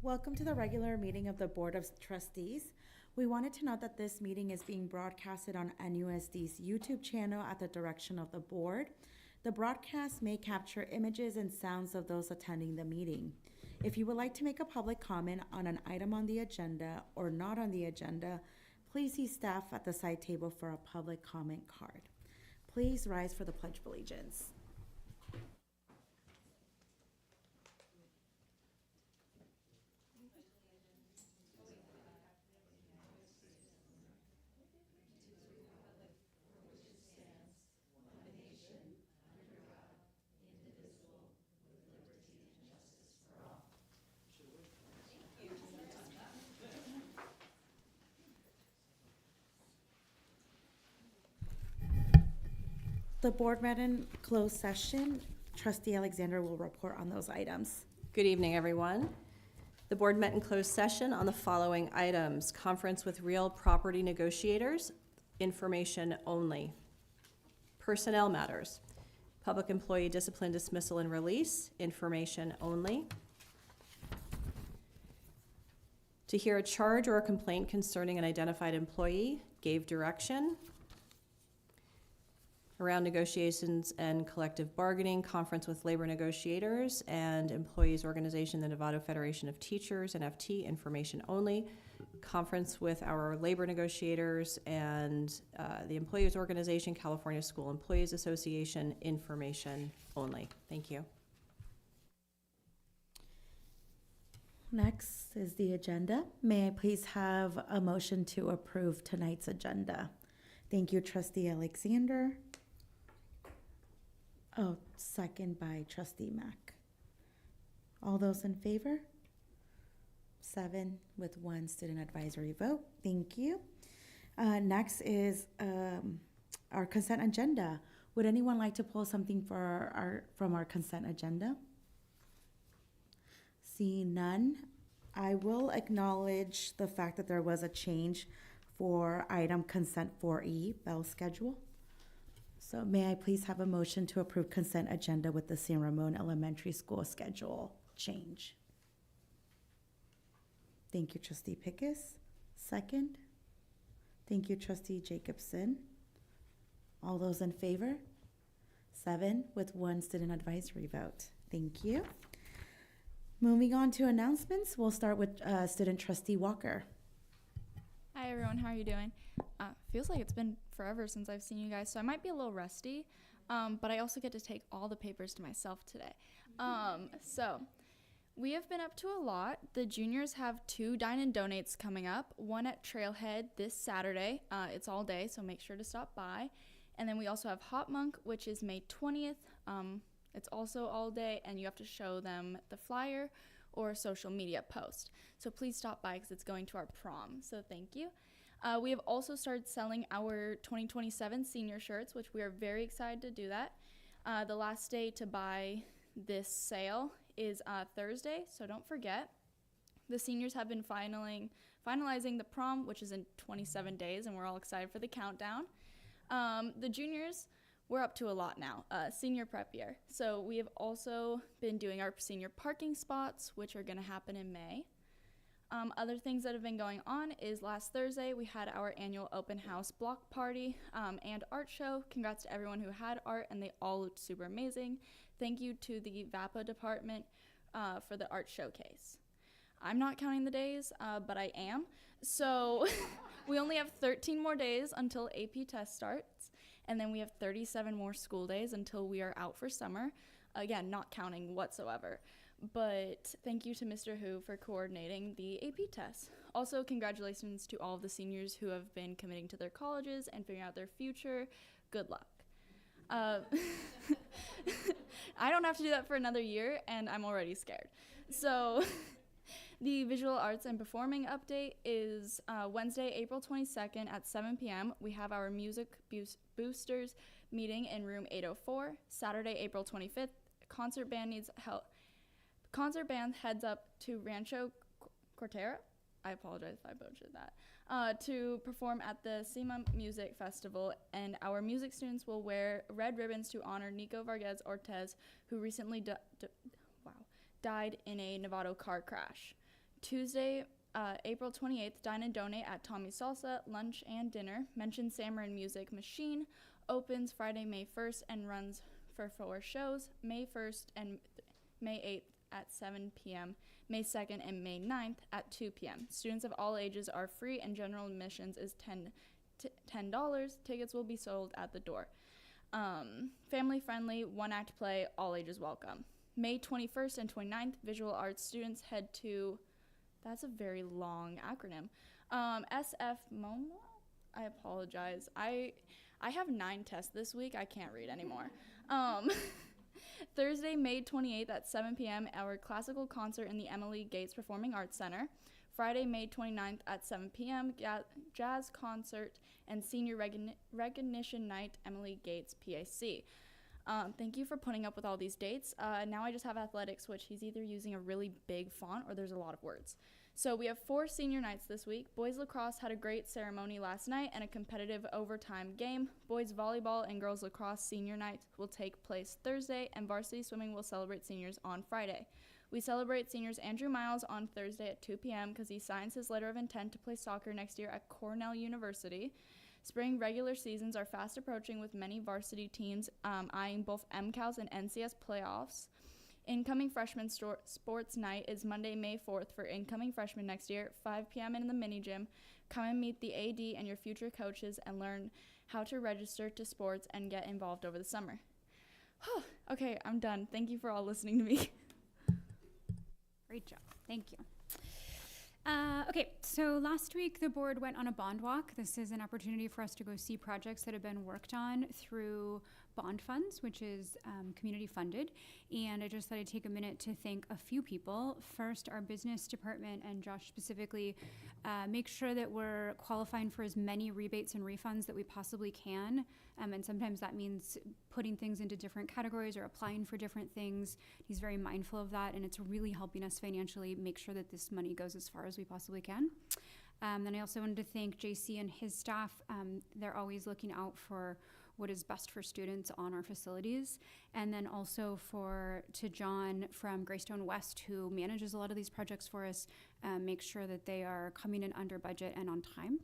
Welcome to the regular meeting of the Board of Trustees. We wanted to note that this meeting is being broadcasted on NUSD's YouTube channel at the direction of the board. The broadcast may capture images and sounds of those attending the meeting. If you would like to make a public comment on an item on the agenda or not on the agenda, please see staff at the side table for a public comment card. Please rise for the Pledge of Allegiance. The board met in closed session. Trustee Alexander will report on those items. Good evening, everyone. The board met in closed session on the following items: conference with real property negotiators, information only; personnel matters, public employee discipline, dismissal, and release, information only; to hear a charge or a complaint concerning an identified employee, gave direction; around negotiations and collective bargaining, conference with labor negotiators and employees organization, the Novato Federation of Teachers, NFT, information only; conference with our labor negotiators and the employees organization, California School Employees Association, information only. Thank you. Next is the agenda. May I please have a motion to approve tonight's agenda? Thank you, Trustee Alexander. Oh, second by Trustee Mack. All those in favor? 7 with 1 student advisory vote. Thank you. Next is our consent agenda. Would anyone like to pull something from our consent agenda? Seeing none, I will acknowledge the fact that there was a change for item consent 4E, bell schedule. So may I please have a motion to approve consent agenda with the San Ramon Elementary School schedule change? Thank you, Trustee Pickus. Second. Thank you, Trustee Jacobson. All those in favor? 7 with 1 student advisory vote. Thank you. Moving on to announcements, we'll start with Student Trustee Walker. Hi everyone, how are you doing? Feels like it's been forever since I've seen you guys, so I might be a little rusty, but I also get to take all the papers to myself today. So we have been up to a lot. The juniors have 2 Dine and Donates coming up, one at Trailhead this Saturday. It's all day, so make sure to stop by. And then we also have Hot Monk, which is May 20th. It's also all day, and you have to show them the flyer or social media post. So please stop by because it's going to our prom. So thank you. We have also started selling our 2027 senior shirts, which we are very excited to do that. The last day to buy this sale is Thursday, so don't forget. The seniors have been finalizing the prom, which is in 27 days, and we're all excited for the countdown. The juniors, we're up to a lot now, senior prep year. So we have also been doing our senior parking spots, which are gonna happen in May. Other things that have been going on is last Thursday, we had our annual open house block party and art show. Congrats to everyone who had art, and they all looked super amazing. Thank you to the VAPA department for the art showcase. I'm not counting the days, but I am. So we only have 13 more days until AP test starts, and then we have 37 more school days until we are out for summer. Again, not counting whatsoever. But thank you to Mr. Hu for coordinating the AP tests. Also, congratulations to all of the seniors who have been committing to their colleges and figuring out their future. Good luck. I don't have to do that for another year, and I'm already scared. So the visual arts and performing update is Wednesday, April 22nd at 7 p.m. We have our music boosters meeting in room 804. Saturday, April 25th, concert band heads up to Rancho Cortera. I apologize if I butchered that. To perform at the SEMA Music Festival, and our music students will wear red ribbons to honor Nico Vargas Ortez, who recently died in a Novato car crash. Tuesday, April 28th, Dine and Donate at Tommy's Salsa, lunch and dinner. Mention Samarin Music Machine opens Friday, May 1st and runs for 4 shows, May 1st and May 8th at 7 p.m., May 2nd and May 9th at 2 p.m. Students of all ages are free and general admissions is $10. Tickets will be sold at the door. Family friendly, one-act play, all ages welcome. May 21st and 29th, visual arts students head to, that's a very long acronym, SF MoMA? I apologize. I have 9 tests this week. I can't read anymore. Thursday, May 28th at 7 p.m., our classical concert in the Emily Gates Performing Arts Center. Friday, May 29th at 7 p.m., jazz concert and senior recognition night, Emily Gates PAC. Thank you for putting up with all these dates. Now I just have athletics, which he's either using a really big font or there's a lot of words. So we have 4 senior nights this week. Boys lacrosse had a great ceremony last night and a competitive overtime game. Boys volleyball and girls lacrosse senior nights will take place Thursday, and varsity swimming will celebrate seniors on Friday. We celebrate seniors Andrew Miles on Thursday at 2 p.m. because he signs his letter of intent to play soccer next year at Cornell University. Spring regular seasons are fast approaching with many varsity teams eyeing both MCALs and NCS playoffs. Incoming freshman sports night is Monday, May 4th for incoming freshmen next year, 5 p.m. in the mini gym. Come and meet the AD and your future coaches and learn how to register to sports and get involved over the summer. Okay, I'm done. Thank you for all listening to me. Great job. Thank you. Okay, so last week the board went on a bond walk. This is an opportunity for us to go see projects that have been worked on through bond funds, which is community funded. And I just thought I'd take a minute to thank a few people. First, our business department, and Josh specifically, make sure that we're qualifying for as many rebates and refunds that we possibly can. And sometimes that means putting things into different categories or applying for different things. He's very mindful of that, and it's really helping us financially make sure that this money goes as far as we possibly can. Then I also wanted to thank JC and his staff. They're always looking out for what is best for students on our facilities. And then also to John from Greystone West, who manages a lot of these projects for us, make sure that they are coming in under budget and on time.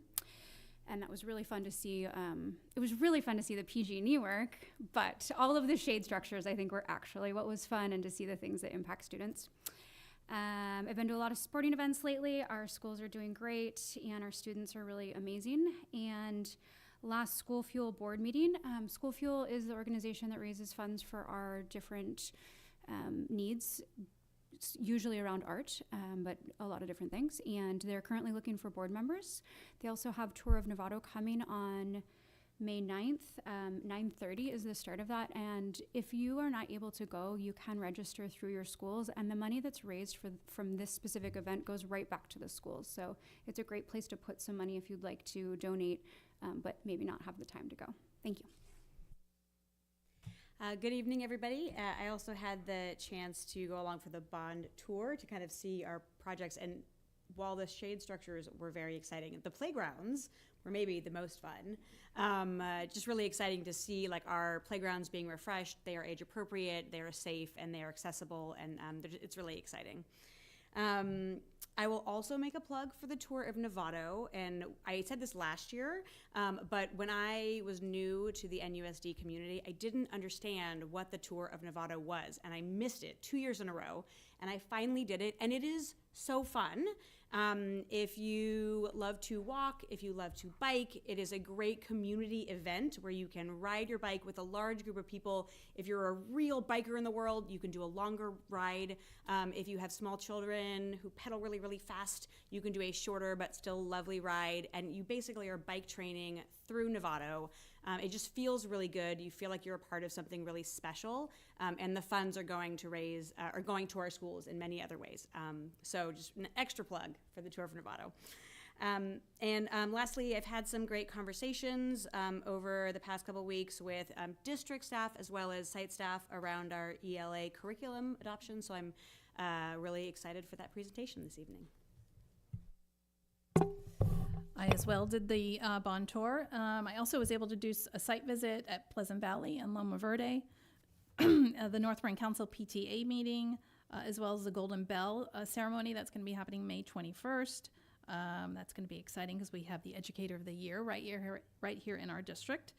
And that was really fun to see. It was really fun to see the PG&E work, but all of the shade structures, I think, were actually what was fun, and to see the things that impact students. I've been to a lot of sporting events lately. Our schools are doing great, and our students are really amazing. And last School Fuel board meeting, School Fuel is the organization that raises funds for our different needs, usually around art, but a lot of different things. And they're currently looking for board members. They also have Tour of Novato coming on May 9th. 9:30 is the start of that. And if you are not able to go, you can register through your schools. And the money that's raised from this specific event goes right back to the schools. So it's a great place to put some money if you'd like to donate, but maybe not have the time to go. Thank you. Good evening, everybody. I also had the chance to go along for the bond tour to kind of see our projects. And while the shade structures were very exciting, the playgrounds were maybe the most fun. Just really exciting to see like our playgrounds being refreshed. They are age appropriate, they are safe, and they are accessible, and it's really exciting. I will also make a plug for the tour of Novato, and I said this last year, but when I was new to the NUSD community, I didn't understand what the tour of Novato was, and I missed it 2 years in a row, and I finally did it, and it is so fun. If you love to walk, if you love to bike, it is a great community event where you can ride your bike with a large group of people. If you're a real biker in the world, you can do a longer ride. If you have small children who pedal really, really fast, you can do a shorter but still lovely ride. And you basically are bike training through Novato. It just feels really good. You feel like you're a part of something really special, and the funds are going to our schools in many other ways. So just an extra plug for the tour of Novato. Lastly, I've had some great conversations over the past couple weeks with district staff as well as site staff around our ELA curriculum adoption. So I'm really excited for that presentation this evening. I as well did the bond tour. I also was able to do a site visit at Pleasant Valley and Loma Verde, the North Rhine Council PTA meeting, as well as the Golden Bell ceremony that's going to be happening May 21st. That's going to be exciting because we have the Educator of the Year right here in our district.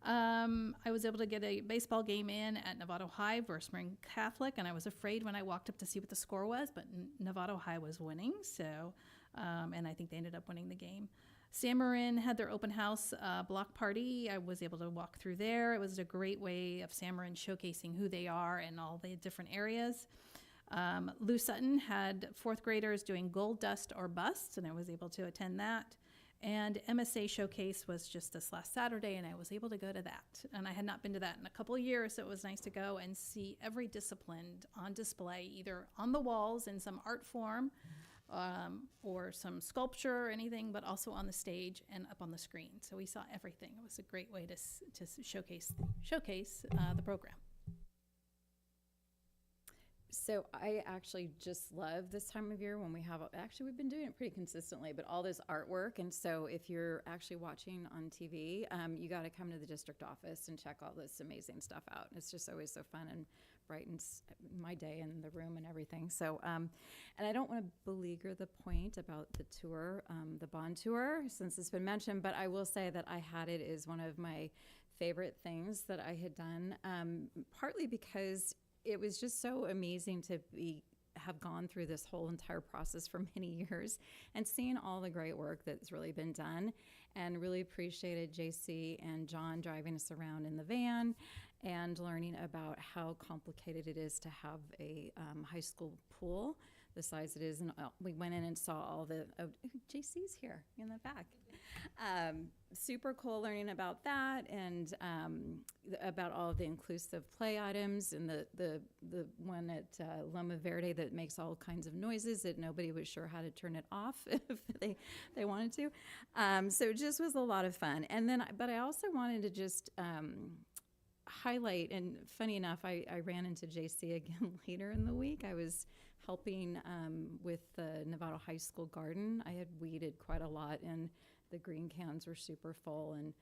I was able to get a baseball game in at Novato High versus Marin Catholic, and I was afraid when I walked up to see what the score was, but Novato High was winning, so, and I think they ended up winning the game. San Marin had their open house block party. I was able to walk through there. It was a great way of San Marin showcasing who they are in all the different areas. Lou Sutton had fourth graders doing gold dust or busts, and I was able to attend that. And MSA Showcase was just this last Saturday, and I was able to go to that. And I had not been to that in a couple of years, so it was nice to go and see every discipline on display, either on the walls in some art form, or some sculpture or anything, but also on the stage and up on the screen. So we saw everything. It was a great way to showcase the program. So I actually just love this time of year when we have, actually we've been doing it pretty consistently, but all this artwork. And so if you're actually watching on TV, you got to come to the district office and check all this amazing stuff out. It's just always so fun and brightens my day in the room and everything. So, and I don't want to beleaguer the point about the tour, the bond tour, since it's been mentioned, but I will say that I had it as one of my favorite things that I had done, partly because it was just so amazing to have gone through this whole entire process for many years and seeing all the great work that's really been done, and really appreciated JC and John driving us around in the van and learning about how complicated it is to have a high school pool the size it is. And we went in and saw all the, JC's here in the back. Super cool learning about that, and about all of the inclusive play items, and the one at Loma Verde that makes all kinds of noises that nobody was sure how to turn it off if they wanted to. So it just was a lot of fun. And then, but I also wanted to just highlight, and funny enough, I ran into JC again later in the week. I was helping with the Novato High School garden. I had weeded quite a lot, and the green cans were super full and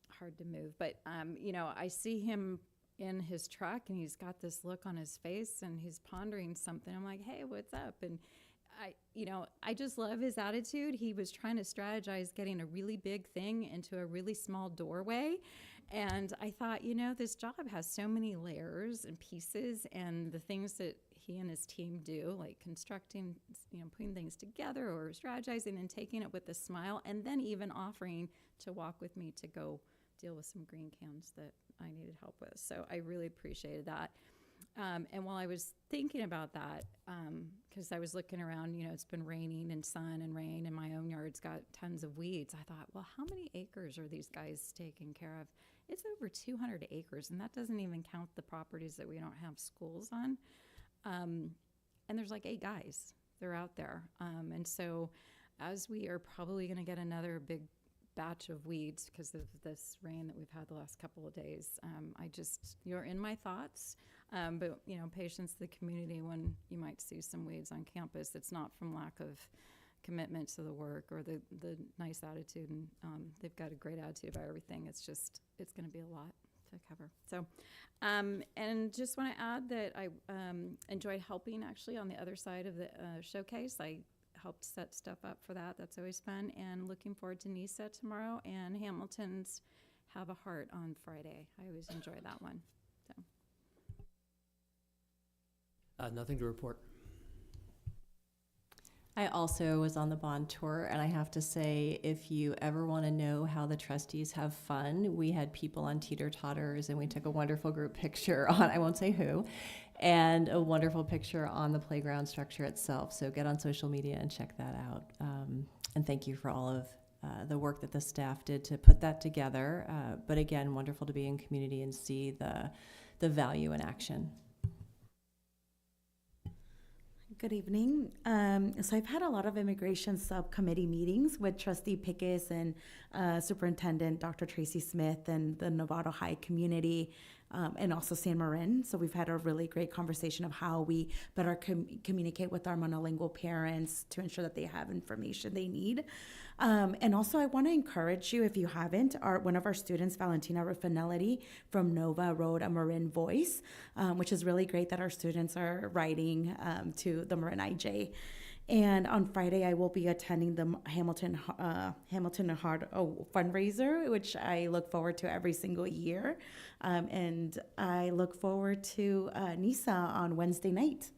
hard to move. But, you know, I see him in his truck, and he's got this look on his face, and he's pondering something. I'm like, hey, what's up? And I just love his attitude. He was trying to strategize getting a really big thing into a really small doorway. And I thought, you know, this job has so many layers and pieces, and the things that he and his team do, like constructing, you know, putting things together or strategizing and taking it with a smile, and then even offering to walk with me to go deal with some green cans that I needed help with. So I really appreciated that. And while I was thinking about that, because I was looking around, you know, it's been raining and sun and rain, and my own yard's got tons of weeds. I thought, well, how many acres are these guys taking care of? It's over 200 acres, and that doesn't even count the properties that we don't have schools on. And there's like 8 guys. They're out there. And so as we are probably going to get another big batch of weeds because of this rain that we've had the last couple of days, you're in my thoughts. But, you know, patience to the community when you might see some weeds on campus. It's not from lack of commitment to the work or the nice attitude. And they've got a great attitude about everything. It's going to be a lot to cover. So, and just want to add that I enjoyed helping actually on the other side of the showcase. I helped set stuff up for that. That's always fun. And looking forward to NISA tomorrow and Hamilton's Have a Heart on Friday. I always enjoy that one. So. Nothing to report. I also was on the bond tour, and I have to say, if you ever want to know how the trustees have fun, we had people on teeter-totters, and we took a wonderful group picture on, I won't say who, and a wonderful picture on the playground structure itself. So get on social media and check that out. And thank you for all of the work that the staff did to put that together. But again, wonderful to be in community and see the value in action. Good evening. So I've had a lot of immigration subcommittee meetings with Trustee Pickes and Superintendent Dr. Tracy Smith and the Novato High community. and also San Marin. So we've had a really great conversation of how we better communicate with our monolingual parents to ensure that they have information they need. And also, I want to encourage you, if you haven't, one of our students, Valentina Ruffinelli from Nova, wrote a Marin voice, which is really great that our students are writing to the Marin IJ. And on Friday, I will be attending the Hamilton Heart fundraiser, which I look forward to every single year. And I look forward to NISA on Wednesday night.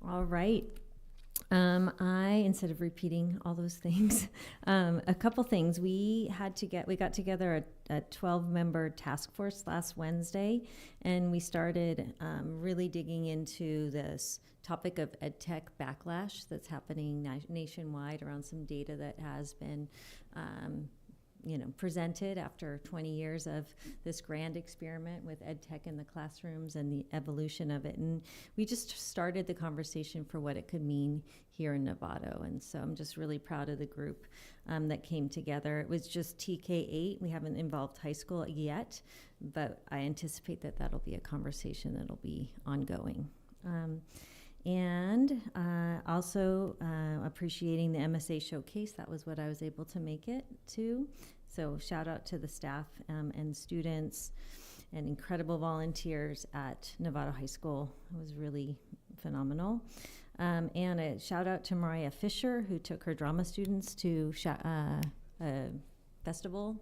All right. Instead of repeating all those things, a couple things. We got together a 12-member task force last Wednesday, and we started really digging into this topic of EdTech backlash that's happening nationwide around some data that has been presented after 20 years of this grand experiment with EdTech in the classrooms and the evolution of it. And we just started the conversation for what it could mean here in Novato. And so I'm just really proud of the group that came together. It was just TK8. We haven't involved high school yet, but I anticipate that that'll be a conversation that'll be ongoing. And also appreciating the MSA showcase. That was what I was able to make it to. So shout out to the staff and students and incredible volunteers at Novato High School. It was really phenomenal. And a shout out to Mariah Fisher, who took her drama students to a festival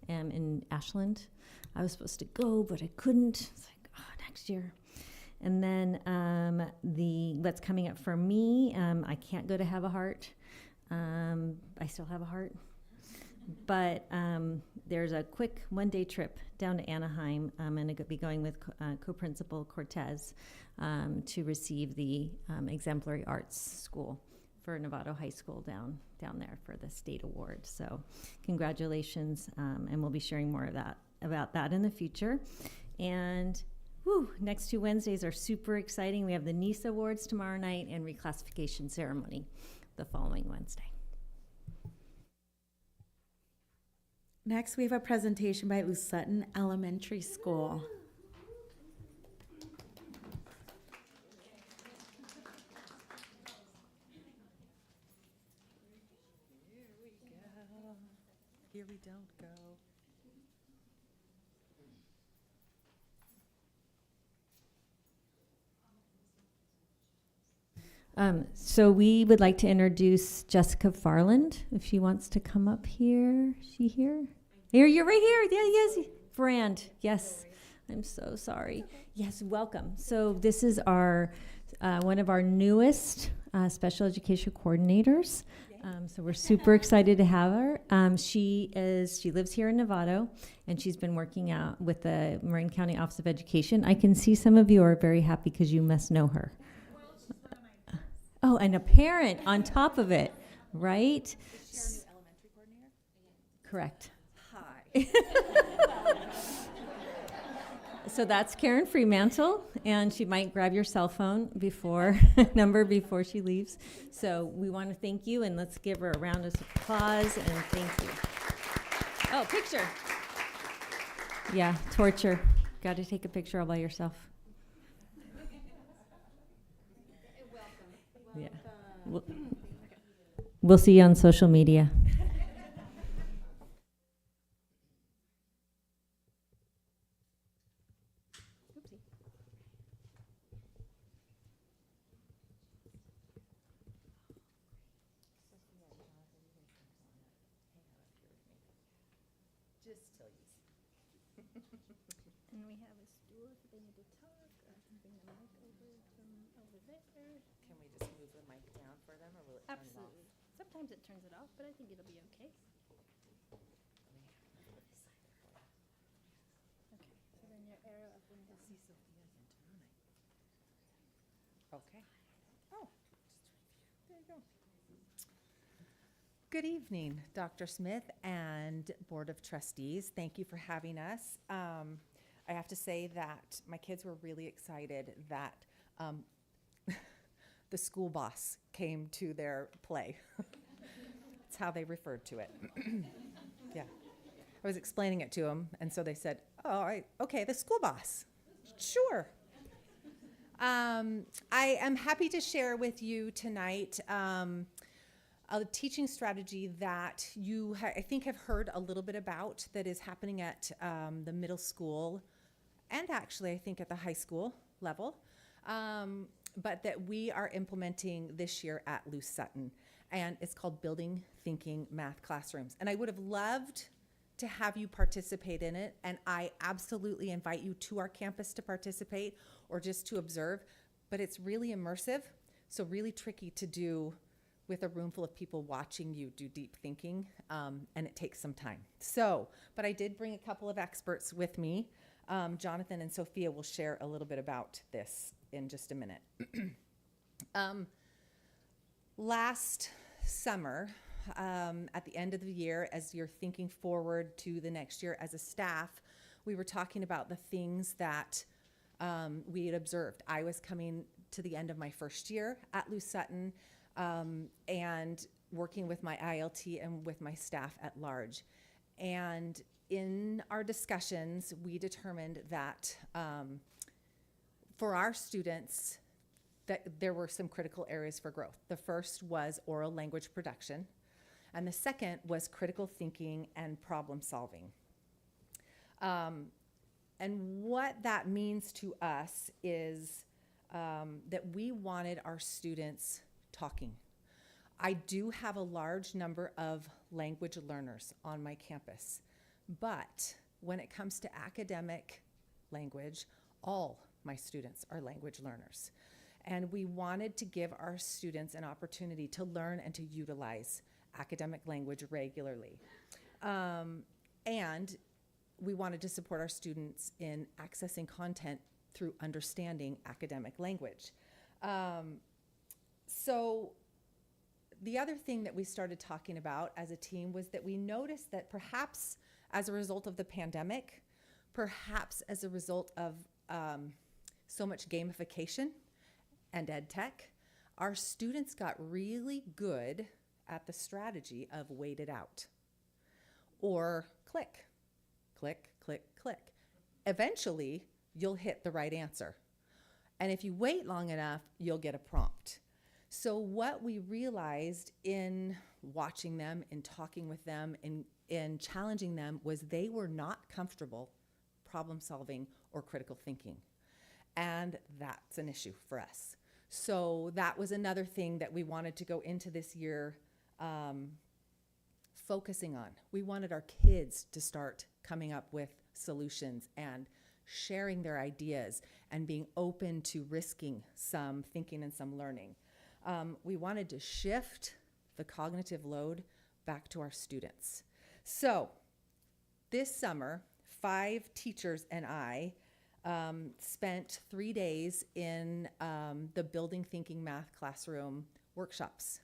in Ashland. I was supposed to go, but I couldn't. It's like, next year. And then what's coming up for me, I can't go to Have a Heart. I still have a heart. But there's a quick one-day trip down to Anaheim. I'm going to be going with co-principal Cortez to receive the Exemplary Arts School for Novato High School down there for the state award. So congratulations, and we'll be sharing more about that in the future. And next 2 Wednesdays are super exciting. We have the NISA Awards tomorrow night and reclassification ceremony the following Wednesday. Next, we have a presentation by Lou Sutton Elementary School. Here we don't go. So we would like to introduce Jessica Farland, if she wants to come up here. Is she here? Here, you're right here. Yeah, yes. Brand, yes. I'm so sorry. Yes, welcome. So this is our one of our newest special education coordinators. So we're super excited to have her. She lives here in Novato, and she's been working out with the Marin County Office of Education. I can see some of you are very happy because you must know her. Oh, and a parent on top of it, right? Is Sharon your elementary coordinator? Correct. Hi. So that's Karen Fremantle, and she might grab your cell phone number before she leaves. So we want to thank you, and let's give her a round of applause, and thank you. Oh, picture. Yeah, torture. Got to take a picture all by yourself. Yeah. We'll see you on social media. And we have a stool if they need to talk. I can bring the mic over from over there. Can we just move the mic down for them, or will it turn it off? Absolutely. Sometimes it turns it off, but I think it'll be okay. Okay, so then your arrow up in the See Sophia again tomorrow night. Okay. Oh, there you go. Good evening, Dr. Smith and Board of Trustees. Thank you for having us. I have to say that my kids were really excited that the school boss came to their play. That's how they referred to it. Yeah. I was explaining it to them, and so they said, "Oh, all right, okay, the school boss, sure." I am happy to share with you tonight a teaching strategy that you, I think, have heard a little bit about that is happening at the middle school and actually, I think, at the high school level, but that we are implementing this year at Lou Sutton. And it's called Building Thinking Math Classrooms. And I would have loved to have you participate in it, and I absolutely invite you to our campus to participate or just to observe, but it's really immersive, so really tricky to do with a room full of people watching you do deep thinking, and it takes some time. So, but I did bring a couple of experts with me. Jonathan and Sophia will share a little bit about this in just a minute. Last summer, at the end of the year, as you're thinking forward to the next year as a staff, we were talking about the things that we had observed. I was coming to the end of my first year at Lou Sutton and working with my ILT and with my staff at large. And in our discussions, we determined that for our students, that there were some critical areas for growth. The first was oral language production, and the second was critical thinking and problem solving. And what that means to us is that we wanted our students talking. I do have a large number of language learners on my campus, but when it comes to academic language, all my students are language learners. And we wanted to give our students an opportunity to learn and to utilize academic language regularly. And we wanted to support our students in accessing content through understanding academic language. So the other thing that we started talking about as a team was that we noticed that perhaps as a result of the pandemic, perhaps as a result of so much gamification and ed tech, our students got really good at the strategy of wait it out or click, click, click, click. Eventually, you'll hit the right answer. And if you wait long enough, you'll get a prompt. So what we realized in watching them, in talking with them, in challenging them was they were not comfortable problem solving or critical thinking. And that's an issue for us. So that was another thing that we wanted to go into this year focusing on. We wanted our kids to start coming up with solutions and sharing their ideas and being open to risking some thinking and some learning. We wanted to shift the cognitive load back to our students. So this summer, 5 teachers and I spent 3 days in the Building Thinking Math Classroom workshops.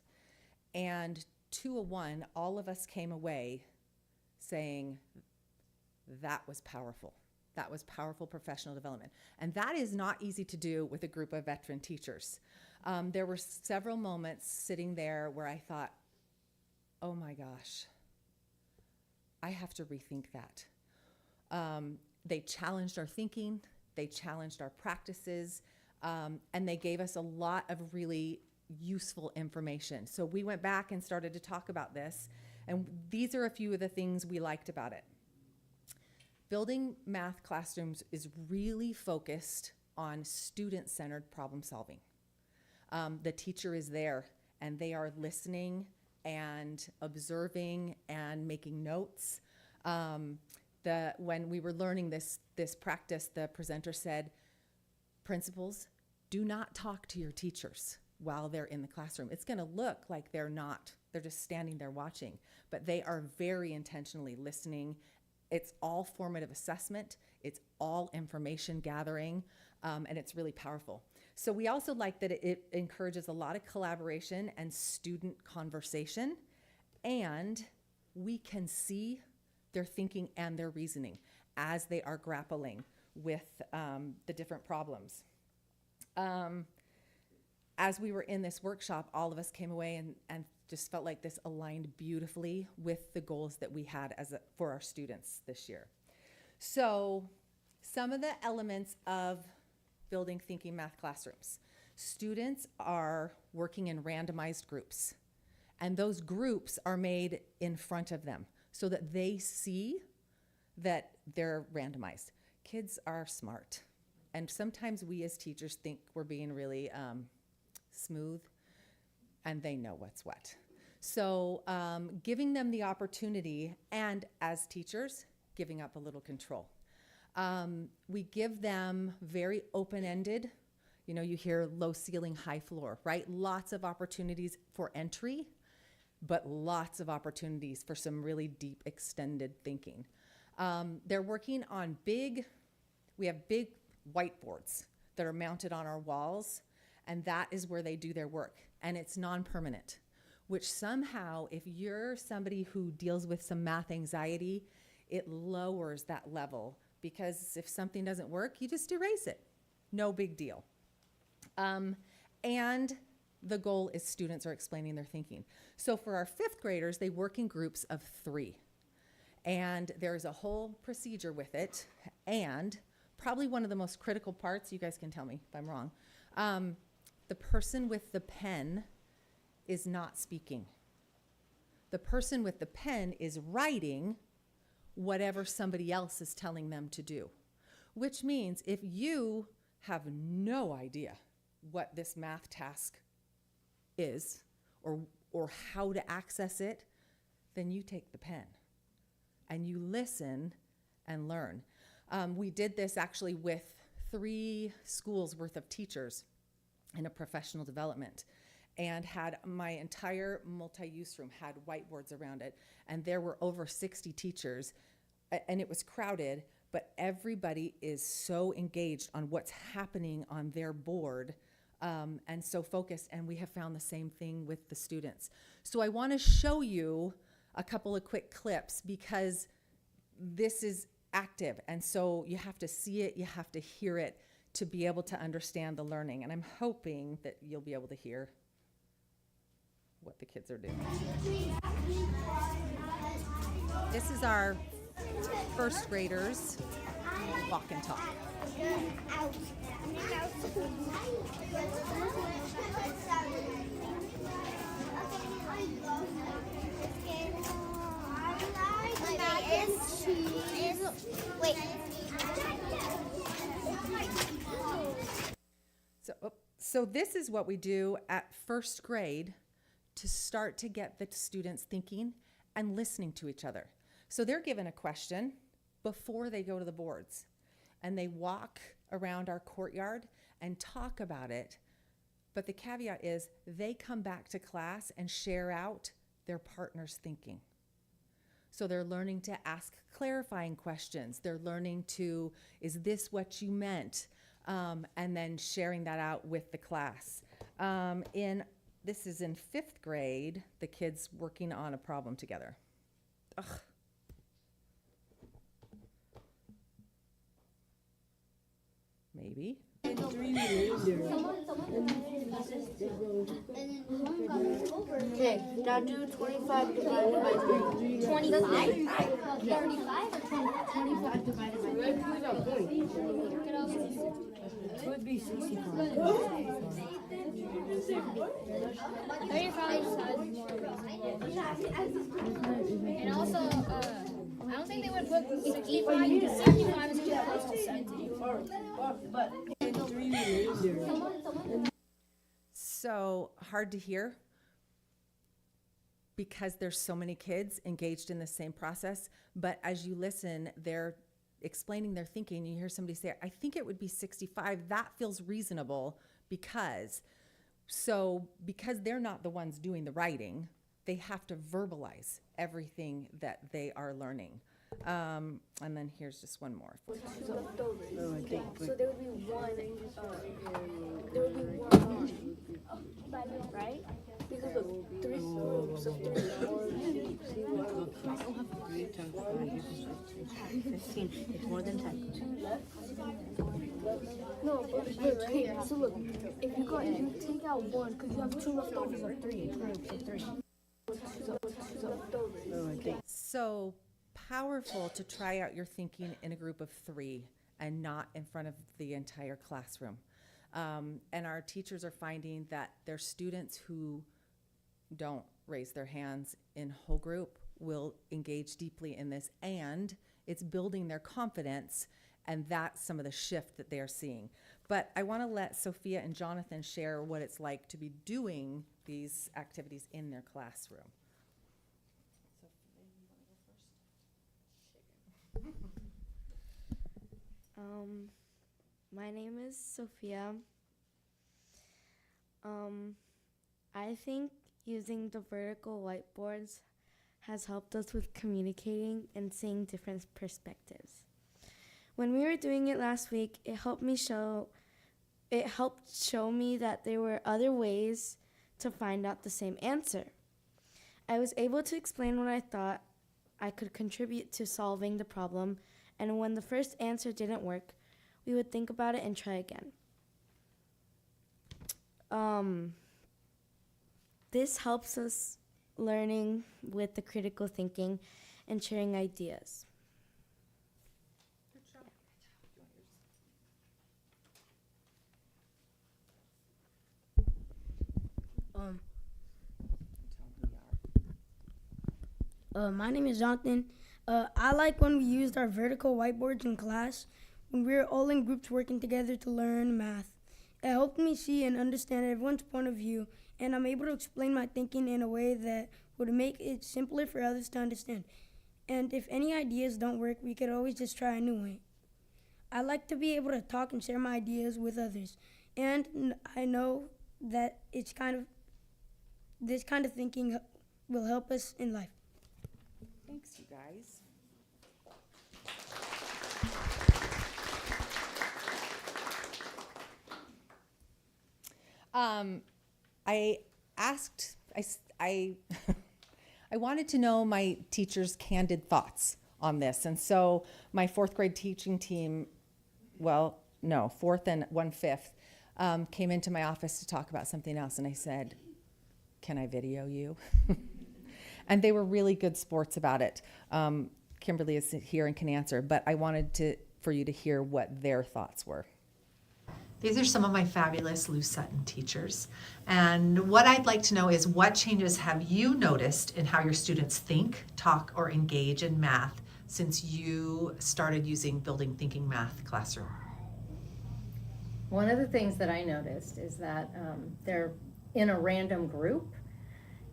And 201, all of us came away saying, that was powerful. That was powerful professional development. And that is not easy to do with a group of veteran teachers. There were several moments sitting there where I thought, oh my gosh, I have to rethink that. They challenged our thinking, they challenged our practices, and they gave us a lot of really useful information. So we went back and started to talk about this, and these are a few of the things we liked about it. Building math classrooms is really focused on student-centered problem solving. The teacher is there, and they are listening and observing and making notes. When we were learning this practice, the presenter said, principals, do not talk to your teachers while they're in the classroom. It's gonna look like they're just standing there watching, but they are very intentionally listening. It's all formative assessment, it's all information gathering, and it's really powerful. So we also like that it encourages a lot of collaboration and student conversation, and we can see their thinking and their reasoning as they are grappling with the different problems. As we were in this workshop, all of us came away and just felt like this aligned beautifully with the goals that we had for our students this year. So some of the elements of building thinking math classrooms. Students are working in randomized groups, and those groups are made in front of them so that they see that they're randomized. Kids are smart, and sometimes we as teachers think we're being really smooth, and they know what's what. So giving them the opportunity, and as teachers, giving up a little control. We give them very open-ended, you hear low ceiling, high floor, right? Lots of opportunities for entry, but lots of opportunities for some really deep, extended thinking. They're working on we have big whiteboards that are mounted on our walls, and that is where they do their work. And it's non-permanent, which somehow, if you're somebody who deals with some math anxiety, it lowers that level, because if something doesn't work, you just erase it. No big deal. And the goal is students are explaining their thinking. So for our 5th graders, they work in groups of 3. And there's a whole procedure with it. And probably one of the most critical parts, you guys can tell me if I'm wrong, the person with the pen is not speaking. The person with the pen is writing whatever somebody else is telling them to do. Which means if you have no idea what this math task is or how to access it, then you take the pen and you listen and learn. We did this actually with 3 schools worth of teachers in a professional development, and had my entire multi-use room had whiteboards around it, and there were over 60 teachers, and it was crowded, but everybody is so engaged on what's happening on their board, and so focused, and we have found the same thing with the students. So I want to show you a couple of quick clips, because this is active, and so you have to see it, you have to hear it to be able to understand the learning, and I'm hoping that you'll be able to hear what the kids are doing. This is our 1st graders walk and talk. So this is what we do at 1st grade to start to get the students thinking and listening to each other. So they're given a question before they go to the boards, and they walk around our courtyard and talk about it. But the caveat is they come back to class and share out their partner's thinking. So they're learning to ask clarifying questions. They're learning to, is this what you meant? And then sharing that out with the class. This is in 5th grade, the kids working on a problem together. Ugh. Maybe. Okay, now do 25 divided by 3. 25? 35 or 25 divided by 3? It would be 65. 35 and also, I don't think they would put 65 because 65 is too close to 70. So hard to hear because there's so many kids engaged in the same process. But as you listen, they're explaining their thinking. You hear somebody say, I think it would be 65. That feels reasonable because they're not the ones doing the writing, they have to verbalize everything that they are learning. And then here's just one more. So there would be one, right? Because of 3 groups of 3. 15. It's more than 10. No, but right here. So look, if you take out 1, because you have 2 leftovers of 3 groups of 3. So powerful to try out your thinking in a group of 3 and not in front of the entire classroom. And our teachers are finding that their students who don't raise their hands in whole group will engage deeply in this, and it's building their confidence, and that's some of the shift that they are seeing. But I want to let Sophia and Jonathan share what it's like to be doing these activities in their classroom. My name is Sophia. I think using the vertical whiteboards has helped us with communicating and seeing different perspectives. When we were doing it last week, it helped show me that there were other ways to find out the same answer. I was able to explain what I thought I could contribute to solving the problem, and when the first answer didn't work, we would think about it and try again. This helps us learning with the critical thinking and sharing ideas. My name is Jonathan. I like when we used our vertical whiteboards in class, when we were all in groups working together to learn math. It helped me see and understand everyone's point of view, and I'm able to explain my thinking in a way that would make it simpler for others to understand. And if any ideas don't work, we could always just try a new way. I like to be able to talk and share my ideas with others, and I know that this kind of thinking will help us in life. Thanks, you guys. I wanted to know my teachers' candid thoughts on this. And so my 4th grade teaching team, well, no, 4th and 1/5, came into my office to talk about something else. And I said, can I video you? And they were really good sports about it. Kimberly is here and can answer, but I wanted for you to hear what their thoughts were. These are some of my fabulous Lou Sutton teachers. And what I'd like to know is, what changes have you noticed in how your students think, talk, or engage in math since you started using Building Thinking Math Classroom? One of the things that I noticed is that they're in a random group,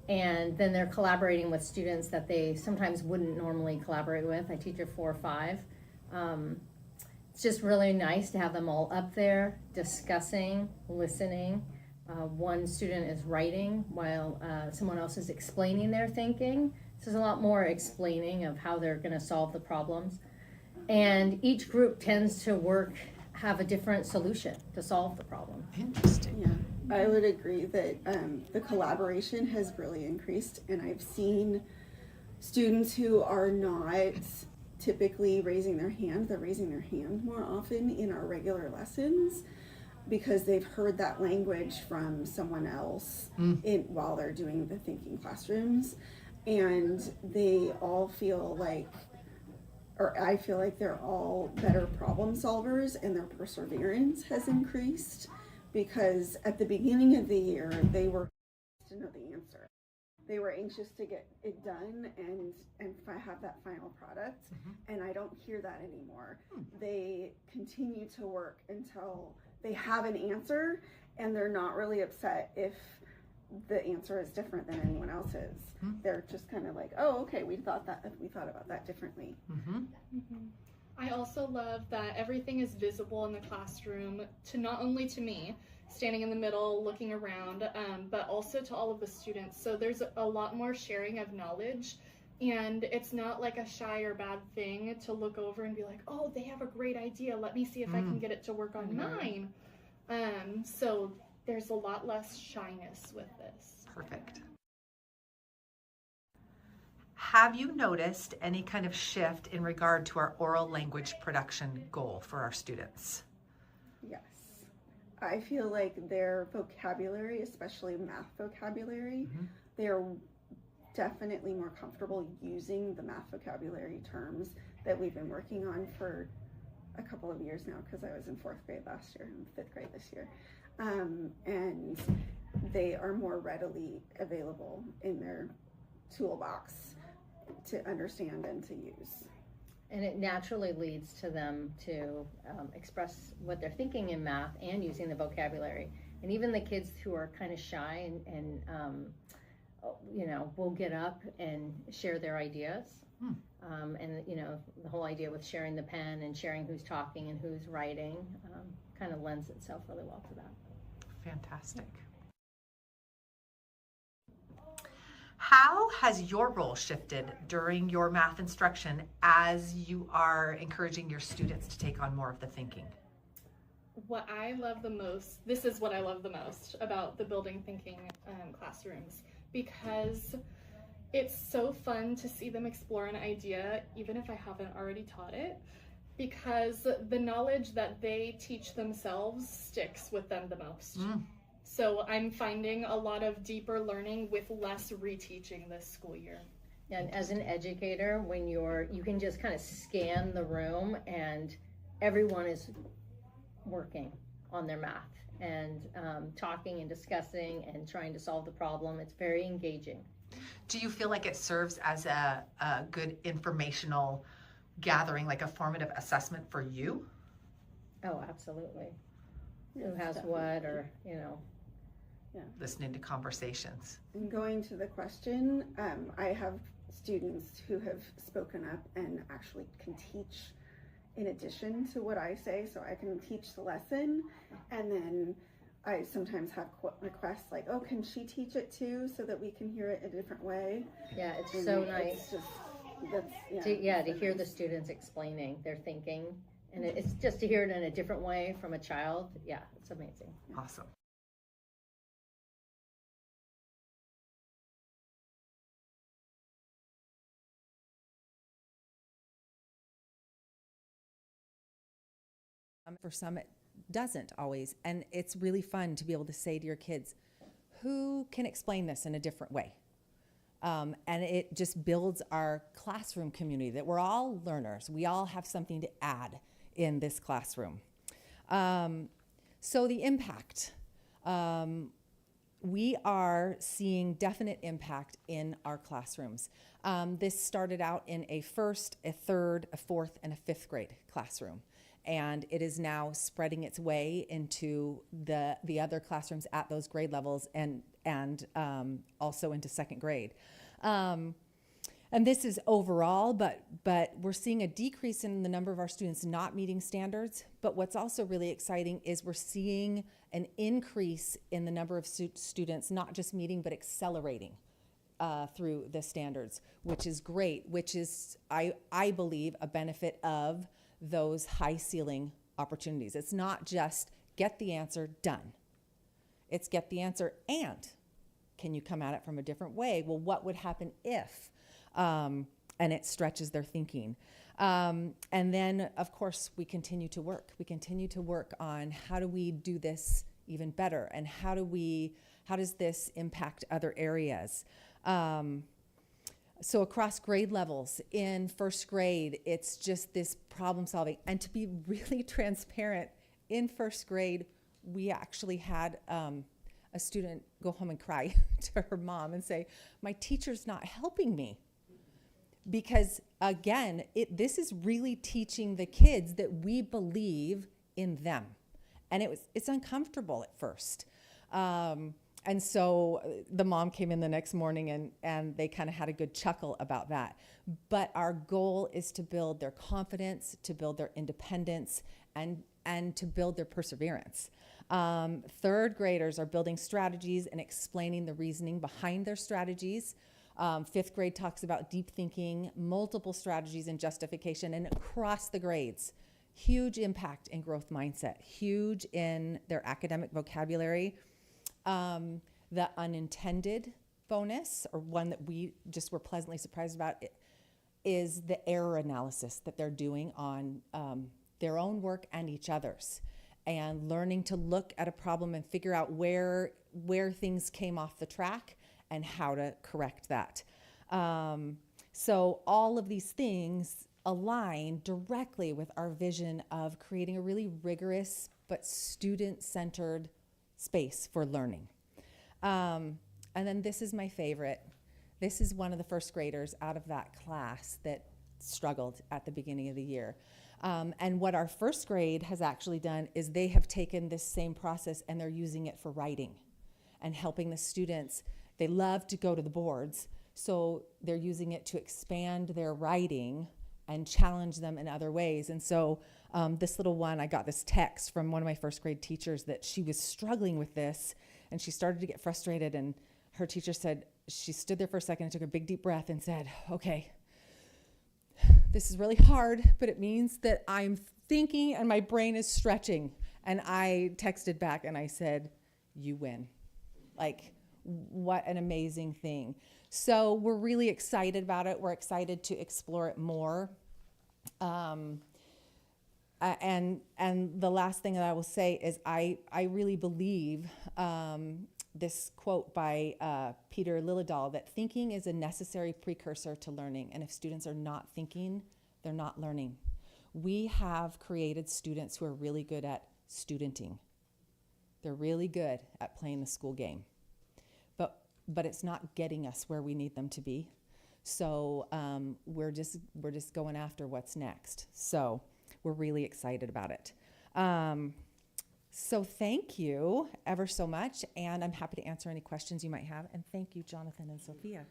and then they're collaborating with students that they sometimes wouldn't normally collaborate with. I teach a 4 or 5. It's just really nice to have them all up there discussing, listening. One student is writing while someone else is explaining their thinking. So there's a lot more explaining of how they're going to solve the problems. And each group tends to have a different solution to solve the problem. Interesting. Yeah, I would agree that the collaboration has really increased, and I've seen students who are not typically raising their hand, they're raising their hand more often in our regular lessons because they've heard that language from someone else while they're doing the thinking classrooms, and they all feel like, or I feel like they're all better problem solvers, and their perseverance has increased because at the beginning of the year they were to know the answer. They were anxious to get it done and have that final product, and I don't hear that anymore. They continue to work until they have an answer, and they're not really upset if the answer is different than anyone else's. They're just kind of like, oh, okay, we thought about that differently. I also love that everything is visible in the classroom, not only to me, standing in the middle, looking around, but also to all of the students. So there's a lot more sharing of knowledge, and it's not like a shy or bad thing to look over and be like, oh, they have a great idea, let me see if I can get it to work on mine. So there's a lot less shyness with this. Perfect. Have you noticed any kind of shift in regard to our oral language production goal for our students? Yes. I feel like their vocabulary, especially math vocabulary, they're definitely more comfortable using the math vocabulary terms that we've been working on for a couple of years now, because I was in 4th grade last year and 5th grade this year. And they are more readily available in their toolbox to understand and to use. And it naturally leads to them to express what they're thinking in math and using the vocabulary. And even the kids who are kind of shy and you know, will get up and share their ideas. And, you know, the whole idea with sharing the pen and sharing who's talking and who's writing kind of lends itself really well to that. Fantastic. How has your role shifted during your math instruction as you are encouraging your students to take on more of the thinking? What I love the most, this is what I love the most about the building thinking classrooms, because it's so fun to see them explore an idea, even if I haven't already taught it, because the knowledge that they teach themselves sticks with them the most. So I'm finding a lot of deeper learning with less reteaching this school year. And as an educator, when you can just kind of scan the room and everyone is working on their math and talking and discussing and trying to solve the problem. It's very engaging. Do you feel like it serves as a good informational gathering, like a formative assessment for you? Oh, absolutely. Yes, Who has definitely. what, or, you know. Yeah. Listening to conversations. And going to the question, I have students who have spoken up and actually can teach in addition to what I say, so I can teach the lesson, and then I sometimes have requests like, oh, can she teach it too, so that we can hear it a different way? Yeah, it's And so nice. It's just, that's, To hear the students explaining their thinking, and it's just to hear it in a different way from a child. Yeah, it's amazing. Awesome. For some, it doesn't always. And it's really fun to be able to say to your kids, who can explain this in a different way? And it just builds our classroom community, that we're all learners. We all have something to add in this classroom. So the impact. We are seeing definite impact in our classrooms. This started out in a 1st, a 3rd, a 4th, and a 5th grade classroom. And it is now spreading its way into the other classrooms at those grade levels and also into 2nd grade. And this is overall, but we're seeing a decrease in the number of our students not meeting standards. But what's also really exciting is we're seeing an increase in the number of students not just meeting but accelerating through the standards, which is great, which is, I believe, a benefit of those high ceiling opportunities. It's not just get the answer, done. It's get the answer and can you come at it from a different way? Well, what would happen if? And it stretches their thinking. And then, of course, we continue to work. We continue to work on how do we do this even better, and how does this impact other areas? So across grade levels, in 1st grade, it's just this problem solving. And to be really transparent, in 1st grade, we actually had a student go home and cry to her mom and say, my teacher's not helping me. Because again, this is really teaching the kids that we believe in them. And it's uncomfortable at first. And so the mom came in the next morning and they kind of had a good chuckle about that. But our goal is to build their confidence, to build their independence, and to build their perseverance. 3rd graders are building strategies and explaining the reasoning behind their strategies. 5th grade talks about deep thinking, multiple strategies and justification, and across the grades. Huge impact in growth mindset, huge in their academic vocabulary. The unintended bonus, or one that we just were pleasantly surprised about, is the error analysis that they're doing on their own work and each other's, and learning to look at a problem and figure out where things came off the track and how to correct that. So all of these things align directly with our vision of creating a really rigorous but student-centered space for learning. And then this is my favorite. This is one of the first graders out of that class that struggled at the beginning of the year. And what our first grade has actually done is they have taken this same process and they're using it for writing and helping the students. They love to go to the boards, so they're using it to expand their writing and challenge them in other ways. And so this little one, I got this text from one of my first grade teachers that she was struggling with this and she started to get frustrated, and her teacher said, she stood there for a second and took a big deep breath and said, okay, this is really hard, but it means that I'm thinking and my brain is stretching. And I texted back and I said, you win. Like, what an amazing thing. So we're really excited about it. We're excited to explore it more. And the last thing that I will say is I really believe this quote by Peter Liljedahl, that thinking is a necessary precursor to learning. And if students are not thinking, they're not learning. We have created students who are really good at studenting. They're really good at playing the school game. But it's not getting us where we need them to be. So we're just going after what's next. So we're really excited about it. So thank you ever so much, and I'm happy to answer any questions you might have. And thank you, Jonathan and Sophia.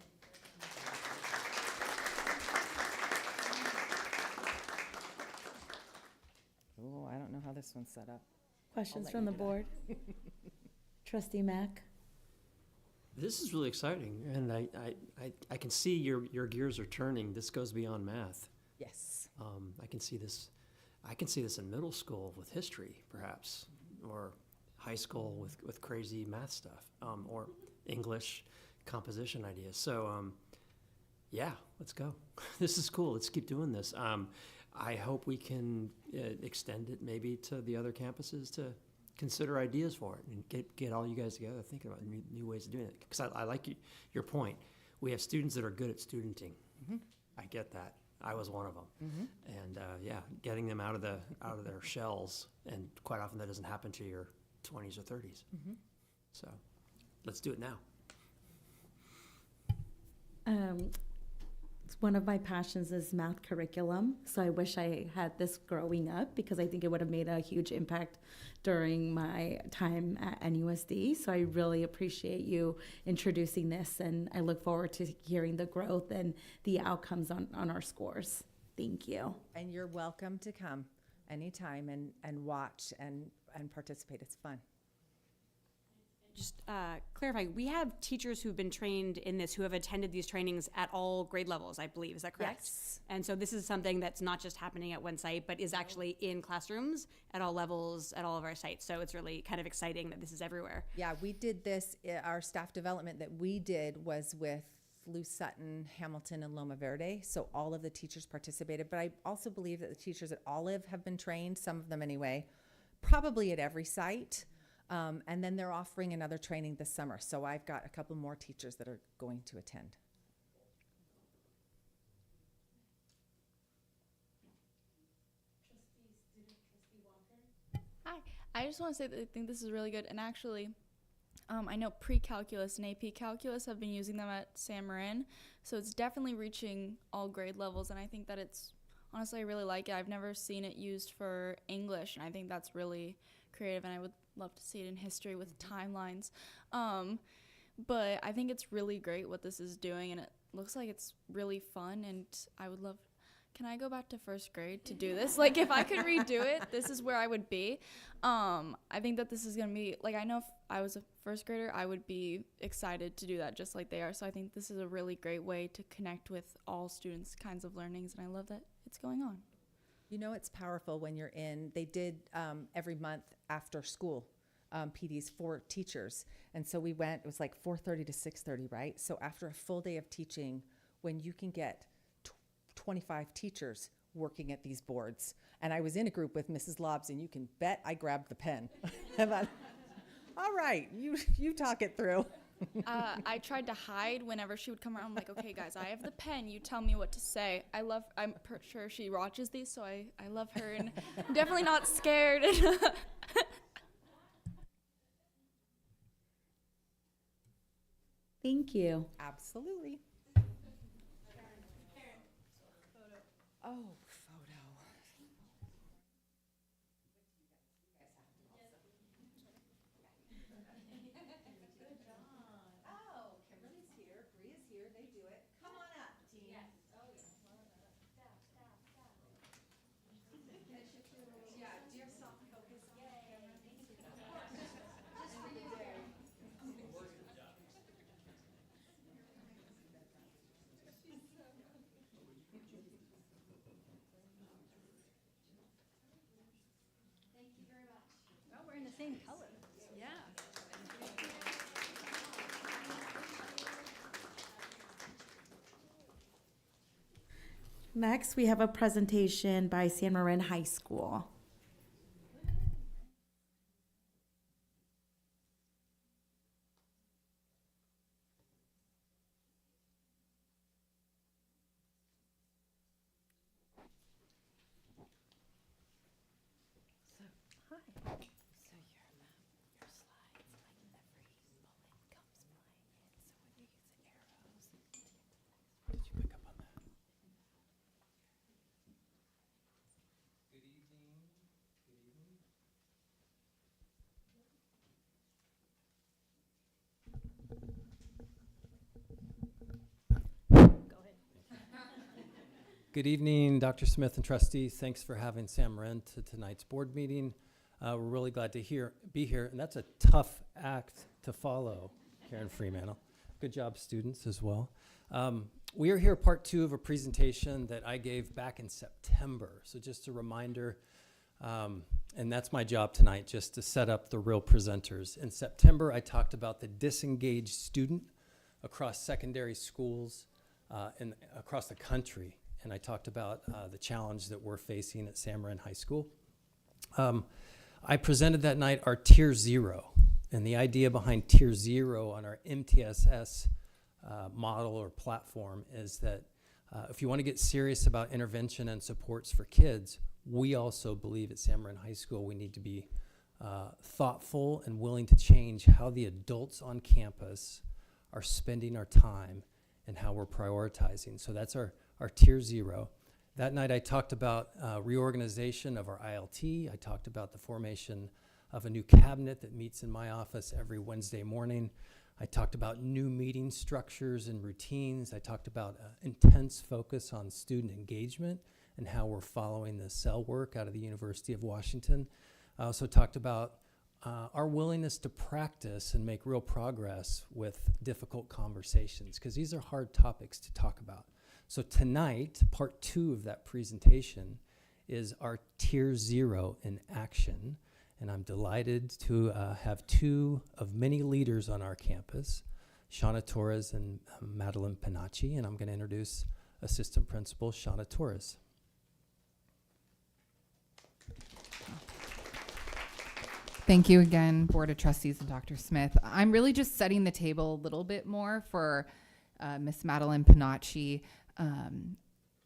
Oh, I don't know how this one's set up. Questions from the board? Trustee Mack? This is really exciting, and I can see your gears are turning. This goes beyond math. Yes. I can see this. I can see this in middle school with history, perhaps, or high school with crazy math stuff, or English composition ideas. So, yeah, let's go. This is cool. Let's keep doing this. I hope we can extend it maybe to the other campuses to consider ideas for it and get all you guys together thinking about new ways of doing it. Because I like your point. We have students that are good at studenting. Mm-hmm. I get that. I was one of them. Mm-hmm. And yeah, getting them out of their shells, and quite often that doesn't happen to your 20s or 30s. Mm-hmm. So let's do it now. One of my passions is math curriculum, so I wish I had this growing up because I think it would have made a huge impact during my time at NUSD. So I really appreciate you introducing this, and I look forward to hearing the growth and the outcomes on our scores. Thank you. And you're welcome to come anytime and watch and participate. It's fun. Just clarifying, we have teachers who've been trained in this, who have attended these trainings at all grade levels, I believe. Is that correct? Yes. And so this is something that's not just happening at one site, but is actually in classrooms at all levels at all of our sites. So it's really kind of exciting that this is everywhere. Yeah, we did this, our staff development that we did was with Lou Sutton, Hamilton, and Loma Verde. So all of the teachers participated. But I also believe that the teachers at Olive have been trained, some of them anyway, probably at every site. And then they're offering another training this summer. So I've got a couple more teachers that are going to attend. Hi, I just want to say that I think this is really good. And actually, I know pre-calculus and AP calculus have been using them at San Marin. So it's definitely reaching all grade levels. And I think that it's, honestly, I really like it. I've never seen it used for English. And I think that's really creative. And I would love to see it in history with timelines. But I think it's really great what this is doing, and it looks like it's really fun, and I would love, can I go back to first grade to do this? Like, if I could redo it, this is where I would be. I think that this is going to be, like, I know if I was a first grader, I would be excited to do that just like they are. So I think this is a really great way to connect with all students' kinds of learnings, and I love that it's going on. You know, it's powerful when you're in, they did every month after school PDs for teachers. And so we went, it was like 4:30 to 6:30, right? So after a full day of teaching, when you can get 25 teachers working at these boards, and I was in a group with Mrs. Lobbs, and you can bet I grabbed the pen. I thought, all right, you talk it through. I tried to hide whenever she would come around. I'm like, okay, guys, I have the pen. You tell me what to say. I'm sure she watches these, so I love her, and I'm definitely not scared. Thank you. Absolutely. Oh, photo. Oh, Kimberly's here, Bria's here, they do it. Come on up, team. Yes. Oh, yeah. Yeah, do you have soft focus on the camera? Of course, just for you, Barry. Thank you very much. Well, we're in the same color. Yeah. Next, we have a presentation by San Marin High School. Good evening, Dr. Smith and trustees. Thanks for having Sam Marin to tonight's board meeting. We're really glad to be here, and that's a tough act to follow, Karen Fremantle. Good job, students, as well. We are here part 2 of a presentation that I gave back in September. So just a reminder, and that's my job tonight, just to set up the real presenters. In September, I talked about the disengaged student across secondary schools and across the country. And I talked about the challenge that we're facing at San Marin High School. I presented that night our Tier 0, and the idea behind Tier 0 on our MTSS model or platform is that if you want to get serious about intervention and supports for kids, we also believe at San Marin High School we need to be thoughtful and willing to change how the adults on campus are spending our time and how we're prioritizing. So that's our Tier 0. That night I talked about reorganization of our ILT. I talked about the formation of a new cabinet that meets in my office every Wednesday morning. I talked about new meeting structures and routines. I talked about intense focus on student engagement and how we're following the cell work out of the University of Washington. I also talked about our willingness to practice and make real progress with difficult conversations, because these are hard topics to talk about. So tonight, part 2 of that presentation is our Tier 0 in action. And I'm delighted to have 2 of many leaders on our campus, Shauna Torres and Madeline Panacci. And I'm going to introduce Assistant Principal Shauna Torres. Thank you again, Board of Trustees and Dr. Smith. I'm really just setting the table a little bit more for Miss Madeline Panacci.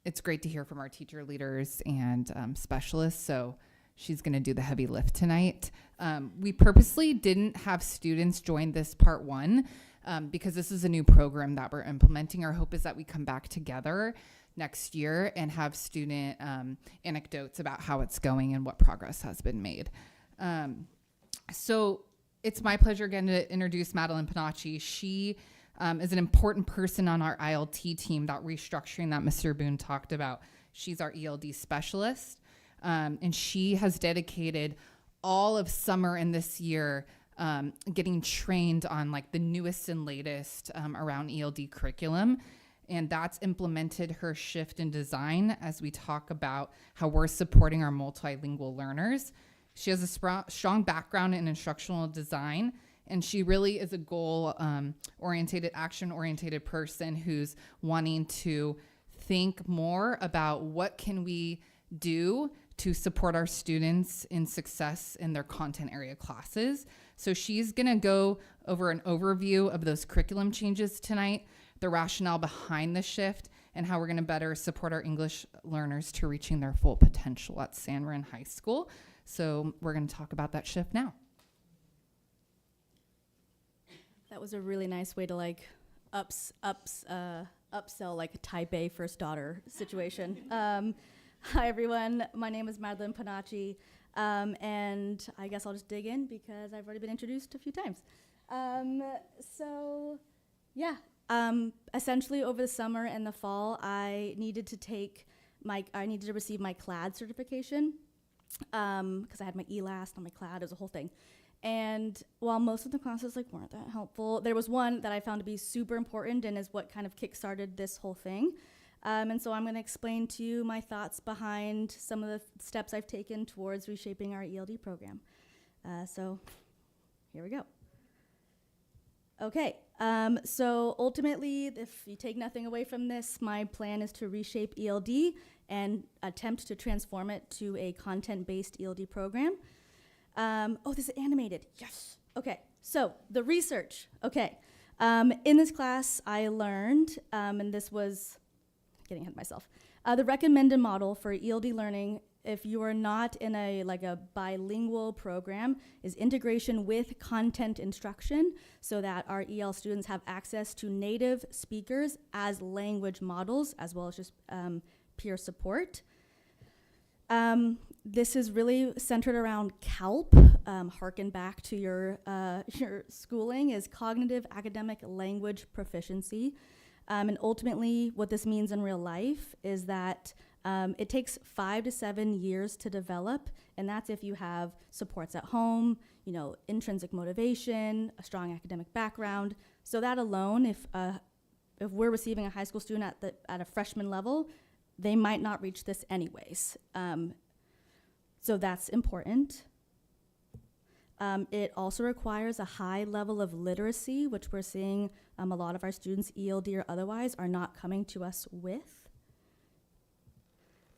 It's great to hear from our teacher leaders and specialists, so she's going to do the heavy lift tonight. We purposely didn't have students join this part 1 because this is a new program that we're implementing. Our hope is that we come back together next year and have student anecdotes about how it's going and what progress has been made. So it's my pleasure again to introduce Madeline Panacci. She is an important person on our ILT team, that restructuring that Mr. Boone talked about. She's our ELD specialist, and she has dedicated all of summer and this year getting trained on like the newest and latest around ELD curriculum. And that's implemented her shift in design as we talk about how we're supporting our multilingual learners. She has a strong background in instructional design, and she really is a goal-oriented, action-oriented person who's wanting to think more about what can we do to support our students in success in their content area classes. So she's going to go over an overview of those curriculum changes tonight, the rationale behind the shift, and how we're going to better support our English learners to reaching their full potential at San Marin High School. So we're going to talk about that shift now. That was a really nice way to like upsell like a type A first daughter situation. Hi everyone, my name is Madeline Panacci, and I guess I'll just dig in because I've already been introduced a few times. Essentially over the summer and the fall, I needed to receive my CLAD certification because I had my ELAST on my CLAD. It was a whole thing. And while most of the classes weren't that helpful, there was one that I found to be super important and is what kind of kickstarted this whole thing. And so I'm going to explain to you my thoughts behind some of the steps I've taken towards reshaping our ELD program. So here we go. Okay, so ultimately, if you take nothing away from this, my plan is to reshape ELD and attempt to transform it to a content-based ELD program. This is animated, yes. Okay, so the research, okay. In this class, I learned, and this was getting ahead of myself, the recommended model for ELD learning if you are not in a bilingual program is integration with content instruction so that our EL students have access to native speakers as language models as well as just peer support. This is really centered around CALP, harken back to your schooling, is cognitive academic language proficiency. And ultimately, what this means in real life is that it takes 5 to 7 years to develop, and that's if you have supports at home, intrinsic motivation, a strong academic background. So that alone, if we're receiving a high school student at a freshman level, they might not reach this anyways. So that's important. It also requires a high level of literacy, which we're seeing a lot of our students, ELD or otherwise, are not coming to us with.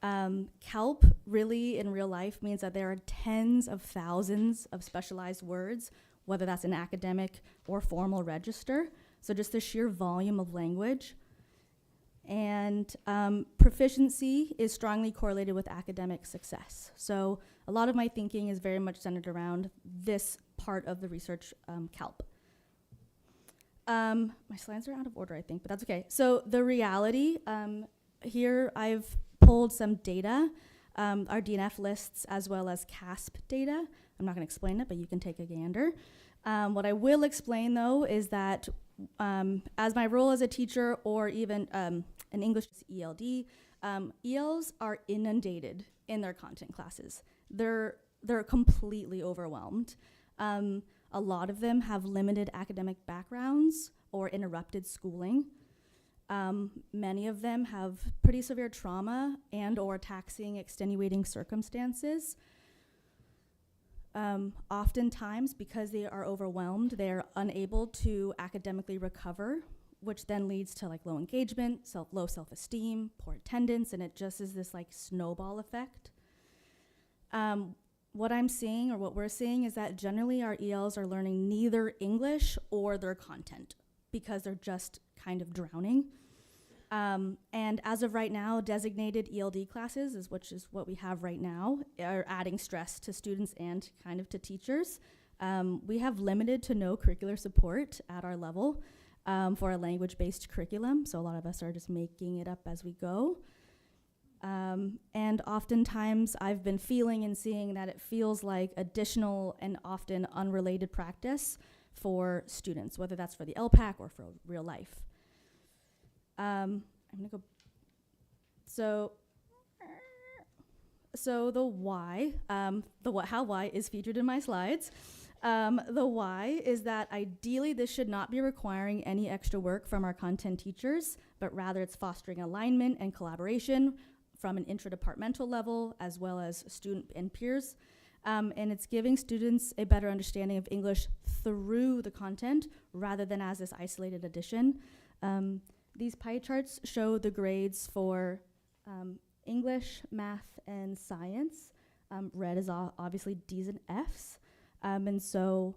CALP really in real life means that there are tens of thousands of specialized words, whether that's an academic or formal register. So just the sheer volume of language. And proficiency is strongly correlated with academic success. So a lot of my thinking is very much centered around this part of the research, CALP. My slides are out of order, I think, but that's okay. So the reality, here I've pulled some data, our DNF lists as well as CASP data. I'm not gonna explain it, but you can take a gander. What I will explain though is that as my role as a teacher or even an English ELD, ELs are inundated in their content classes. They're completely overwhelmed. A lot of them have limited academic backgrounds or interrupted schooling. Many of them have pretty severe trauma and or taxing extenuating circumstances. Oftentimes, because they are overwhelmed, they're unable to academically recover, which then leads to low engagement, low self-esteem, poor attendance, and it just is this snowball effect. What I'm seeing, or what we're seeing, is that generally our ELs are learning neither English or their content because they're just kind of drowning. And as of right now, designated ELD classes, which is what we have right now, are adding stress to students and kind of to teachers. We have limited to no curricular support at our level for a language-based curriculum, so a lot of us are just making it up as we go. And oftentimes I've been feeling and seeing that it feels like additional and often unrelated practice for students, whether that's for the LPAC or for real life. I'm gonna go, so the why, how why is featured in my slides. The why is that ideally this should not be requiring any extra work from our content teachers, but rather it's fostering alignment and collaboration from an intradepartmental level as well as student and peers. And it's giving students a better understanding of English through the content rather than as this isolated addition. These pie charts show the grades for English, math, and science. Red is obviously D's and F's. And so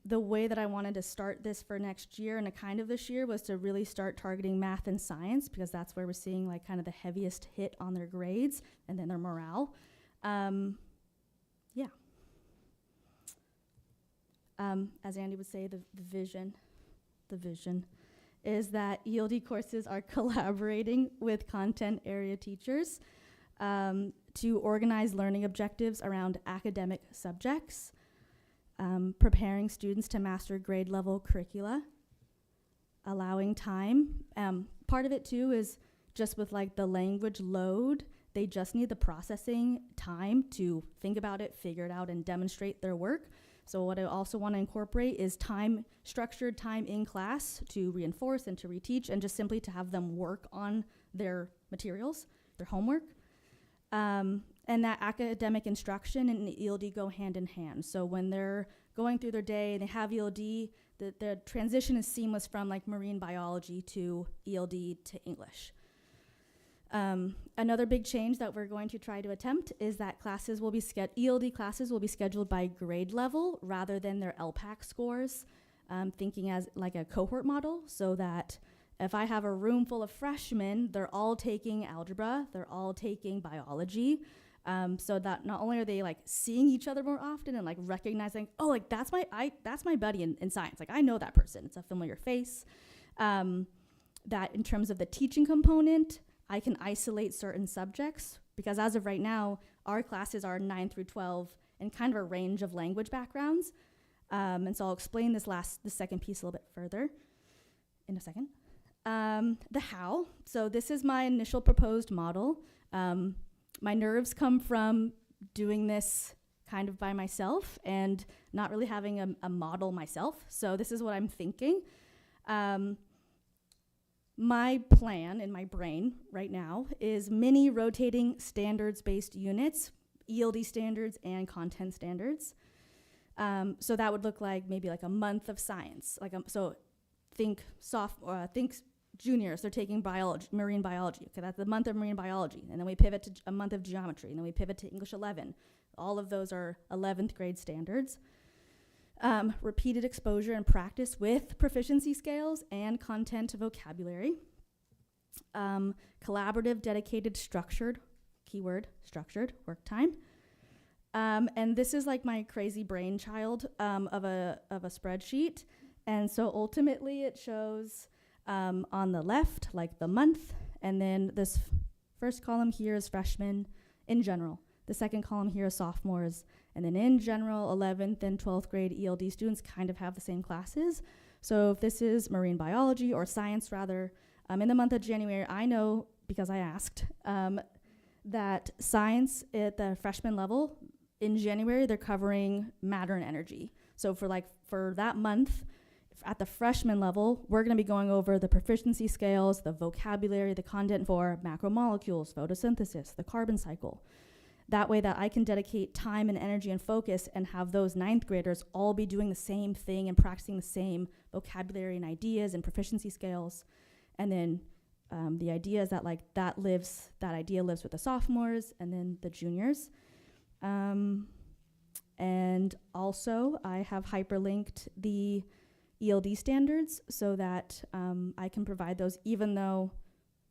the way that I wanted to start this for next year and a kind of this year was to really start targeting math and science, because that's where we're seeing like kind of the heaviest hit on their grades and then their morale. Yeah. As Andy would say, the vision is that ELD courses are collaborating with content area teachers to organize learning objectives around academic subjects, preparing students to master grade level curricula, allowing time. Part of it too is just with like the language load, they just need the processing time to think about it, figure it out, and demonstrate their work. So what I also want to incorporate is structured time in class to reinforce and to reteach, and just simply to have them work on their materials, their homework. And that academic instruction and ELD go hand in hand. So when they're going through their day and they have ELD, the transition is seamless from like marine biology to ELD to English. Another big change that we're going to try to attempt is that ELD classes will be scheduled by grade level rather than their LPAC scores, thinking as like a cohort model, so that if I have a room full of freshmen, they're all taking algebra, they're all taking biology, so that not only are they like seeing each other more often and like recognizing, oh, like that's my buddy in science, like I know that person, it's a familiar face. That in terms of the teaching component, I can isolate certain subjects, because as of right now, our classes are 9 through 12 and kind of a range of language backgrounds. And so I'll explain the second piece a little bit further in a second. The how. So this is my initial proposed model. My nerves come from doing this kind of by myself and not really having a model myself. So this is what I'm thinking. My plan in my brain right now is mini rotating standards-based units, ELD standards and content standards. So that would look like maybe like a month of science. So think juniors, they're taking biology, marine biology. Okay, that's the month of marine biology. And then we pivot to a month of geometry, and then we pivot to English 11. All of those are 11th grade standards. Repeated exposure and practice with proficiency scales and content vocabulary. Collaborative, dedicated, structured, keyword, structured work time. And this is like my crazy brainchild of a spreadsheet. And so ultimately it shows on the left, like the month, and then this first column here is freshmen in general. The second column here is sophomores. And then in general, 11th and 12th grade ELD students kind of have the same classes. So if this is marine biology or science rather, in the month of January, I know, because I asked, that science at the freshman level, in January, they're covering matter and energy. So for that month, at the freshman level, we're gonna be going over the proficiency scales, the vocabulary, the content for macromolecules, photosynthesis, the carbon cycle. That way that I can dedicate time and energy and focus and have those 9th graders all be doing the same thing and practicing the same vocabulary and ideas and proficiency scales. And then the idea is that that idea lives with the sophomores and then the juniors. And also I have hyperlinked the ELD standards so that I can provide those, even though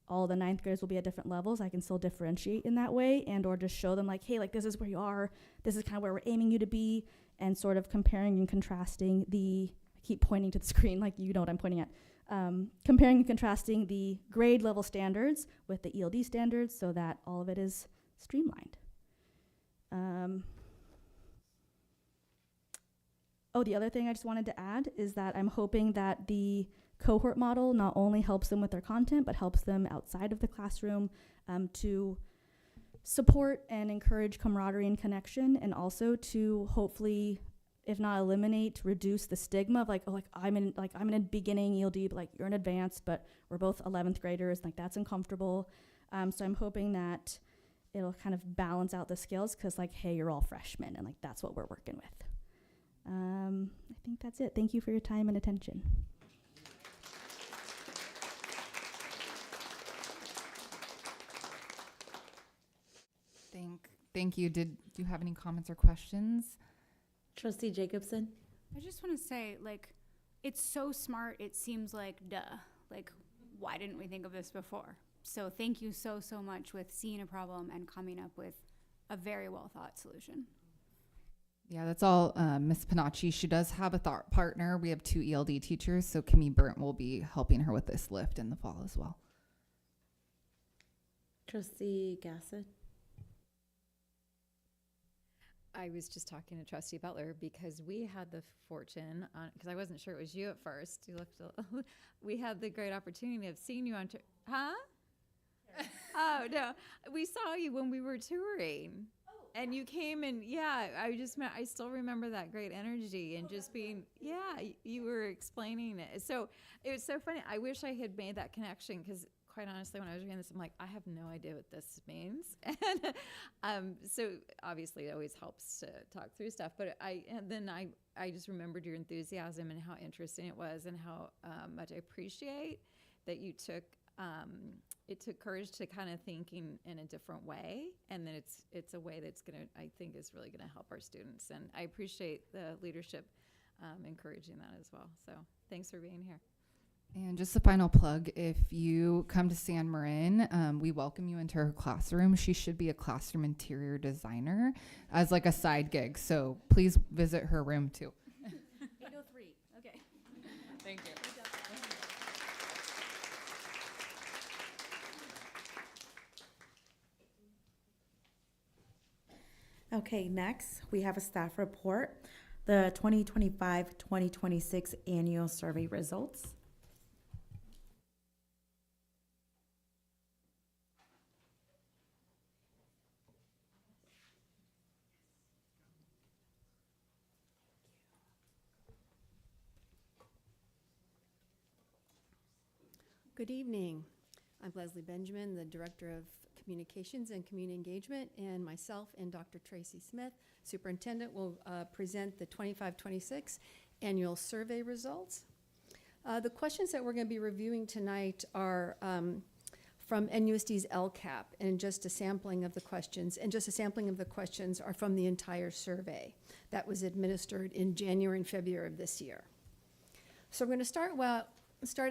all the 9th graders will be at different levels, I can still differentiate in that way, and or just show them like, hey, like this is where you are, this is kind of where we're aiming you to be, and sort of comparing and contrasting I keep pointing to the screen like you know what I'm pointing at, comparing and contrasting the grade level standards with the ELD standards so that all of it is streamlined. The other thing I just wanted to add is that I'm hoping that the cohort model not only helps them with their content, but helps them outside of the classroom to support and encourage camaraderie and connection, and also to hopefully, if not eliminate, reduce the stigma of like, oh, like I'm in a beginning ELD, but like you're in advanced, but we're both 11th graders, like that's uncomfortable. So I'm hoping that it'll kind of balance out the scales, because like, hey, you're all freshmen, and like that's what we're working with. I think that's it. Thank you for your time and attention. Thank you. Did you have any comments or questions? Trustee Jacobson? I just want to say, like, it's so smart. It seems like, duh. Like, why didn't we think of this before? So thank you so much with seeing a problem and coming up with a very well thought solution. Yeah, that's all Miss Panacci. She does have a thought partner. We have 2 ELD teachers, so Kimmy Burnt will be helping her with this lift in the fall as well. Trustee Gassett? I was just talking to Trustee Butler because we had the fortune, because I wasn't sure it was you at first. You looked, we had the great opportunity of seeing you on, huh? Oh, no. We saw you when we were touring. And you came and, yeah, I still remember that great energy and just being, yeah, you were explaining it. So it was so funny. I wish I had made that connection because, quite honestly, when I was reading this, I'm like, I have no idea what this means. And so obviously it always helps to talk through stuff. But I just remembered your enthusiasm and how interesting it was and how much I appreciate that you took it took courage to kind of thinking in a different way, and then it's a way that's gonna, I think, is really gonna help our students. And I appreciate the leadership encouraging that as well. So thanks for being here. And just a final plug, if you come to San Marin, we welcome you into her classroom. She should be a classroom interior designer as like a side gig. So please visit her room too. 803. Okay. Thank you. Okay, next, we have a staff report, the 2025-2026 annual survey results. Good evening. I'm Leslie Benjamin, the Director of Communications and Community Engagement, and myself and Dr. Tracy Smith, Superintendent, will present the 25-26 annual survey results. The questions that we're going to be reviewing tonight are from NUSD's LCAP, and just a sampling of the questions, are from the entire survey that was administered in January and February of this year. So we're going to start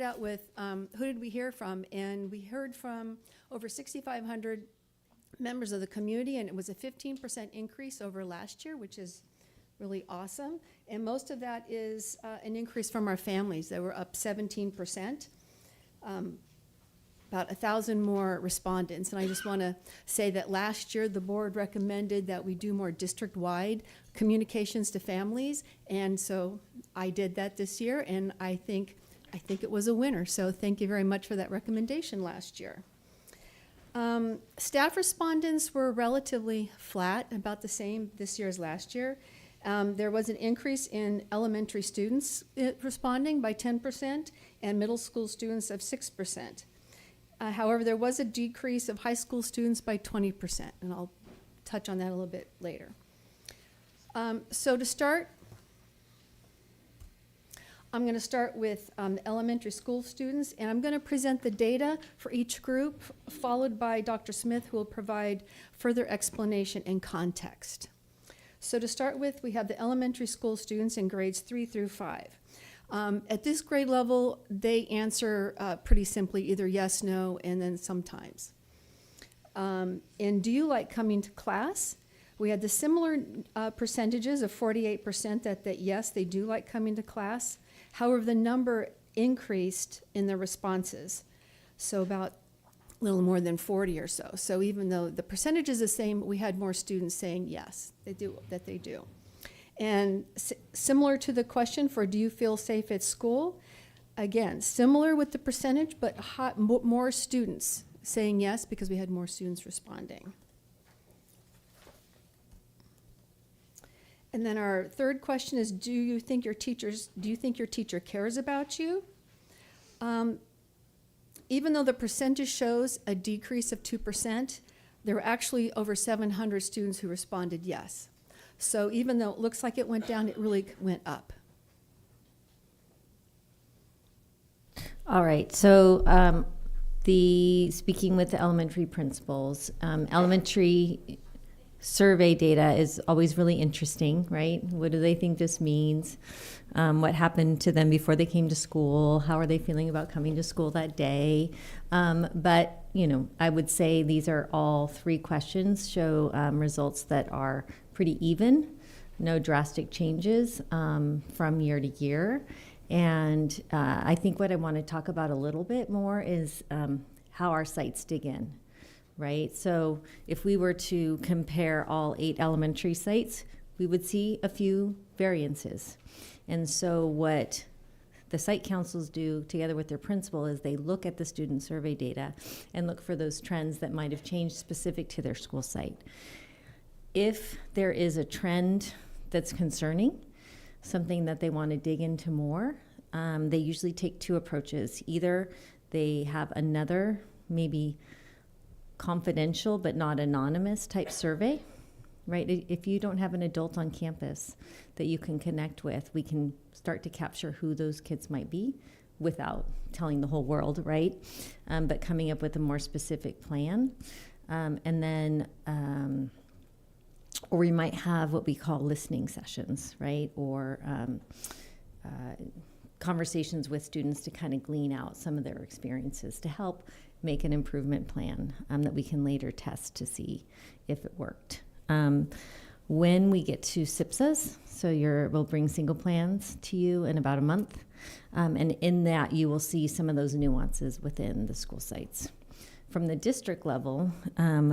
out with who did we hear from? And we heard from over 6,500 members of the community, and it was a 15% increase over last year, which is really awesome. And most of that is an increase from our families. They were up 17%. About 1,000 more respondents. And I just want to say that last year the board recommended that we do more district-wide communications to families. And so I did that this year, and I think it was a winner. So thank you very much for that recommendation last year. Staff respondents were relatively flat, about the same this year as last year. There was an increase in elementary students responding by 10% and middle school students of 6%. However, there was a decrease of high school students by 20%, and I'll touch on that a little bit later. So to start, I'm going to start with elementary school students, and I'm going to present the data for each group, followed by Dr. Smith, who will provide further explanation and context. So to start with, we have the elementary school students in grades 3 through 5. At this grade level, they answer pretty simply either yes, no, and then sometimes. And do you like coming to class? We had the similar percentages of 48% that yes, they do like coming to class. However, the number increased in the responses, so about a little more than 40 or so. So even though the percentage is the same, we had more students saying yes, they do. And similar to the question for do you feel safe at school, again, similar with the percentage, but more students saying yes because we had more students responding. And then our third question is, do you think your teacher cares about you? Even though the percentage shows a decrease of 2%, there were actually over 700 students who responded yes. So even though it looks like it went down, it really went up. All right, so speaking with the elementary principals, elementary survey data is always really interesting, right? What do they think this means? What happened to them before they came to school? How are they feeling about coming to school that day? But, you know, I would say these are all 3 questions show results that are pretty even, no drastic changes from year to year. And I think what I want to talk about a little bit more is how our sites dig in, right? So if we were to compare all 8 elementary sites, we would see a few variances. And so what the site councils do together with their principal is they look at the student survey data and look for those trends that might have changed specific to their school site. If there is a trend that's concerning, something that they want to dig into more, they usually take 2 approaches. Either they have another maybe confidential but not anonymous type survey, right? If you don't have an adult on campus that you can connect with, we can start to capture who those kids might be without telling the whole world, right? But coming up with a more specific plan. And then, or we might have what we call listening sessions, right? Or conversations with students to kind of glean out some of their experiences to help make an improvement plan that we can later test to see if it worked. When we get to SIPSAs, so we'll bring single plans to you in about a month. And in that, you will see some of those nuances within the school sites. From the district level,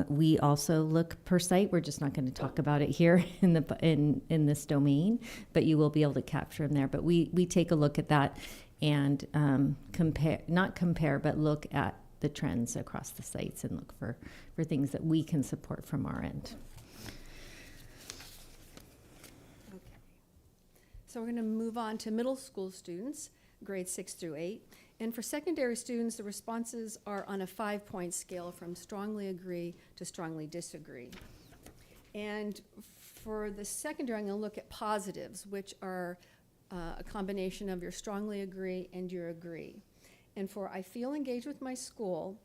we also look per site. We're just not going to talk about it here in this domain, but you will be able to capture them there. But we take a look at that and but look at the trends across the sites and look for things that we can support from our end. So we're going to move on to middle school students, grades 6 through 8. And for secondary students, the responses are on a 5-point scale from strongly agree to strongly disagree. And for the secondary, I'm going to look at positives, which are a combination of your strongly agree and your agree. And for I feel engaged with my school,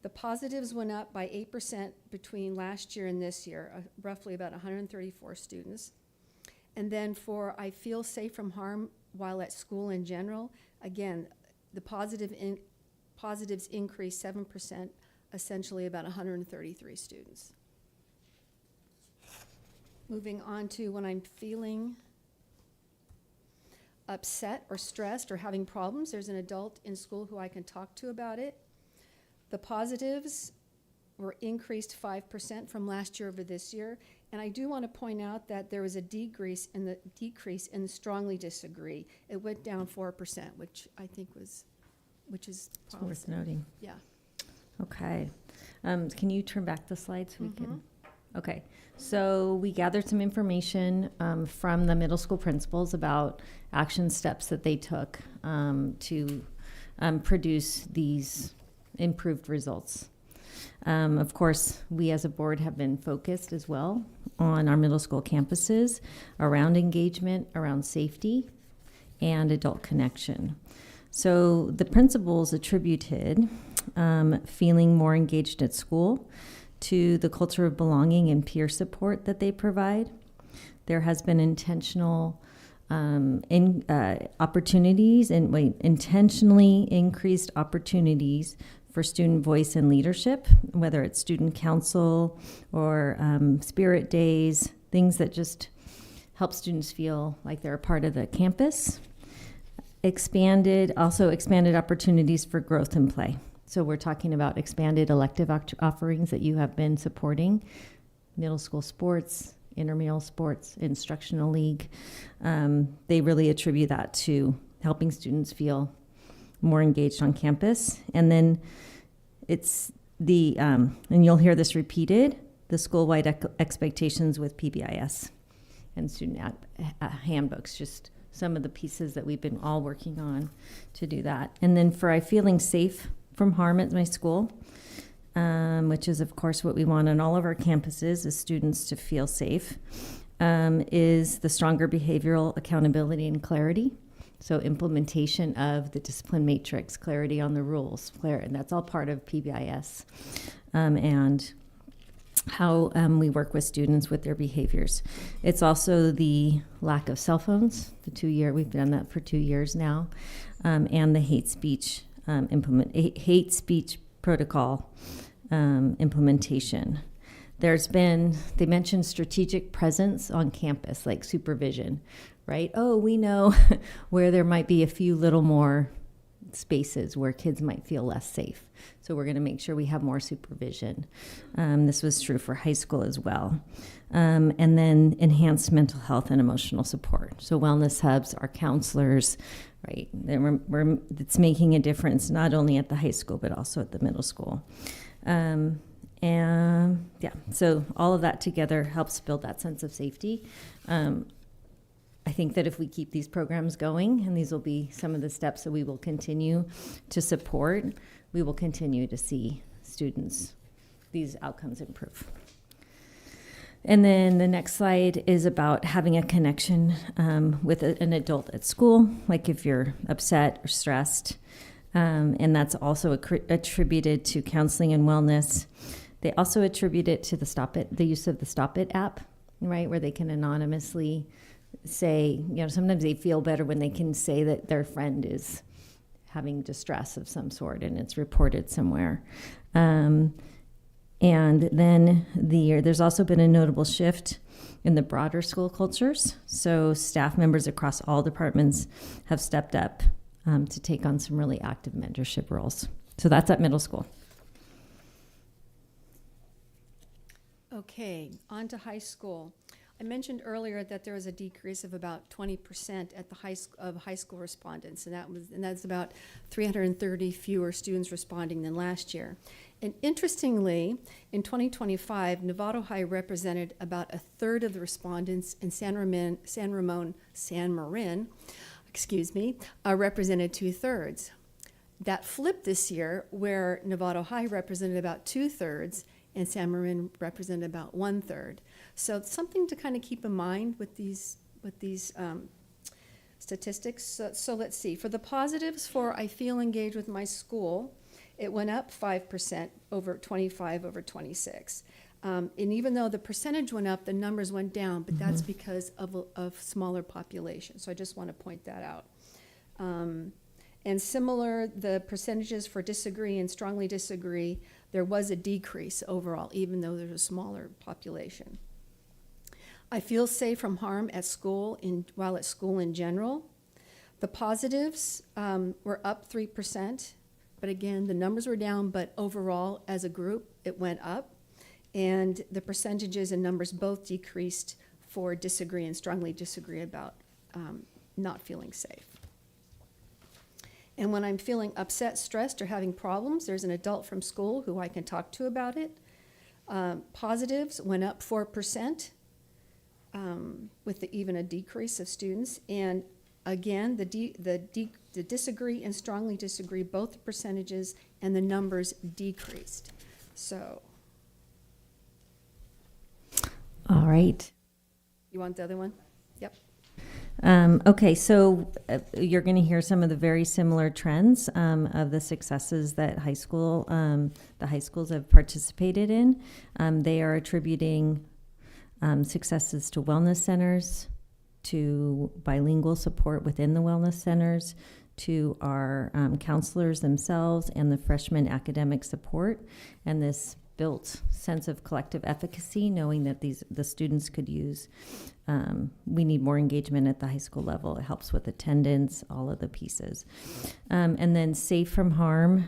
the positives went up by 8% between last year and this year, roughly about 134 students. And then for I feel safe from harm while at school in general, again, the positives increased 7%, essentially about 133 students. Moving on to when I'm feeling upset or stressed or having problems, there's an adult in school who I can talk to about it. The positives were increased 5% from last year over this year. And I do want to point out that there was a decrease in the strongly disagree. It went down 4%, which I think is It's worth noting. Yeah. Okay. Can you turn back the slide so we can? Okay. So we gathered some information from the middle school principals about action steps that they took to produce these improved results. Of course, we as a board have been focused as well on our middle school campuses around engagement, around safety, and adult connection. So the principals attributed feeling more engaged at school to the culture of belonging and peer support that they provide. There has been intentionally increased opportunities for student voice and leadership, whether it's student council or spirit days, things that just help students feel like they're a part of the campus. Expanded opportunities for growth and play. So we're talking about expanded elective offerings that you have been supporting, middle school sports, intramural sports, instructional league. They really attribute that to helping students feel more engaged on campus. And then it's and you'll hear this repeated, the school-wide expectations with PBIS and student handbooks, just some of the pieces that we've been all working on to do that. And then for I feeling safe from harm at my school, which is of course what we want on all of our campuses, is students to feel safe, is the stronger behavioral accountability and clarity. So implementation of the discipline matrix, clarity on the rules, and that's all part of PBIS. And how we work with students with their behaviors. It's also the lack of cell phones, we've done that for 2 years now, and the hate speech protocol implementation. They mentioned strategic presence on campus, like supervision, right? Oh, we know where there might be a few little more spaces where kids might feel less safe. So we're going to make sure we have more supervision. This was true for high school as well. And then enhanced mental health and emotional support. So wellness hubs, our counselors, right? It's making a difference not only at the high school, but also at the middle school. And yeah, so all of that together helps build that sense of safety. I think that if we keep these programs going, and these will be some of the steps that we will continue to support, we will continue to see these outcomes improve. And then the next slide is about having a connection with an adult at school, like if you're upset or stressed. And that's also attributed to counseling and wellness. They also attribute it to the use of the Stop It app, right, where they can anonymously say, sometimes they feel better when they can say that their friend is having distress of some sort and it's reported somewhere. And then there's also been a notable shift in the broader school cultures. So staff members across all departments have stepped up to take on some really active mentorship roles. So that's at middle school. Okay, on to high school. I mentioned earlier that there was a decrease of about 20% at the high school respondents, and that's about 330 fewer students responding than last year. And interestingly, in 2025, Novato High represented about a third of the respondents, and San Marin, represented 2/3. That flipped this year, where Novato High represented about 2/3, and San Marin represented about 1/3. So it's something to kind of keep in mind with these statistics. So let's see. For the positives for I feel engaged with my school, it went up 5% over 25 over 26. And even though the percentage went up, the numbers went down, but that's because of smaller population. So I just want to point that out. And similar, the percentages for disagree and strongly disagree, there was a decrease overall, even though there's a smaller population. I feel safe from harm at school while at school in general. The positives were up 3%, but again, the numbers were down, but overall, as a group, it went up. And the percentages and numbers both decreased for disagree and strongly disagree about not feeling safe. And when I'm feeling upset, stressed, or having problems, there's an adult from school who I can talk to about it. Positives went up 4%. With even a decrease of students. And again, the disagree and strongly disagree, both the percentages and the numbers decreased. So. All right. You want the other one? Yep. Okay, so you're going to hear some of the very similar trends of the successes that the high schools have participated in. They are attributing successes to wellness centers, to bilingual support within the wellness centers, to our counselors themselves, and the freshman academic support, and this built sense of collective efficacy, knowing that the students could use. We need more engagement at the high school level. It helps with attendance, all of the pieces. And then safe from harm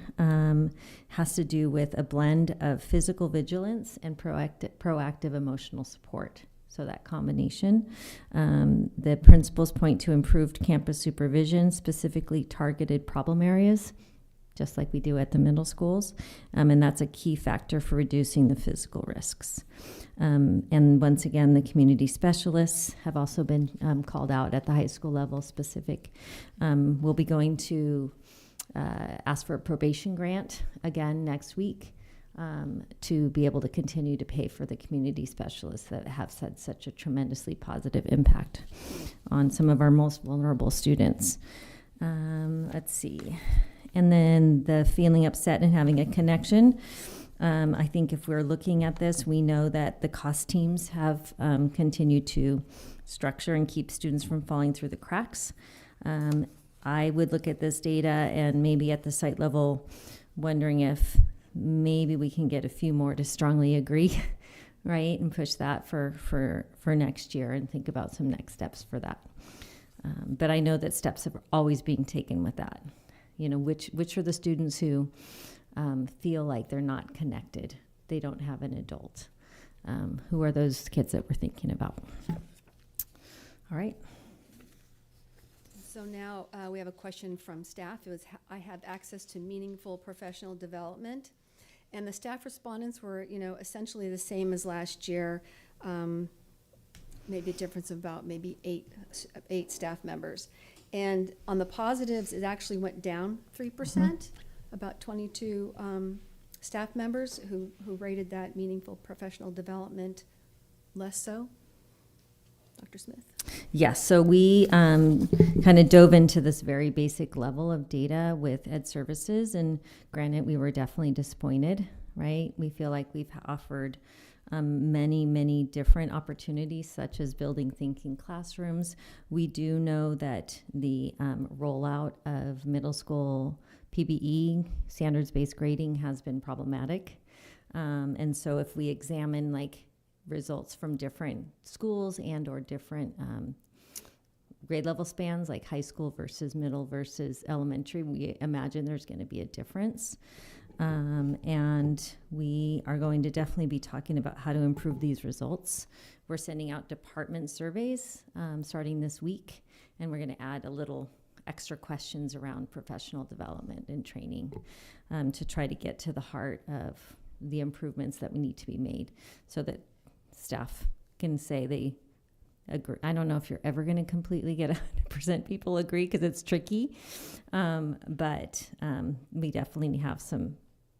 has to do with a blend of physical vigilance and proactive emotional support. So that combination. The principals point to improved campus supervision, specifically targeted problem areas, just like we do at the middle schools. And that's a key factor for reducing the physical risks. And once again, the community specialists have also been called out at the high school level specific. We'll be going to ask for a probation grant again next week to be able to continue to pay for the community specialists that have had such a tremendously positive impact on some of our most vulnerable students. Let's see. And then the feeling upset and having a connection. I think if we're looking at this, we know that the cost teams have continued to structure and keep students from falling through the cracks. I would look at this data and maybe at the site level, wondering if maybe we can get a few more to strongly agree, right, and push that for next year and think about some next steps for that. But I know that steps are always being taken with that. You know, which are the students who feel like they're not connected, they don't have an adult. Who are those kids that we're thinking about? All right. So now we have a question from staff. It was, I have access to meaningful professional development. And the staff respondents were, you know, essentially the same as last year. Maybe a difference of about maybe eight staff members. And on the positives, it actually went down 3%, about 22 staff members who rated that meaningful professional development less so. Dr. Smith? Yes, so we kind of dove into this very basic level of data with Ed Services, and granted, we were definitely disappointed, right? We feel like we've offered many different opportunities, such as building thinking classrooms. We do know that the rollout of middle school PBE, standards-based grading, has been problematic. And so if we examine like results from different schools and or different grade level spans, like high school versus middle versus elementary, we imagine there's going to be a difference. And we are going to definitely be talking about how to improve these results. We're sending out department surveys starting this week, and we're going to add a little extra questions around professional development and training to try to get to the heart of the improvements that we need to be made so that staff can say they agree. I don't know if you're ever going to completely get 100% people agree, because it's tricky, but we definitely have some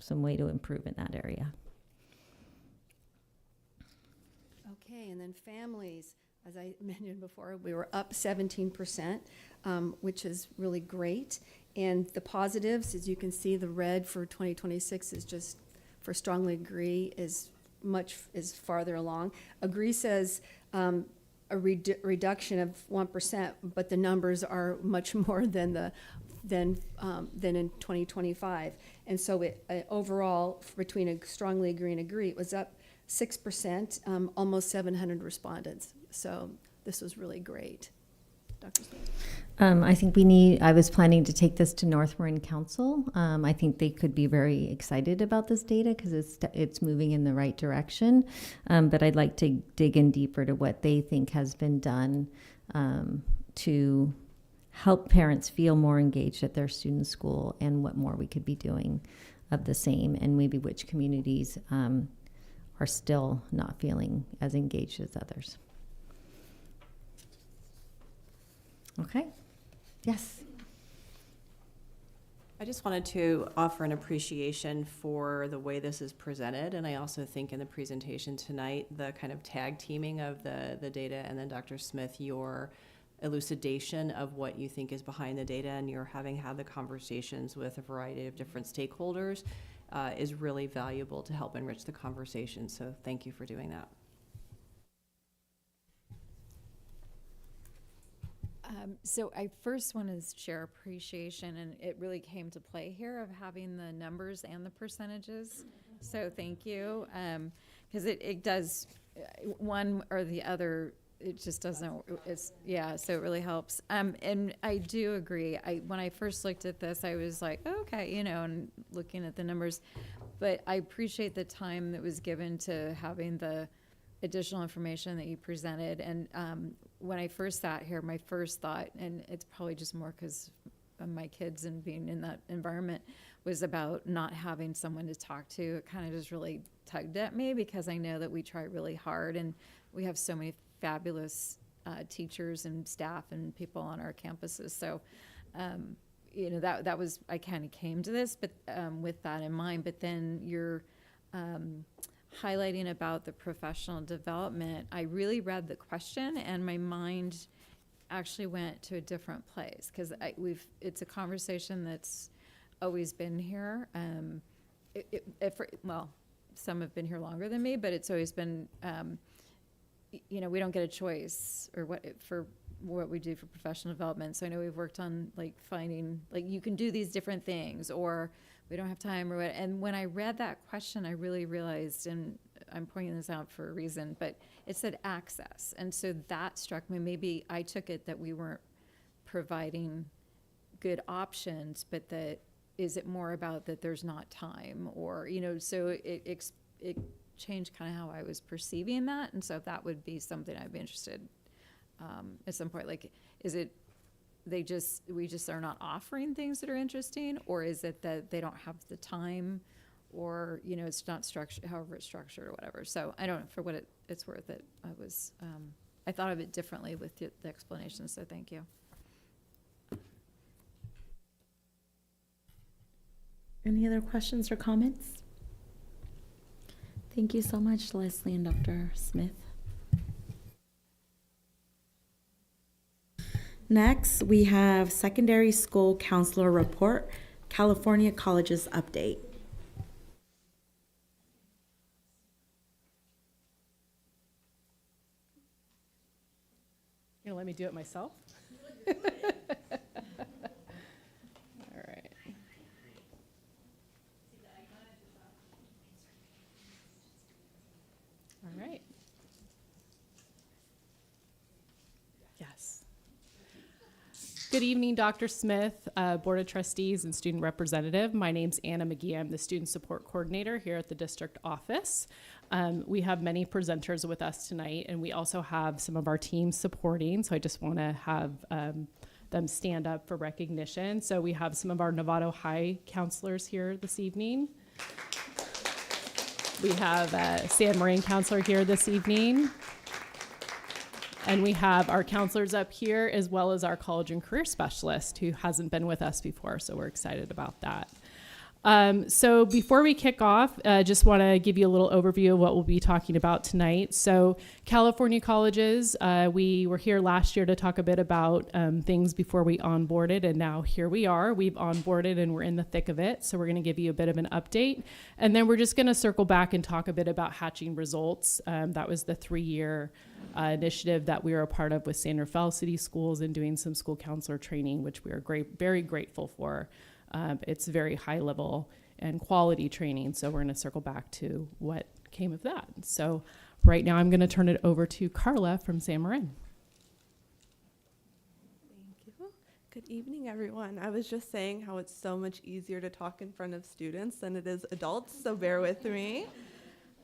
way to improve in that area. Okay, and then families, as I mentioned before, we were up 17%, which is really great. And the positives, as you can see, the red for 2026 is just for strongly agree is farther along. Agree says a reduction of 1%, but the numbers are much more than in 2025. And so it overall, between a strongly agree and agree, it was up 6%, almost 700 respondents. So this was really great. Dr. Smith? I think I was planning to take this to North Marin Council. I think they could be very excited about this data because it's moving in the right direction. But I'd like to dig in deeper to what they think has been done to help parents feel more engaged at their student's school, and what more we could be doing of the same, and maybe which communities are still not feeling as engaged as others. Okay. Yes. I just wanted to offer an appreciation for the way this is presented, and I also think in the presentation tonight, the kind of tag teaming of the data, and then Dr. Smith, your elucidation of what you think is behind the data, and you're having had the conversations with a variety of different stakeholders is really valuable to help enrich the conversation. So thank you for doing that. So I first want to share appreciation, and it really came to play here, of having the numbers and the percentages. So thank you, because it does one or the other. It just doesn't. So it really helps. And I do agree. When I first looked at this, I was like, okay, and looking at the numbers, but I appreciate the time that was given to having the additional information that you presented. And when I first sat here, my first thought, and it's probably just more because of my kids and being in that environment, was about not having someone to talk to. It kind of just really tugged at me, because I know that we try really hard, and we have so many fabulous teachers and staff and people on our campuses. So, that was, I kind of came to this, but with that in mind. But then you're highlighting about the professional development. I really read the question, and my mind actually went to a different place, because it's a conversation that's always been here. some have been here longer than me, but it's always been, you know, we don't get a choice or for what we do for professional development. So I know we've worked on like finding, like you can do these different things, or we don't have time or what. And when I read that question, I really realized, and I'm pointing this out for a reason, but it said access. And so that struck me. Maybe I took it that we weren't providing good options, but that is it more about that there's not time, or, you know, so it changed kind of how I was perceiving that. And so that would be something I'd be interested at some point. Like, is it we just are not offering things that are interesting, or is it that they don't have the time, or, you know, it's not structured, however it's structured or whatever. So I don't know, for what it's worth, it I thought of it differently with the explanation, so thank you. Any other questions or comments? Thank you so much, Leslie and Dr. Smith. Next, we have Secondary School Counselor Report, California Colleges Update. You gonna let me do it myself? All right. All right. Yes. Good evening, Dr. Smith, Board of Trustees, and student representative. My name's Anna McGee. I'm the Student Support Coordinator here at the district office. We have many presenters with us tonight, and we also have some of our teams supporting, so I just want to have them stand up for recognition. So we have some of our Novato High counselors here this evening. We have San Marin counselor here this evening. And we have our counselors up here, as well as our college and career specialist, who hasn't been with us before, so we're excited about that. So before we kick off, just want to give you a little overview of what we'll be talking about tonight. So California colleges, we were here last year to talk a bit about things before we onboarded, and now here we are. We've onboarded and we're in the thick of it, so we're going to give you a bit of an update. And then we're just going to circle back and talk a bit about hatching results. That was the 3-year initiative that we were a part of with San Rafael City Schools and doing some school counselor training, which we are very grateful for. It's very high level and quality training, so we're going to circle back to what came of that. So right now I'm going to turn it over to Carla from San Marin. Thank you. Good evening, everyone. I was just saying how it's so much easier to talk in front of students than it is adults, so bear with me.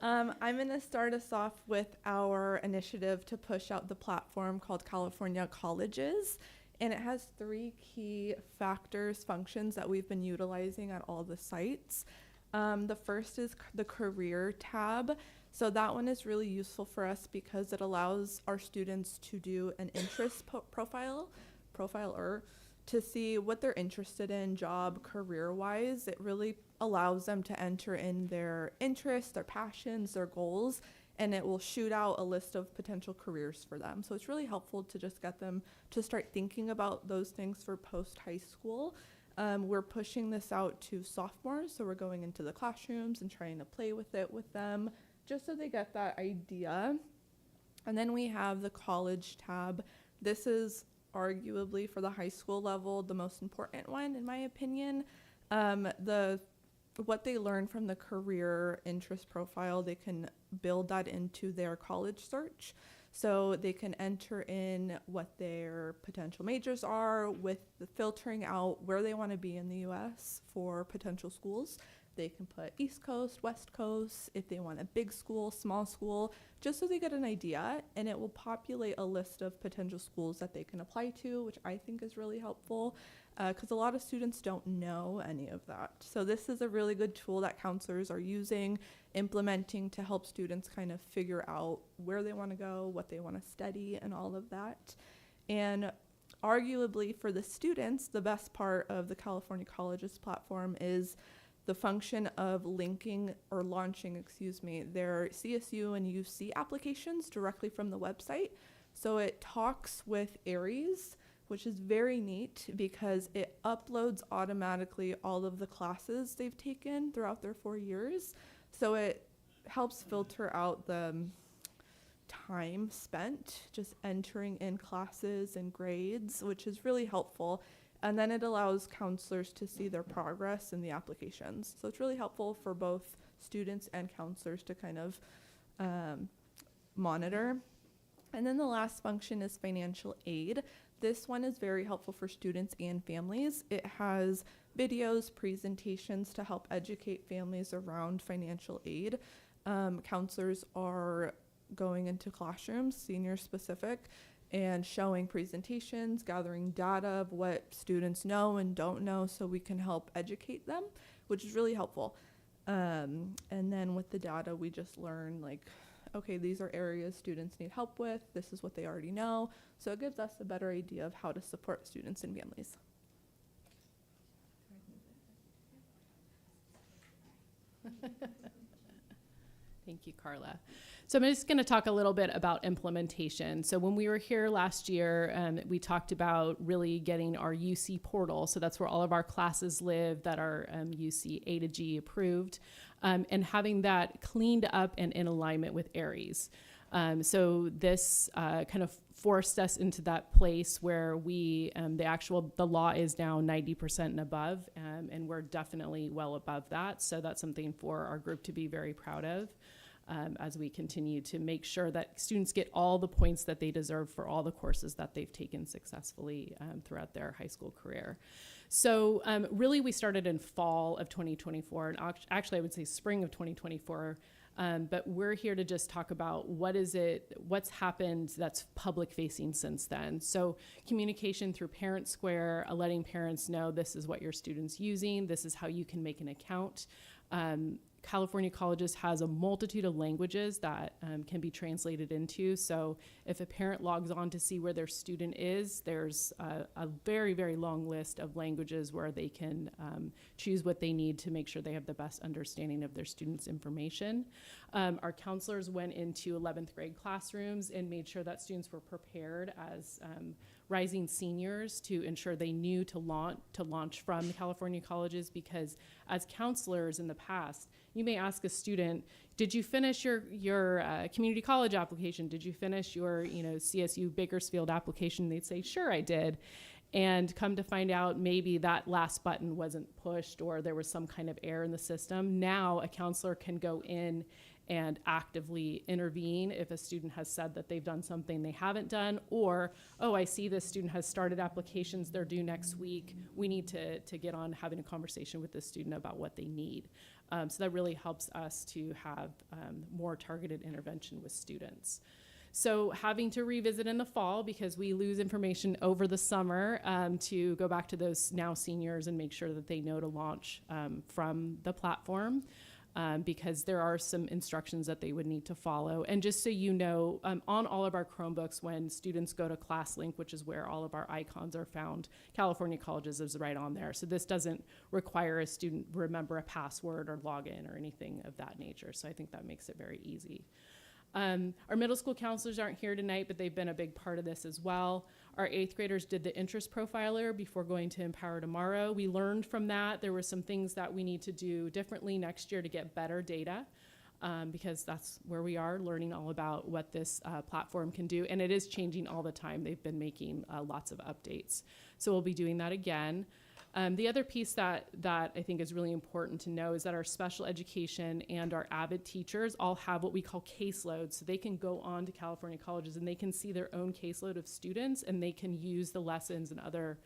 I'm going to start us off with our initiative to push out the platform called California Colleges. And it has 3 key functions that we've been utilizing at all the sites. The first is the career tab. So that one is really useful for us because it allows our students to do an interest profiler to see what they're interested in job career-wise. It really allows them to enter in their interests, their passions, their goals, and it will shoot out a list of potential careers for them. So it's really helpful to just get them to start thinking about those things for post-high school. We're pushing this out to sophomores, so we're going into the classrooms and trying to play with it with them, just so they get that idea. And then we have the college tab. This is arguably for the high school level the most important one, in my opinion. What they learn from the career interest profile, they can build that into their college search. So they can enter in what their potential majors are with the filtering out where they want to be in the US for potential schools. They can put East Coast, West Coast, if they want a big school, small school, just so they get an idea, and it will populate a list of potential schools that they can apply to, which I think is really helpful because a lot of students don't know any of that. So this is a really good tool that counselors are using, implementing to help students kind of figure out where they want to go, what they want to study, and all of that. And arguably for the students, the best part of the California Colleges platform is the function of launching their CSU and UC applications directly from the website. So it talks with Aries, which is very neat because it uploads automatically all of the classes they've taken throughout their 4 years. So it helps filter out the time spent just entering in classes and grades, which is really helpful. And then it allows counselors to see their progress in the applications. So it's really helpful for both students and counselors to kind of monitor. And then the last function is financial aid. This one is very helpful for students and families. It has videos, presentations to help educate families around financial aid. Counselors are going into classrooms, senior specific, and showing presentations, gathering data of what students know and don't know so we can help educate them, which is really helpful. And then with the data, we just learn like, okay, these are areas students need help with. This is what they already know. So it gives us a better idea of how to support students and families. Thank you, Carla. So I'm just going to talk a little bit about implementation. So when we were here last year, we talked about really getting our UC portal. So that's where all of our classes live that are UC A to G approved, and having that cleaned up and in alignment with ARIES. So this kind of forced us into that place where we, the law is now 90% and above, and we're definitely well above that. So that's something for our group to be very proud of. As we continue to make sure that students get all the points that they deserve for all the courses that they've taken successfully throughout their high school career. So really we started in fall of 2024, and actually I would say spring of 2024, but we're here to just talk about what's happened that's public facing since then. So communication through Parent Square, letting parents know this is what your student's using, this is how you can make an account. California Colleges has a multitude of languages that can be translated into. So if a parent logs on to see where their student is, there's a very, very long list of languages where they can choose what they need to make sure they have the best understanding of their students' information. Our counselors went into 11th grade classrooms and made sure that students were prepared as rising seniors to ensure they knew to launch from the California Colleges, because as counselors in the past, you may ask a student, did you finish your community college application? Did you finish your CSU Bakersfield application? They'd say, sure, I did. And come to find out maybe that last button wasn't pushed or there was some kind of error in the system. Now a counselor can go in and actively intervene if a student has said that they've done something they haven't done, or, oh, I see this student has started applications, they're due next week. We need to get on having a conversation with this student about what they need. So that really helps us to have more targeted intervention with students. So having to revisit in the fall because we lose information over the summer to go back to those now seniors and make sure that they know to launch from the platform. Because there are some instructions that they would need to follow. And just so you know, on all of our Chromebooks, when students go to ClassLink, which is where all of our icons are found, California Colleges is right on there. So this doesn't require a student remember a password or log in or anything of that nature. So I think that makes it very easy. Our middle school counselors aren't here tonight, but they've been a big part of this as well. Our 8th graders did the interest profiler before going to Empower Tomorrow. We learned from that. There were some things that we need to do differently next year to get better data, because that's where we are, learning all about what this platform can do. And it is changing all the time. They've been making lots of updates. So we'll be doing that again. The other piece that I think is really important to know is that our special education and our AVID teachers all have what we call caseloads. So they can go on to California Colleges and they can see their own caseload of students, and they can use the lessons and other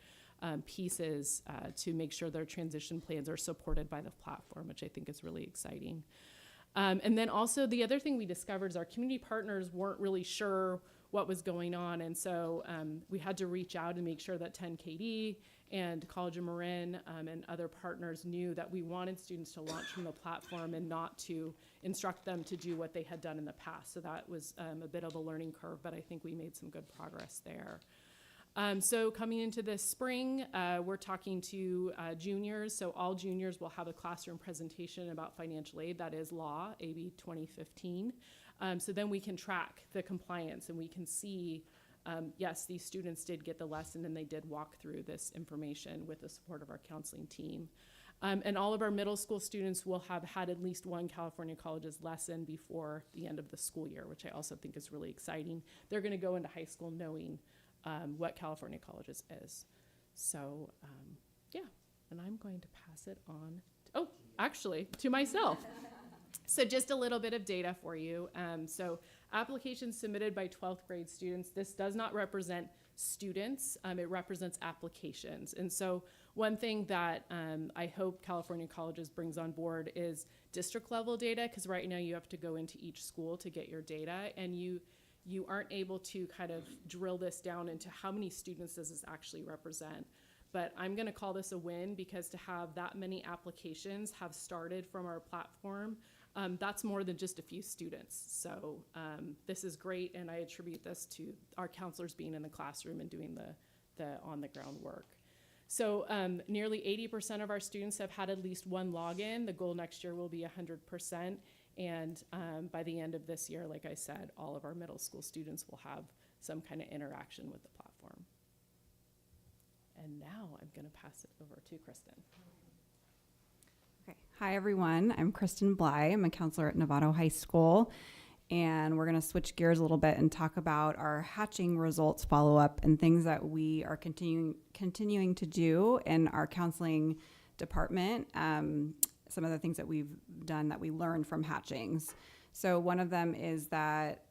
pieces to make sure their transition plans are supported by the platform, which I think is really exciting. And then also the other thing we discovered is our community partners weren't really sure what was going on. And so we had to reach out and make sure that 10KD and College of Marin and other partners knew that we wanted students to launch from the platform and not to instruct them to do what they had done in the past. So that was a bit of a learning curve, but I think we made some good progress there. So coming into this spring, we're talking to juniors. So all juniors will have a classroom presentation about financial aid. That is law, AB 2015. So then we can track the compliance and we can see, yes, these students did get the lesson and they did walk through this information with the support of our counseling team. And all of our middle school students will have had at least one California Colleges lesson before the end of the school year, which I also think is really exciting. They're going to go into high school knowing what California Colleges is. So, yeah, and I'm going to pass it on, to myself. So just a little bit of data for you. So applications submitted by 12th grade students. This does not represent students, it represents applications. And so one thing that I hope California Colleges brings on board is district level data, because right now you have to go into each school to get your data, and you aren't able to kind of drill this down into how many students does this actually represent. But I'm gonna call this a win, because to have that many applications have started from our platform, that's more than just a few students. So this is great, and I attribute this to our counselors being in the classroom and doing the on-the-ground work. So nearly 80% of our students have had at least one login. The goal next year will be 100%. And by the end of this year, like I said, all of our middle school students will have some kind of interaction with the platform. And now I'm going to pass it over to Kristen. Okay. Hi, everyone. I'm Kristen Bly. I'm a counselor at Novato High School. And we're going to switch gears a little bit and talk about our hatching results follow-up and things that we are continuing to do in our counseling department. Some of the things that we've done that we learned from hatchings. So one of them is that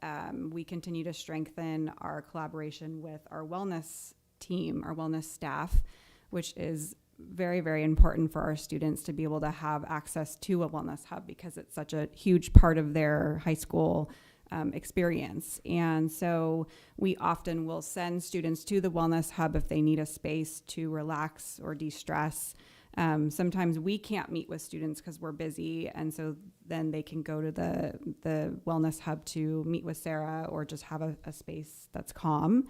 we continue to strengthen our collaboration with our wellness team, our wellness staff, which is very, very important for our students to be able to have access to a wellness hub, because it's such a huge part of their high school experience. And so we often will send students to the wellness hub if they need a space to relax or de-stress. Sometimes we can't meet with students because we're busy, and so then they can go to the wellness hub to meet with Sarah or just have a space that's calm.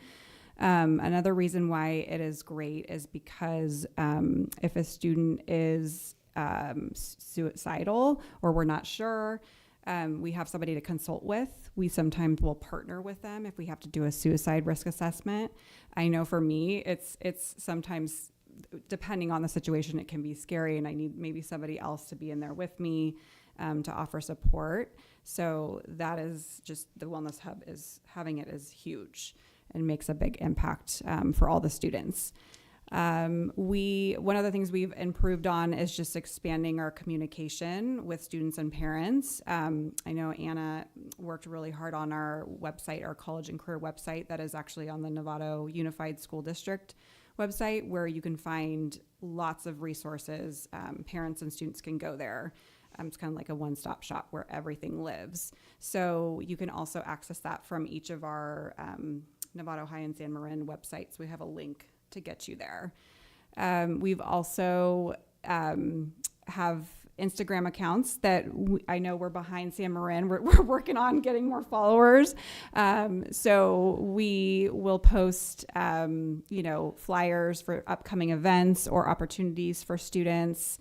Another reason why it is great is because if a student is suicidal or we're not sure, we have somebody to consult with. We sometimes will partner with them if we have to do a suicide risk assessment. I know for me, it's sometimes, depending on the situation, it can be scary, and I need maybe somebody else to be in there with me to offer support. So that is just, the Wellness Hub is, having it is huge and makes a big impact for all the students. One of the things we've improved on is just expanding our communication with students and parents. I know Anna worked really hard on our website, our college and career website that is actually on the Novato Unified School District website, where you can find lots of resources. Parents and students can go there. It's kind of like a one-stop shop where everything lives. So you can also access that from each of our Novato High and San Marin websites. We have a link to get you there. We've also have Instagram accounts that I know we're behind San Marin. We're working on getting more followers. So we will post, flyers for upcoming events or opportunities for students.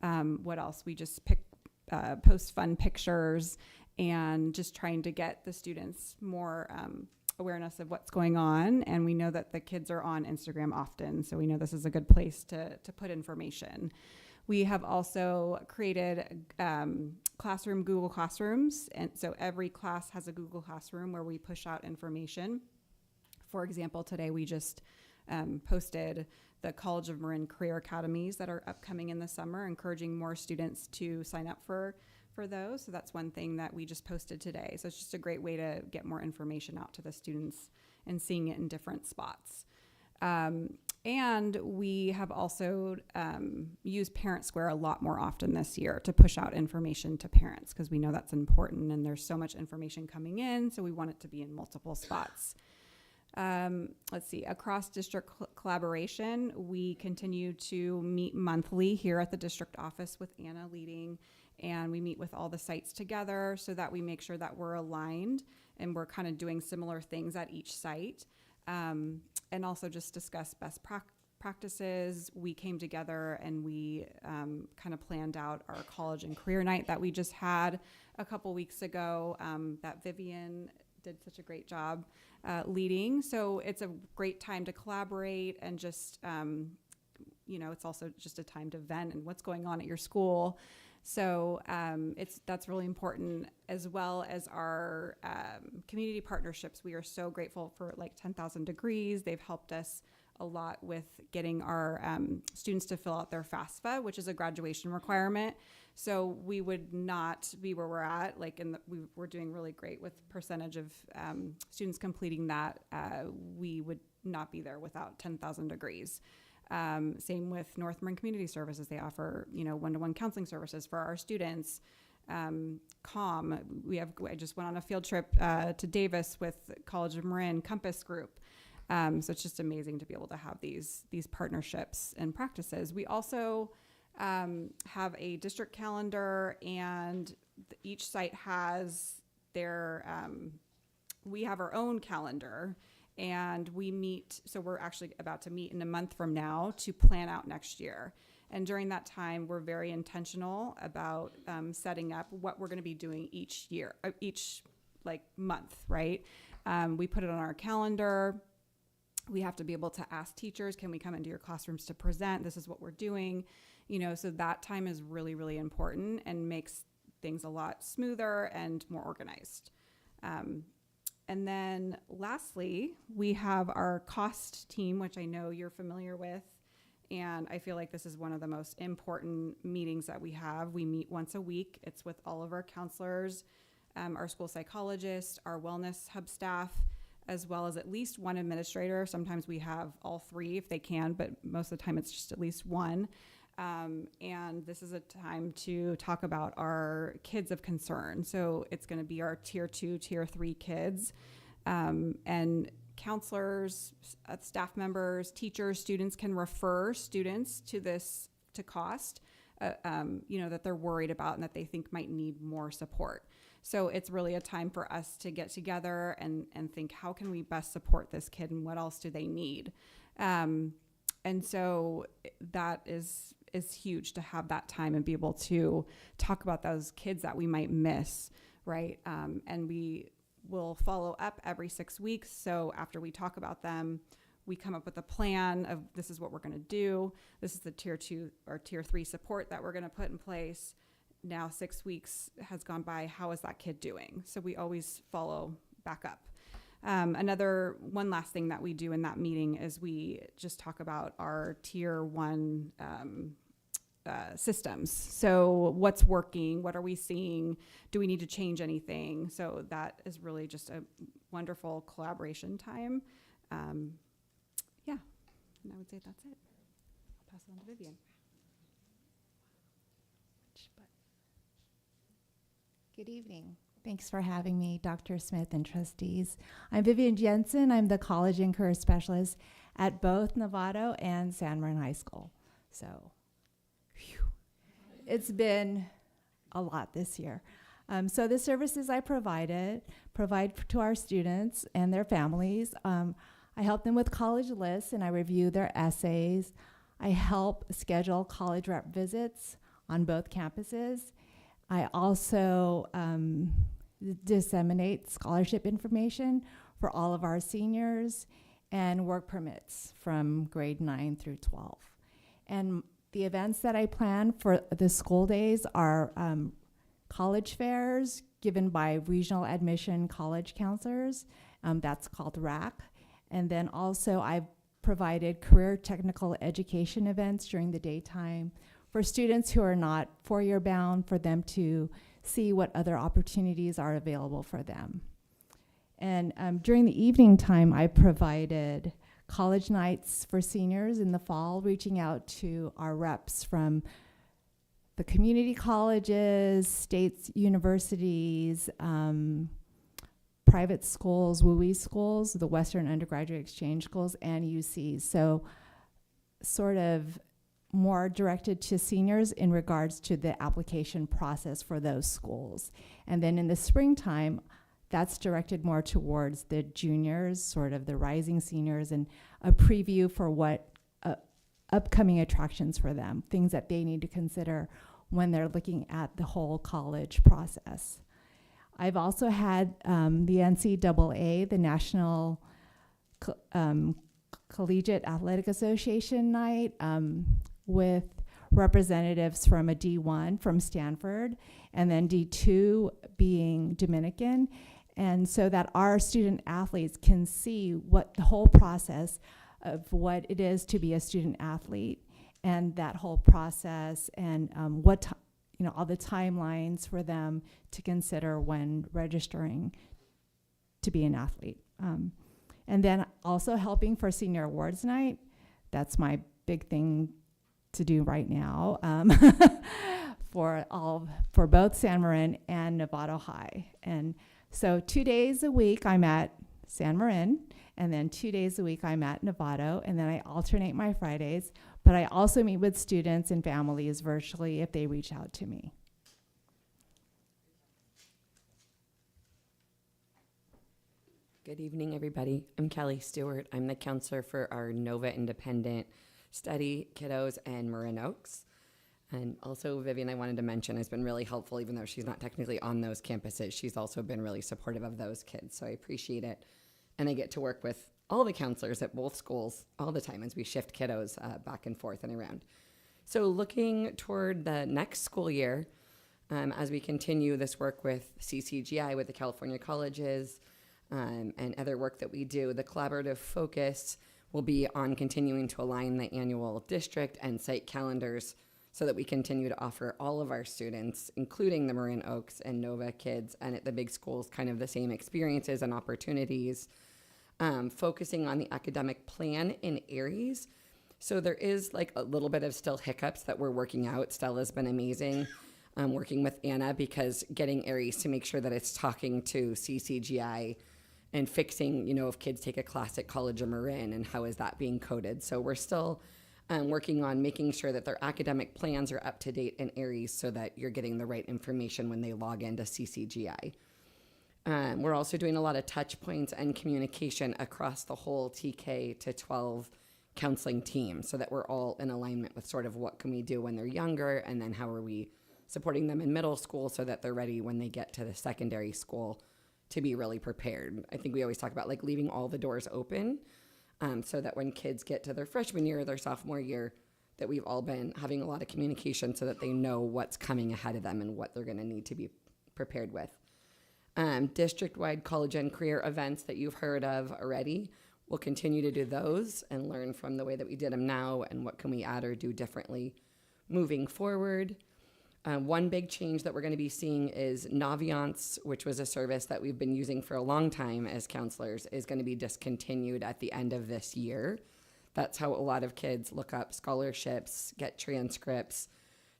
What else? We just post fun pictures and just trying to get the students more awareness of what's going on. And we know that the kids are on Instagram often, so we know this is a good place to put information. We have also created Google Classrooms, and so every class has a Google Classroom where we push out information. For example, today we just posted the College of Marin Career Academies that are upcoming in the summer, encouraging more students to sign up for those. So that's one thing that we just posted today. So it's just a great way to get more information out to the students and seeing it in different spots. And we have also used Parent Square a lot more often this year to push out information to parents, because we know that's important and there's so much information coming in, so we want it to be in multiple spots. Let's see, across district collaboration, we continue to meet monthly here at the district office with Anna leading, and we meet with all the sites together so that we make sure that we're aligned and we're kind of doing similar things at each site. And also just discuss best practices. We came together and we kind of planned out our college and career night that we just had a couple weeks ago, that Vivian did such a great job leading. So it's a great time to collaborate and just, it's also just a time to vent and what's going on at your school. So that's really important, as well as our community partnerships. We are so grateful for like 10,000 Degrees. They've helped us a lot with getting our students to fill out their FAFSA, which is a graduation requirement. So we would not be where we're at. We're doing really great with percentage of students completing that. We would not be there without 10,000 Degrees. Same with North Marin Community Services. They offer, one-to-one counseling services for our students. CALM, I just went on a field trip to Davis with College of Marin Compass Group. So it's just amazing to be able to have these partnerships and practices. We also have a district calendar, and each site has their, we have our own calendar. And we meet, so we're actually about to meet in a month from now to plan out next year. And during that time, we're very intentional about setting up what we're going to be doing each year, each month, right? We put it on our calendar. We have to be able to ask teachers, can we come into your classrooms to present? This is what we're doing. So that time is really, really important and makes things a lot smoother and more organized. And then lastly, we have our cost team, which I know you're familiar with. And I feel like this is one of the most important meetings that we have. We meet once a week. It's with all of our counselors, our school psychologists, our wellness hub staff, as well as at least one administrator. Sometimes we have all three if they can, but most of the time it's just at least one. And this is a time to talk about our kids of concern. So it's going to be our tier 2, tier 3 kids, and counselors, staff members, teachers, students can refer students to COST, that they're worried about and that they think might need more support. So it's really a time for us to get together and think, how can we best support this kid and what else do they need? And so that is huge to have that time and be able to talk about those kids that we might miss, right? And we will follow up every 6 weeks. So after we talk about them, we come up with a plan of this is what we're going to do. This is the tier 2 or tier 3 support that we're going to put in place. Now 6 weeks has gone by. How is that kid doing? So we always follow back up. One last thing that we do in that meeting is we just talk about our tier 1 systems. So what's working? What are we seeing? Do we need to change anything? So that is really just a wonderful collaboration time. And I would say that's it. I'll pass it on to Vivian. Good evening. Thanks for having me, Dr. Smith and trustees. I'm Vivian Jensen. I'm the college and career specialist at both Novato and San Marin High School. So, it's been a lot this year. So the services I provide to our students and their families. I help them with college lists and I review their essays. I help schedule college rep visits on both campuses. I also disseminate scholarship information for all of our seniors and work permits from grade 9 through 12. And the events that I plan for the school days are college fairs given by regional admission college counselors. That's called RAC. And then also I've provided career technical education events during the daytime for students who are not four-year bound, for them to see what other opportunities are available for them. And during the evening time, I provided college nights for seniors in the fall, reaching out to our reps from the community colleges, states, universities, private schools, WUI schools, the Western Undergraduate Exchange schools, and UCs. So sort of more directed to seniors in regards to the application process for those schools. And then in the springtime, that's directed more towards the juniors, sort of the rising seniors, and a preview for what upcoming attractions for them, things that they need to consider when they're looking at the whole college process. I've also had the NCAA, the National Collegiate Athletic Association night with representatives from a D1 from Stanford, and then D2 being Dominican, and so that our student athletes can see what the whole process of what it is to be a student athlete, and that whole process, and all the timelines for them to consider when registering to be an athlete. And then also helping for Senior Awards Night. That's my big thing to do right now for both San Marin and Novato High. And so 2 days a week I'm at San Marin, and then 2 days a week I'm at Novato, and then I alternate my Fridays, but I also meet with students and families virtually if they reach out to me. Good evening, everybody. I'm Kelly Stewart. I'm the counselor for our Nova Independent Study Kiddos and Marin Oaks. And also Vivian, I wanted to mention, has been really helpful, even though she's not technically on those campuses. She's also been really supportive of those kids, so I appreciate it. And I get to work with all the counselors at both schools all the time as we shift kiddos back and forth and around. So looking toward the next school year, as we continue this work with CCGI, with the California colleges, and other work that we do, the collaborative focus will be on continuing to align the annual district and site calendars so that we continue to offer all of our students, including the Marin Oaks and Nova kids, and at the big schools, kind of the same experiences and opportunities, focusing on the academic plan in Aries. So there is like a little bit of still hiccups that we're working out. Stella's been amazing working with Anna, because getting Aries to make sure that it's talking to CCGI and fixing, if kids take a class at College or Marin, and how is that being coded. So we're still working on making sure that their academic plans are up to date in Aries so that you're getting the right information when they log into CCGI. We're also doing a lot of touch points and communication across the whole TK to 12 counseling team, so that we're all in alignment with sort of what can we do when they're younger, and then how are we supporting them in middle school so that they're ready when they get to the secondary school to be really prepared. I think we always talk about like leaving all the doors open, so that when kids get to their freshman year or their sophomore year, that we've all been having a lot of communication so that they know what's coming ahead of them and what they're going to need to be prepared with. District-wide college and career events that you've heard of already, we'll continue to do those and learn from the way that we did them now and what can we add or do differently moving forward. One big change that we're going to be seeing is Naviance, which was a service that we've been using for a long time as counselors, is going to be discontinued at the end of this year. That's how a lot of kids look up scholarships, get transcripts,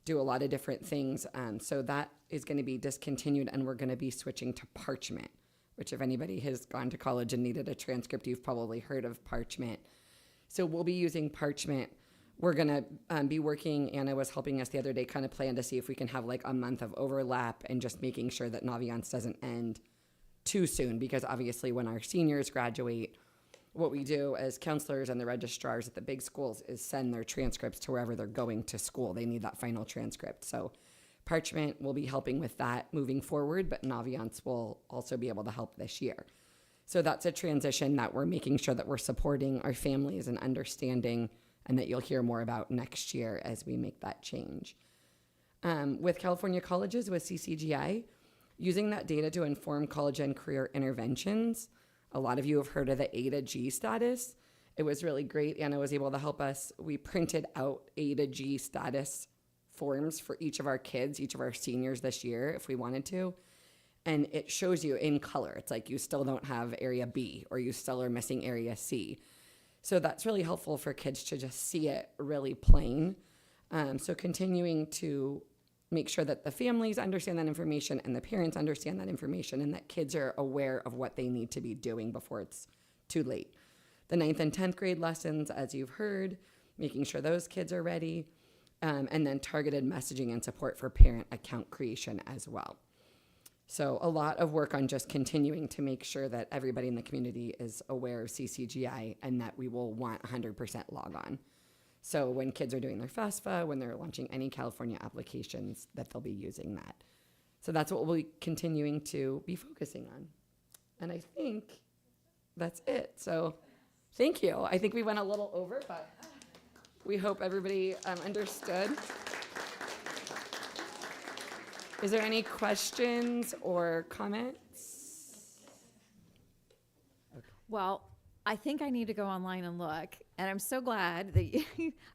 do a lot of different things. So that is going to be discontinued, and we're going to be switching to Parchment, which if anybody has gone to college and needed a transcript, you've probably heard of Parchment. So we'll be using Parchment. We're going to be working, Anna was helping us the other day kind of plan to see if we can have like a month of overlap and just making sure that Naviance doesn't end too soon, because obviously when our seniors graduate, what we do as counselors and the registrars at the big schools is send their transcripts to wherever they're going to school. They need that final transcript. So Parchment will be helping with that moving forward, but Naviance will also be able to help this year. So that's a transition that we're making sure that we're supporting our families and understanding, and that you'll hear more about next year as we make that change. With California colleges, with CCGI, using that data to inform college and career interventions. A lot of you have heard of the A to G status. It was really great. Anna was able to help us. We printed out A to G status forms for each of our kids, each of our seniors this year, if we wanted to. And it shows you in color. It's like you still don't have area B, or you still are missing area C. So that's really helpful for kids to just see it really plain. So continuing to make sure that the families understand that information and the parents understand that information, and that kids are aware of what they need to be doing before it's too late. The 9th and 10th grade lessons, as you've heard, making sure those kids are ready, and then targeted messaging and support for parent account creation as well. So a lot of work on just continuing to make sure that everybody in the community is aware of CCGI, and that we will want 100% log on. So when kids are doing their FAFSA, when they're launching any California applications, that they'll be using that. So that's what we'll be continuing to be focusing on. And I think that's it. So Thank you. I think we went a little over, but we hope everybody understood. Is there any questions or comments? Well, I think I need to go online and look, and I'm so glad that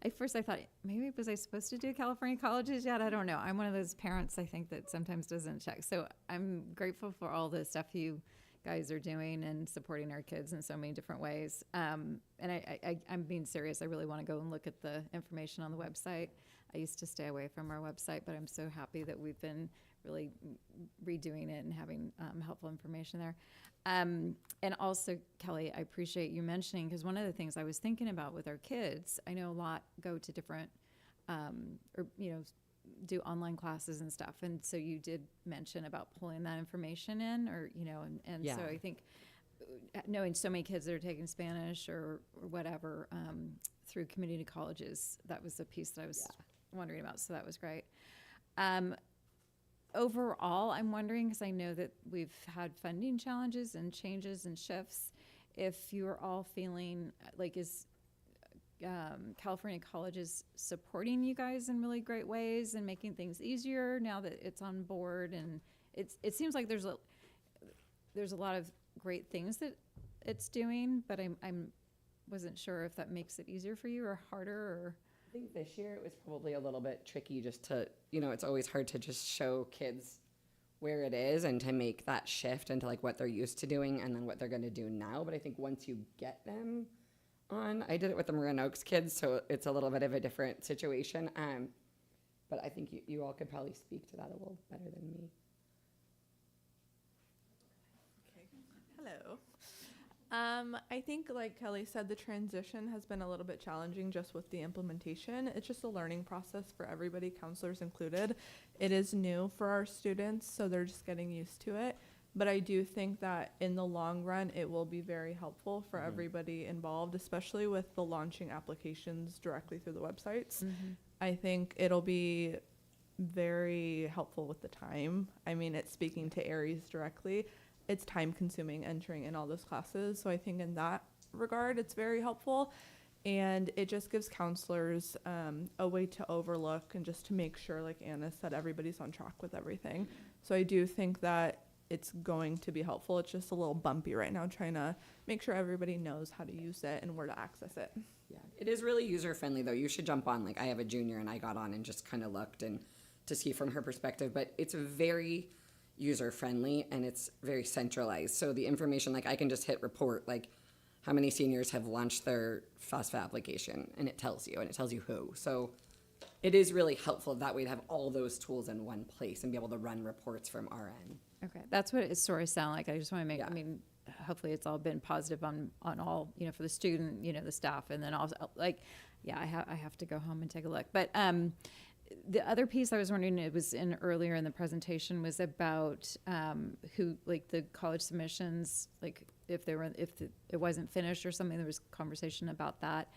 at first I thought, maybe was I supposed to do California colleges yet? I don't know. I'm one of those parents, I think, that sometimes doesn't check. So I'm grateful for all the stuff you guys are doing and supporting our kids in so many different ways. And I'm being serious. I really want to go and look at the information on the website. I used to stay away from our website, but I'm so happy that we've been really redoing it and having helpful information there. And also, Kelly, I appreciate you mentioning, because one of the things I was thinking about with our kids, I know a lot go to different, do online classes and stuff. And so you did mention about pulling that information in, or, and Yeah. so I think knowing so many kids that are taking Spanish or whatever through community colleges, that was the piece that I was wondering about. So that was great. Overall, I'm wondering, because I know that we've had funding challenges and changes and shifts, if you're all feeling like, is California colleges supporting you guys in really great ways and making things easier now that it's on board? And it seems like there's a lot of great things that it's doing, but I'm wasn't sure if that makes it easier for you or harder, or. I think this year it was probably a little bit tricky just to, it's always hard to just show kids where it is and to make that shift into like what they're used to doing and then what they're going to do now. But I think once you get them on, I did it with the Marin Oaks kids, so it's a little bit of a different situation. But I think you all could probably speak to that a little better than me. Okay. Hello. I think, like Kelly said, the transition has been a little bit challenging just with the implementation. It's just a learning process for everybody, counselors included. It is new for our students, so they're just getting used to it. But I do think that in the long run, it will be very helpful for everybody involved, especially with the launching applications directly through the websites. I think it'll be very helpful with the time. I mean, it's speaking to Aries directly. It's time consuming entering in all those classes. So I think in that regard, it's very helpful. And it just gives counselors a way to overlook and just to make sure, like Anna said, everybody's on track with everything. So I do think that it's going to be helpful. It's just a little bumpy right now, trying to make sure everybody knows how to use it and where to access it. Yeah, it is really user friendly though. You should jump on. Like I have a junior and I got on and just kind of looked and to see from her perspective, but it's very user friendly and it's very centralized. So the information, like I can just hit report, like how many seniors have launched their FAFSA application, and it tells you, and it tells you who. So it is really helpful that way to have all those tools in one place and be able to run reports from our end. Okay, that's what it sort of sound like. I just want to make, I mean, hopefully it's all been positive on all, for the student, the staff, and then also like, I have to go home and take a look. But the other piece I was wondering, it was in earlier in the presentation, was about who, like the college submissions, like if it wasn't finished or something, there was conversation about that.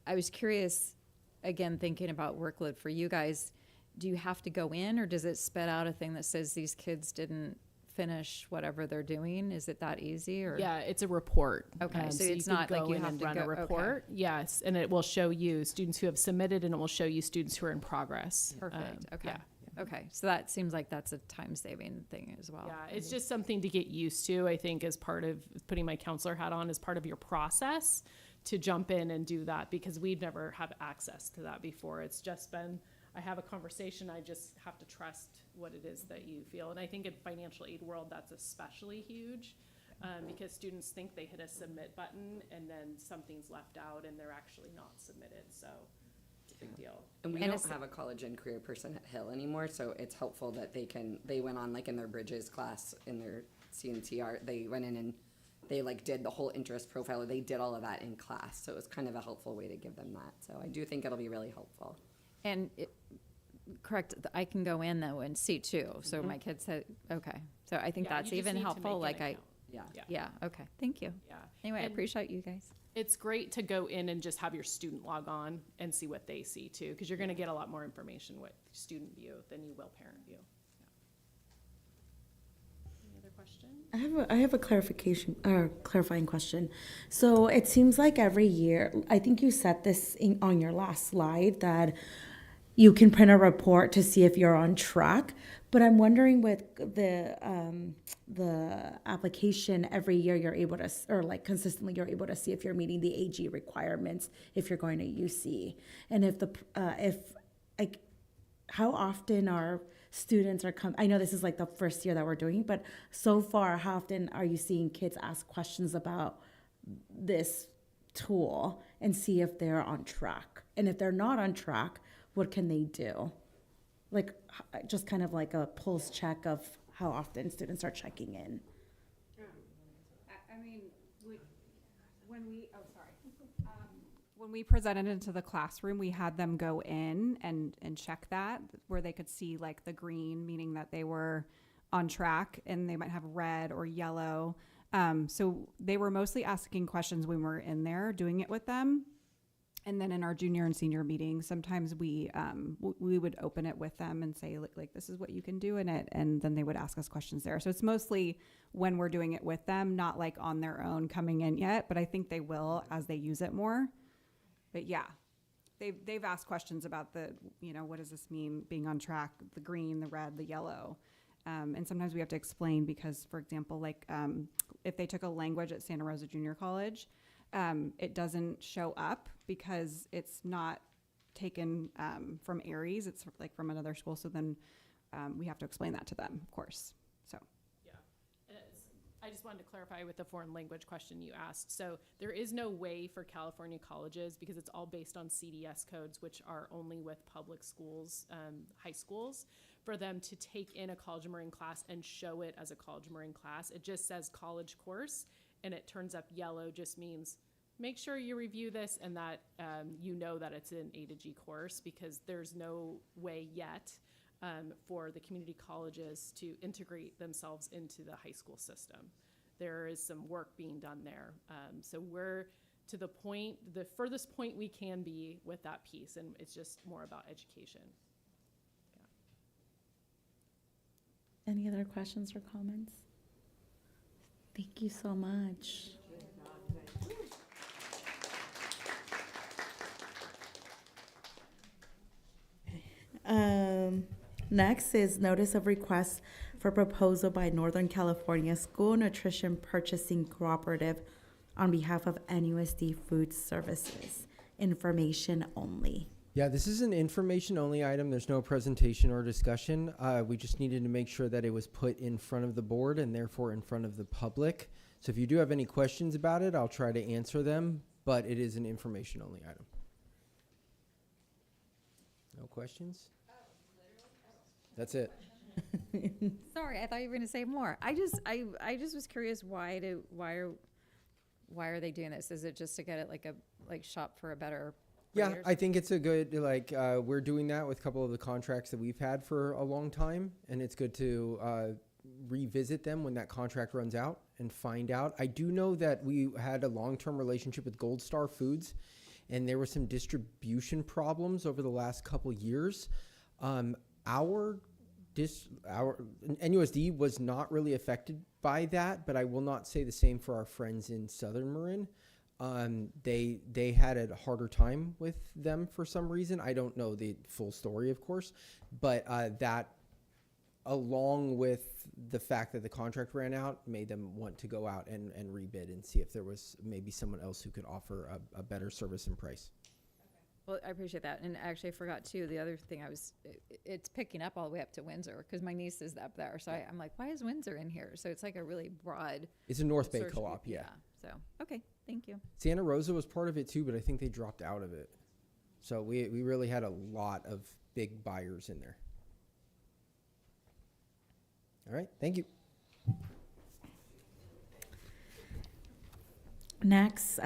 I was curious, again, thinking about workload for you guys, do you have to go in, or does it spit out a thing that says these kids didn't finish whatever they're doing? Is it that easy? Or yeah, it's a report. Okay, so you it's could not like go you in have and to run go, a report. okay. Yes, and it will show you students who have submitted, and it will show you students who are in progress. Perfect. Okay. Yeah. Okay. So that seems like that's a time-saving thing as well. Yeah, it's just something to get used to, I think, as part of putting my counselor hat on, as part of your process to jump in and do that, because we've never had access to that before. It's just been, I have a conversation, I just have to trust what it is that you feel. And I think in financial aid world, that's especially huge, because students think they hit a submit button and then something's left out and they're actually not submitted. So it's a big deal. And we don't have a college and career person at Hill anymore, so it's helpful that they went on, like in their Bridges class, in their CNCR, they went in and they like did the whole interest profile. They did all of that in class. So it was kind of a helpful way to give them that. So I do think it'll be really helpful. And correct, I can go in though and see too. So my kids said, okay. So I think that's even helpful. Like yeah. Okay. Thank you. Yeah. Anyway, I And appreciate you guys. it's great to go in and just have your student log on and see what they see too, because you're going to get a lot more information with student view than you will parent view. Yeah. Any other questions? I have a clarifying question. So it seems like every year, I think you said this on your last slide, that you can print a report to see if you're on track. But I'm wondering with the application, every year you're able to, or like consistently, you're able to see if you're meeting the AG requirements if you're going to UC, and if like, how often are students I know this is like the first year that we're doing, but so far, how often are you seeing kids ask questions about this tool and see if they're on track? And if they're not on track, what can they do? Like, just kind of like a pulse check of how often students are checking in. I mean, when we presented into the classroom, we had them go in and check that, where they could see like the green, meaning that they were on track, and they might have red or yellow. So they were mostly asking questions when we were in there doing it with them. And then in our junior and senior meetings, sometimes we would open it with them and say, like, this is what you can do in it. And then they would ask us questions there. So it's mostly when we're doing it with them, not like on their own coming in yet, but I think they will as they use it more. But yeah, they've asked questions about what does this mean, being on track, the green, the red, the yellow. And sometimes we have to explain because, for example, like if they took a language at Santa Rosa Junior College, it doesn't show up because it's not taken from Aries. It's like from another school. So then we have to explain that to them, of course. So. I just wanted to clarify with the foreign language question you asked. So there is no way for California colleges, because it's all based on CDS codes, which are only with public schools, high schools, for them to take in a College of Marine class and show it as a College of Marine class. It just says college course, and it turns up yellow, just means make sure you review this and that you know that it's an A to G course, because there's no way yet for the community colleges to integrate themselves into the high school system. There is some work being done there. So we're to the furthest point we can be with that piece, and it's just more about education. Yeah. Any other questions or comments? Thank you so much. Next is notice of request for proposal by Northern California School Nutrition Purchasing Cooperative on behalf of NUSD Food Services. Information only. Yeah, this is an information only item. There's no presentation or discussion. We just needed to make sure that it was put in front of the board and therefore in front of the public. So if you do have any questions about it, I'll try to answer them, but it is an information only item. No questions? That's it. Sorry, I thought you were going to say more. I just was curious why are they doing this? Is it just to get it like shop for a better rate? Yeah, I think it's a good, we're doing that with a couple of the contracts that we've had for a long time, and it's good to revisit them when that contract runs out and find out. I do know that we had a long-term relationship with Gold Star Foods, and there were some distribution problems over the last couple years. Our NUSD was not really affected by that, but I will not say the same for our friends in Southern Marin. They had a harder time with them for some reason. I don't know the full story, of course, but that, along with the fact that the contract ran out, made them want to go out and rebid and see if there was maybe someone else who could offer a better service and price. Well, I appreciate that. And actually, I forgot too, the other thing it's picking up all the way up to Windsor, because my niece is up there. So I'm like, why is Windsor in here? So it's like a really broad. It's a North Bay co-op, yeah. So, okay, thank you. Santa Rosa was part of it too, but I think they dropped out of it. So we really had a lot of big buyers in there. All right, thank you. Next,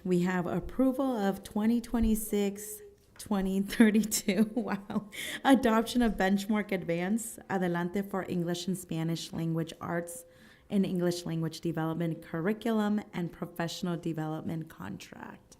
we have approval of 2026-2032, wow, adoption of Benchmark Advance, Adelante for English and Spanish Language Arts and English Language Development Curriculum and Professional Development Contract.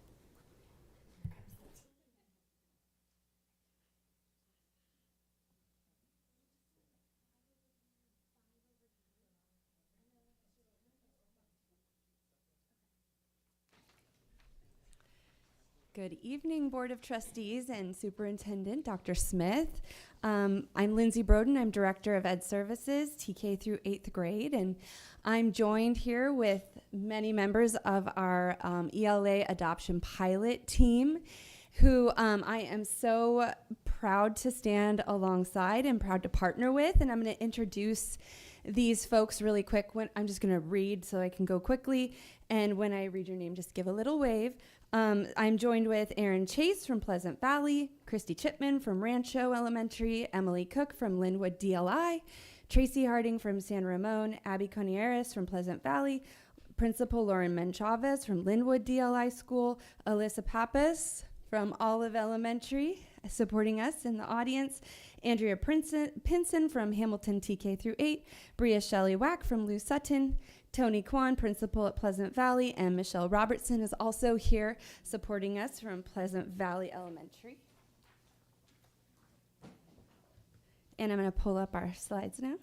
Good evening, Board of Trustees and Superintendent Dr. Smith. I'm Lindsay Broden. I'm Director of Ed Services, TK through 8th grade, and I'm joined here with many members of our ELA adoption pilot team, who I am so proud to stand alongside and proud to partner with. And I'm going to introduce these folks really quick. I'm just going to read so I can go quickly. And when I read your name, just give a little wave. I'm joined with Erin Chase from Pleasant Valley, Christy Chipman from Rancho Elementary, Emily Cook from Linwood DLI, Tracy Harding from San Ramon, Abby Conieres from Pleasant Valley, Principal Lauren Menchavez from Linwood DLI School, Alyssa Pappas from Olive Elementary, supporting us in the audience, Andrea Pinson from Hamilton TK through 8, Bria Shelley Wack from Lou Sutton, Tony Kwan, principal at Pleasant Valley, and Michelle Robertson is also here supporting us from Pleasant Valley Elementary. And I'm going to pull up our slides now.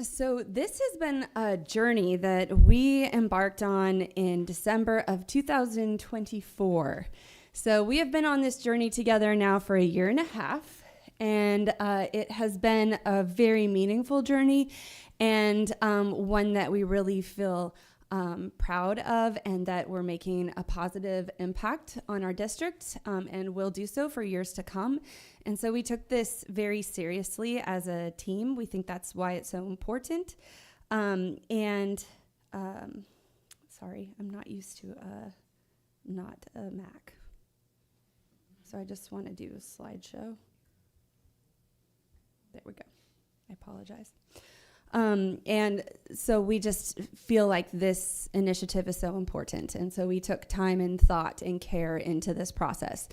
So this has been a journey that we embarked on in December of 2024. So we have been on this journey together now for 1.5 years, and it has been a very meaningful journey, and one that we really feel proud of, and that we're making a positive impact on our district, and will do so for years to come. And so we took this very seriously as a team. We think that's why it's so important. Sorry, I'm not used to not a Mac. So I just want to do a slideshow. There we go. I apologize. And so we just feel like this initiative is so important. And so we took time and thought and care into this process.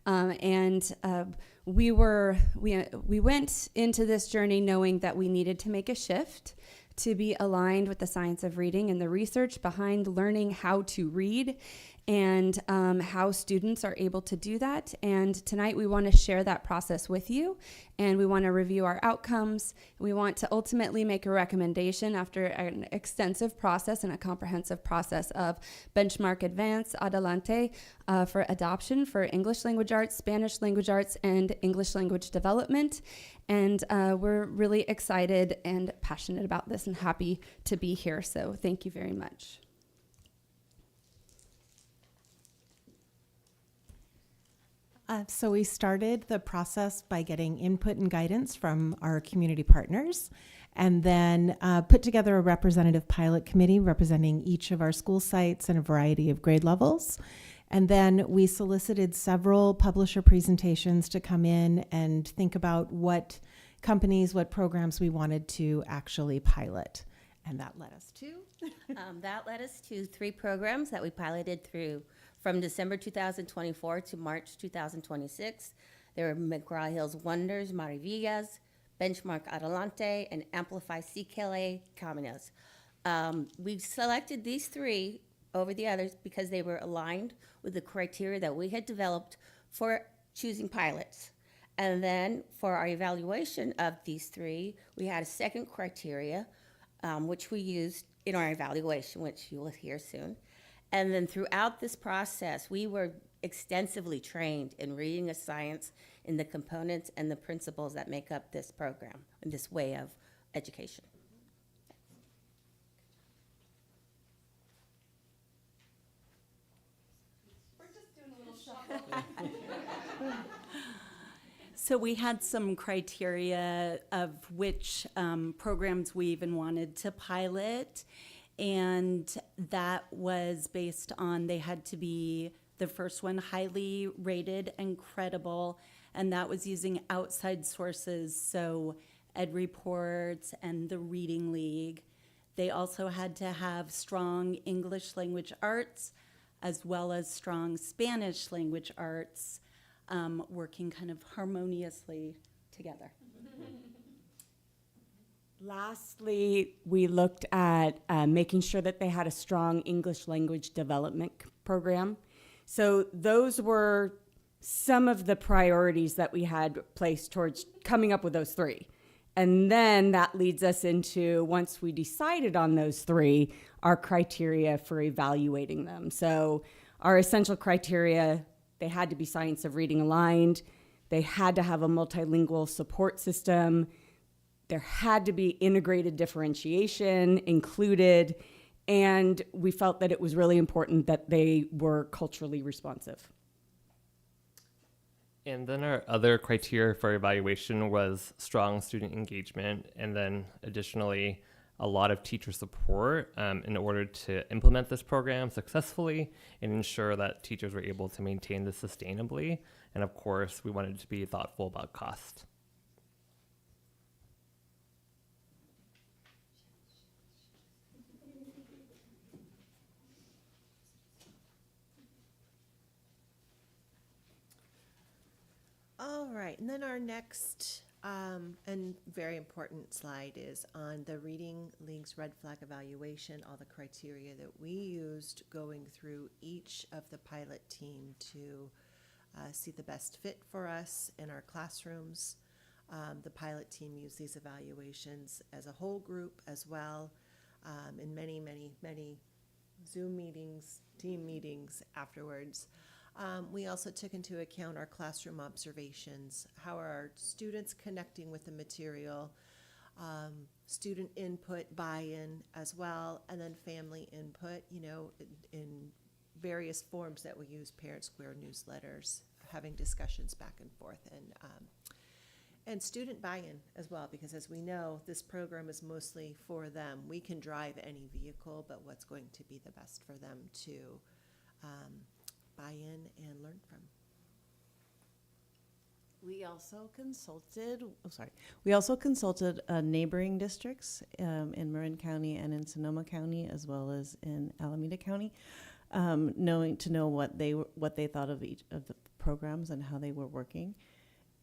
We went into this journey knowing that we needed to make a shift to be aligned with the science of reading and the research behind learning how to read, and how students are able to do that. And tonight we want to share that process with you, and we want to review our outcomes. We want to ultimately make a recommendation after an extensive process and a comprehensive process of benchmark advance, adelante, for adoption for English language arts, Spanish language arts, and English language development. And we're really excited and passionate about this and happy to be here. So thank you very much. So we started the process by getting input and guidance from our community partners, and then put together a representative pilot committee representing each of our school sites and a variety of grade levels. And then we solicited several publisher presentations to come in and think about what companies, what programs we wanted to actually pilot. And that led us to? That led us to 3 programs that we piloted through from December 2024 to March 2026. There were McGraw-Hill's Wonders, Maravillas, Benchmark Adelante, and Amplify CKLA Caminos. We selected these 3 over the others because they were aligned with the criteria that we had developed for choosing pilots. And then for our evaluation of these 3, we had a second criteria, which we used in our evaluation, which you will hear soon. And then throughout this process, we were extensively trained in reading a science, in the components and the principles that make up this program and this way of education. We're just doing a little shuffle. So we had some criteria of which programs we even wanted to pilot. And that was based on, they had to be, the first one, highly rated and credible, and that was using outside sources, so Ed Reports and the Reading League. They also had to have strong English language arts as well as strong Spanish language arts, working kind of harmoniously together. Lastly, we looked at making sure that they had a strong English language development program. So those were some of the priorities that we had placed towards coming up with those 3. And then that leads us into, once we decided on those three, our criteria for evaluating them. So our essential criteria, they had to be science of reading aligned. They had to have a multilingual support system. There had to be integrated differentiation included. And we felt that it was really important that they were culturally responsive. And then our other criteria for evaluation was strong student engagement, and then additionally, a lot of teacher support in order to implement this program successfully and ensure that teachers were able to maintain this sustainably. And of course, we wanted to be thoughtful about cost. All right, and then our next and very important slide is on the Reading Links Red Flag evaluation, all the criteria that we used going through each of the pilot team to see the best fit for us in our classrooms. The pilot team used these evaluations as a whole group as well, in many, many, many Zoom meetings, team meetings afterwards. We also took into account our classroom observations. How are our students connecting with the material? Student input, buy-in as well, and then family input, you know, in various forms that we use, Parent Square newsletters, having discussions back and forth, and student buy-in as well, because as we know, this program is mostly for them. We can drive any vehicle, but what's going to be the best for them to buy in and learn from. We also consulted neighboring districts in Marin County and in Sonoma County, as well as in Alameda County, to know what they thought of each of the programs and how they were working.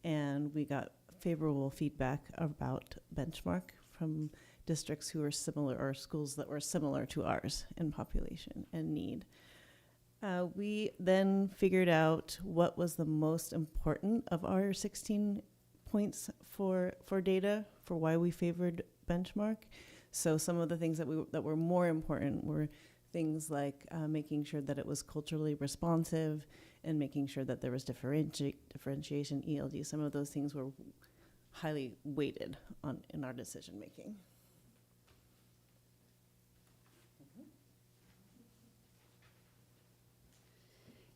And we got favorable feedback about Benchmark from districts who were similar, or schools that were similar to ours in population and need. We then figured out what was the most important of our 16 points for data for why we favored Benchmark. So some of the things that were more important were things like making sure that it was culturally responsive and making sure that there was differentiation, ELD. Some of those things were highly weighted in our decision making.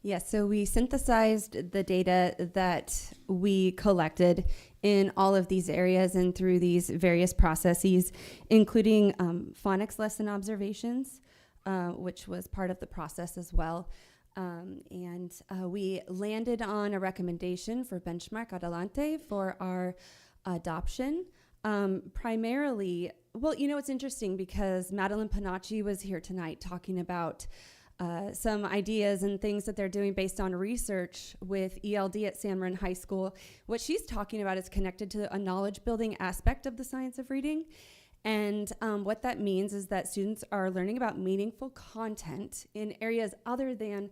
Yes, so we synthesized the data that we collected in all of these areas and through these various processes, including phonics lesson observations, which was part of the process as well. And we landed on a recommendation for Benchmark Adelante for our adoption. Primarily, well, you know, it's interesting because Madeline Panacci was here tonight talking about some ideas and things that they're doing based on research with ELD at San Marin High School. What she's talking about is connected to a knowledge building aspect of the science of reading. And what that means is that students are learning about meaningful content in areas other than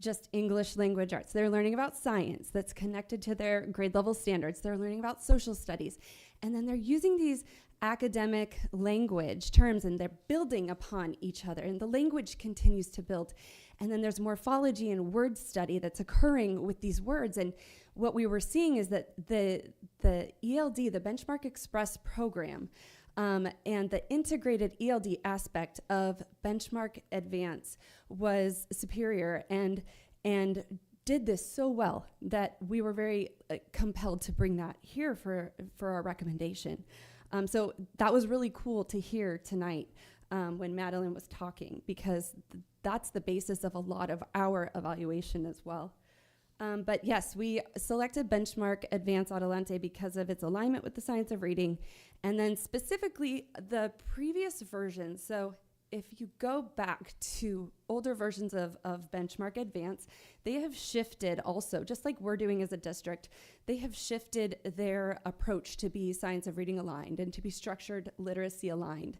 just English language arts. They're learning about science that's connected to their grade level standards. They're learning about social studies. And then they're using these academic language terms and they're building upon each other, and the language continues to build. And then there's morphology and word study that's occurring with these words. And what we were seeing is that the ELD, the Benchmark Express program, and the integrated ELD aspect of Benchmark Advance was superior and did this so well that we were very compelled to bring that here for our recommendation. So that was really cool to hear tonight when Madeline was talking, because that's the basis of a lot of our evaluation as well. But yes, we selected Benchmark Advance Adelante because of its alignment with the science of reading, and then specifically the previous version. So if you go back to older versions of Benchmark Advance, they have shifted also, just like we're doing as a district, they have shifted their approach to be science of reading aligned and to be structured literacy aligned.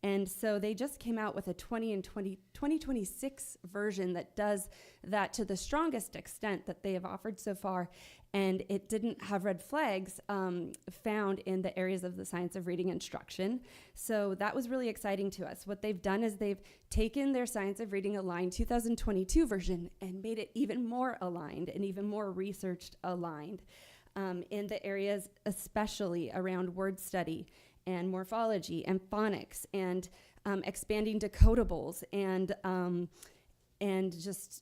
And so they just came out with a 2026 version that does that to the strongest extent that they have offered so far. And it didn't have red flags found in the areas of the science of reading instruction. So that was really exciting to us. What they've done is they've taken their science of reading aligned 2022 version and made it even more aligned and even more researched aligned in the areas especially around word study and morphology and phonics and expanding decodables and just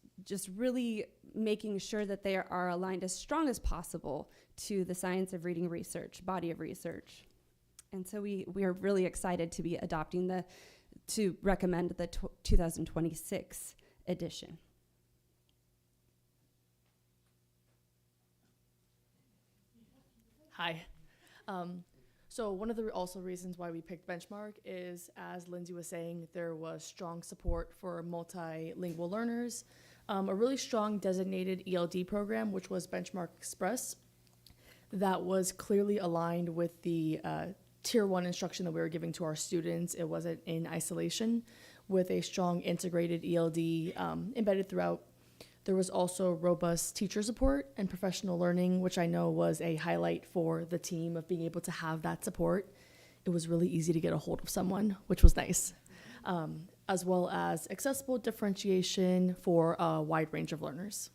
really making sure that they are aligned as strong as possible to the science of reading research, body of research. And so we are really excited to be adopting to recommend the 2026 edition. Hi. So one of the also reasons why we picked Benchmark is, as Lindsay was saying, there was strong support for multilingual learners, a really strong designated ELD program, which was Benchmark Express, that was clearly aligned with the Tier 1 instruction that we were giving to our students. It wasn't in isolation, with a strong integrated ELD embedded throughout. There was also robust teacher support and professional learning, which I know was a highlight for the team of being able to have that support. It was really easy to get a hold of someone, which was nice, as well as accessible differentiation for a wide range of learners.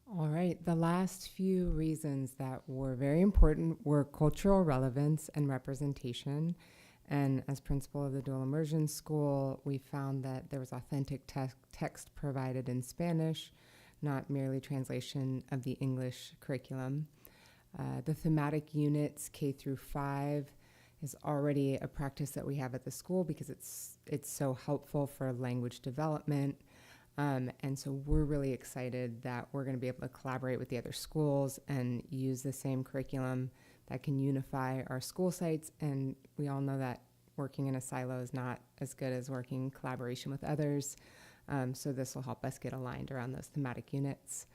All right, the last few reasons that were very important were cultural relevance and representation. And as principal of the dual immersion school, we found that there was authentic text provided in Spanish, not merely translation of the English curriculum. The thematic units K through 5 is already a practice that we have at the school because it's so helpful for language development. And so we're really excited that we're going to be able to collaborate with the other schools and use the same curriculum that can unify our school sites. And we all know that working in a silo is not as good as working in collaboration with others. So this will help us get aligned around those thematic units.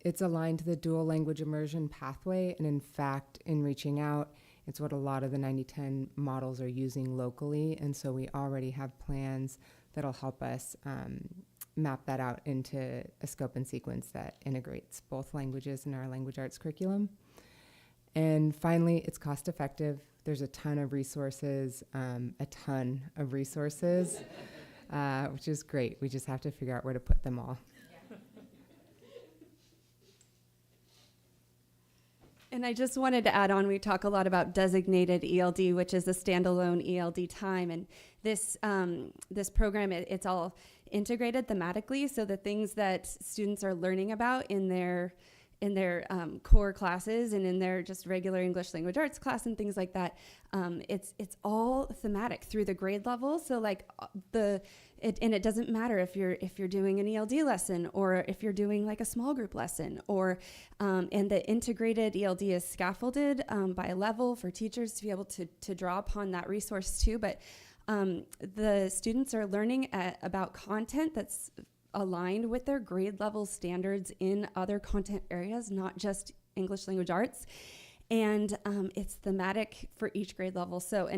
It's aligned to the dual language immersion pathway. And in fact, in reaching out, it's what a lot of the 90-10 models are using locally. And so we already have plans that'll help us map that out into a scope and sequence that integrates both languages in our language arts curriculum. And finally, it's cost effective. There's a ton of resources, which is great. We just have to figure out where to put them all. And I just wanted to add on, we talk a lot about designated ELD, which is a standalone ELD time. And this program, it's all integrated thematically. So the things that students are learning about in their core classes and in their just regular English language arts class and things like that, it's all thematic through the grade level. So like it doesn't matter if you're doing an ELD lesson or if you're doing like a small group lesson, or and the integrated ELD is scaffolded by level for teachers to be able to draw upon that resource too. But the students are learning about content that's aligned with their grade level standards in other content areas, not just English language arts. And it's thematic for each grade level. So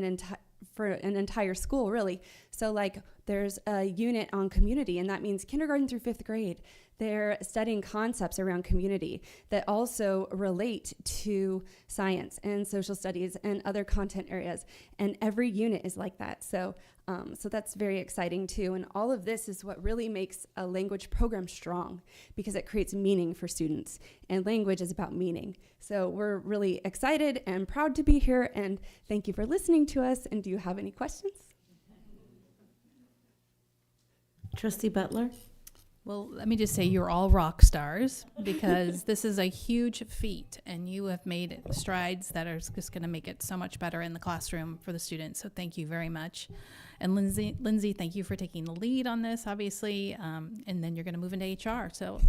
for an entire school, really. So like there's a unit on community, and that means kindergarten through 5th grade. They're studying concepts around community that also relate to science and social studies and other content areas. And every unit is like that. So that's very exciting too. And all of this is what really makes a language program strong, because it creates meaning for students. And language is about meaning. So we're really excited and proud to be here. And thank you for listening to us. And do you have any questions? Trustee Butler? Well, let me just say you're all rock stars, because this is a huge feat and you have made strides that are just going to make it so much better in the classroom for the students. So thank you very much. And Lindsay, thank you for taking the lead on this, obviously. And then you're going to move into HR. So,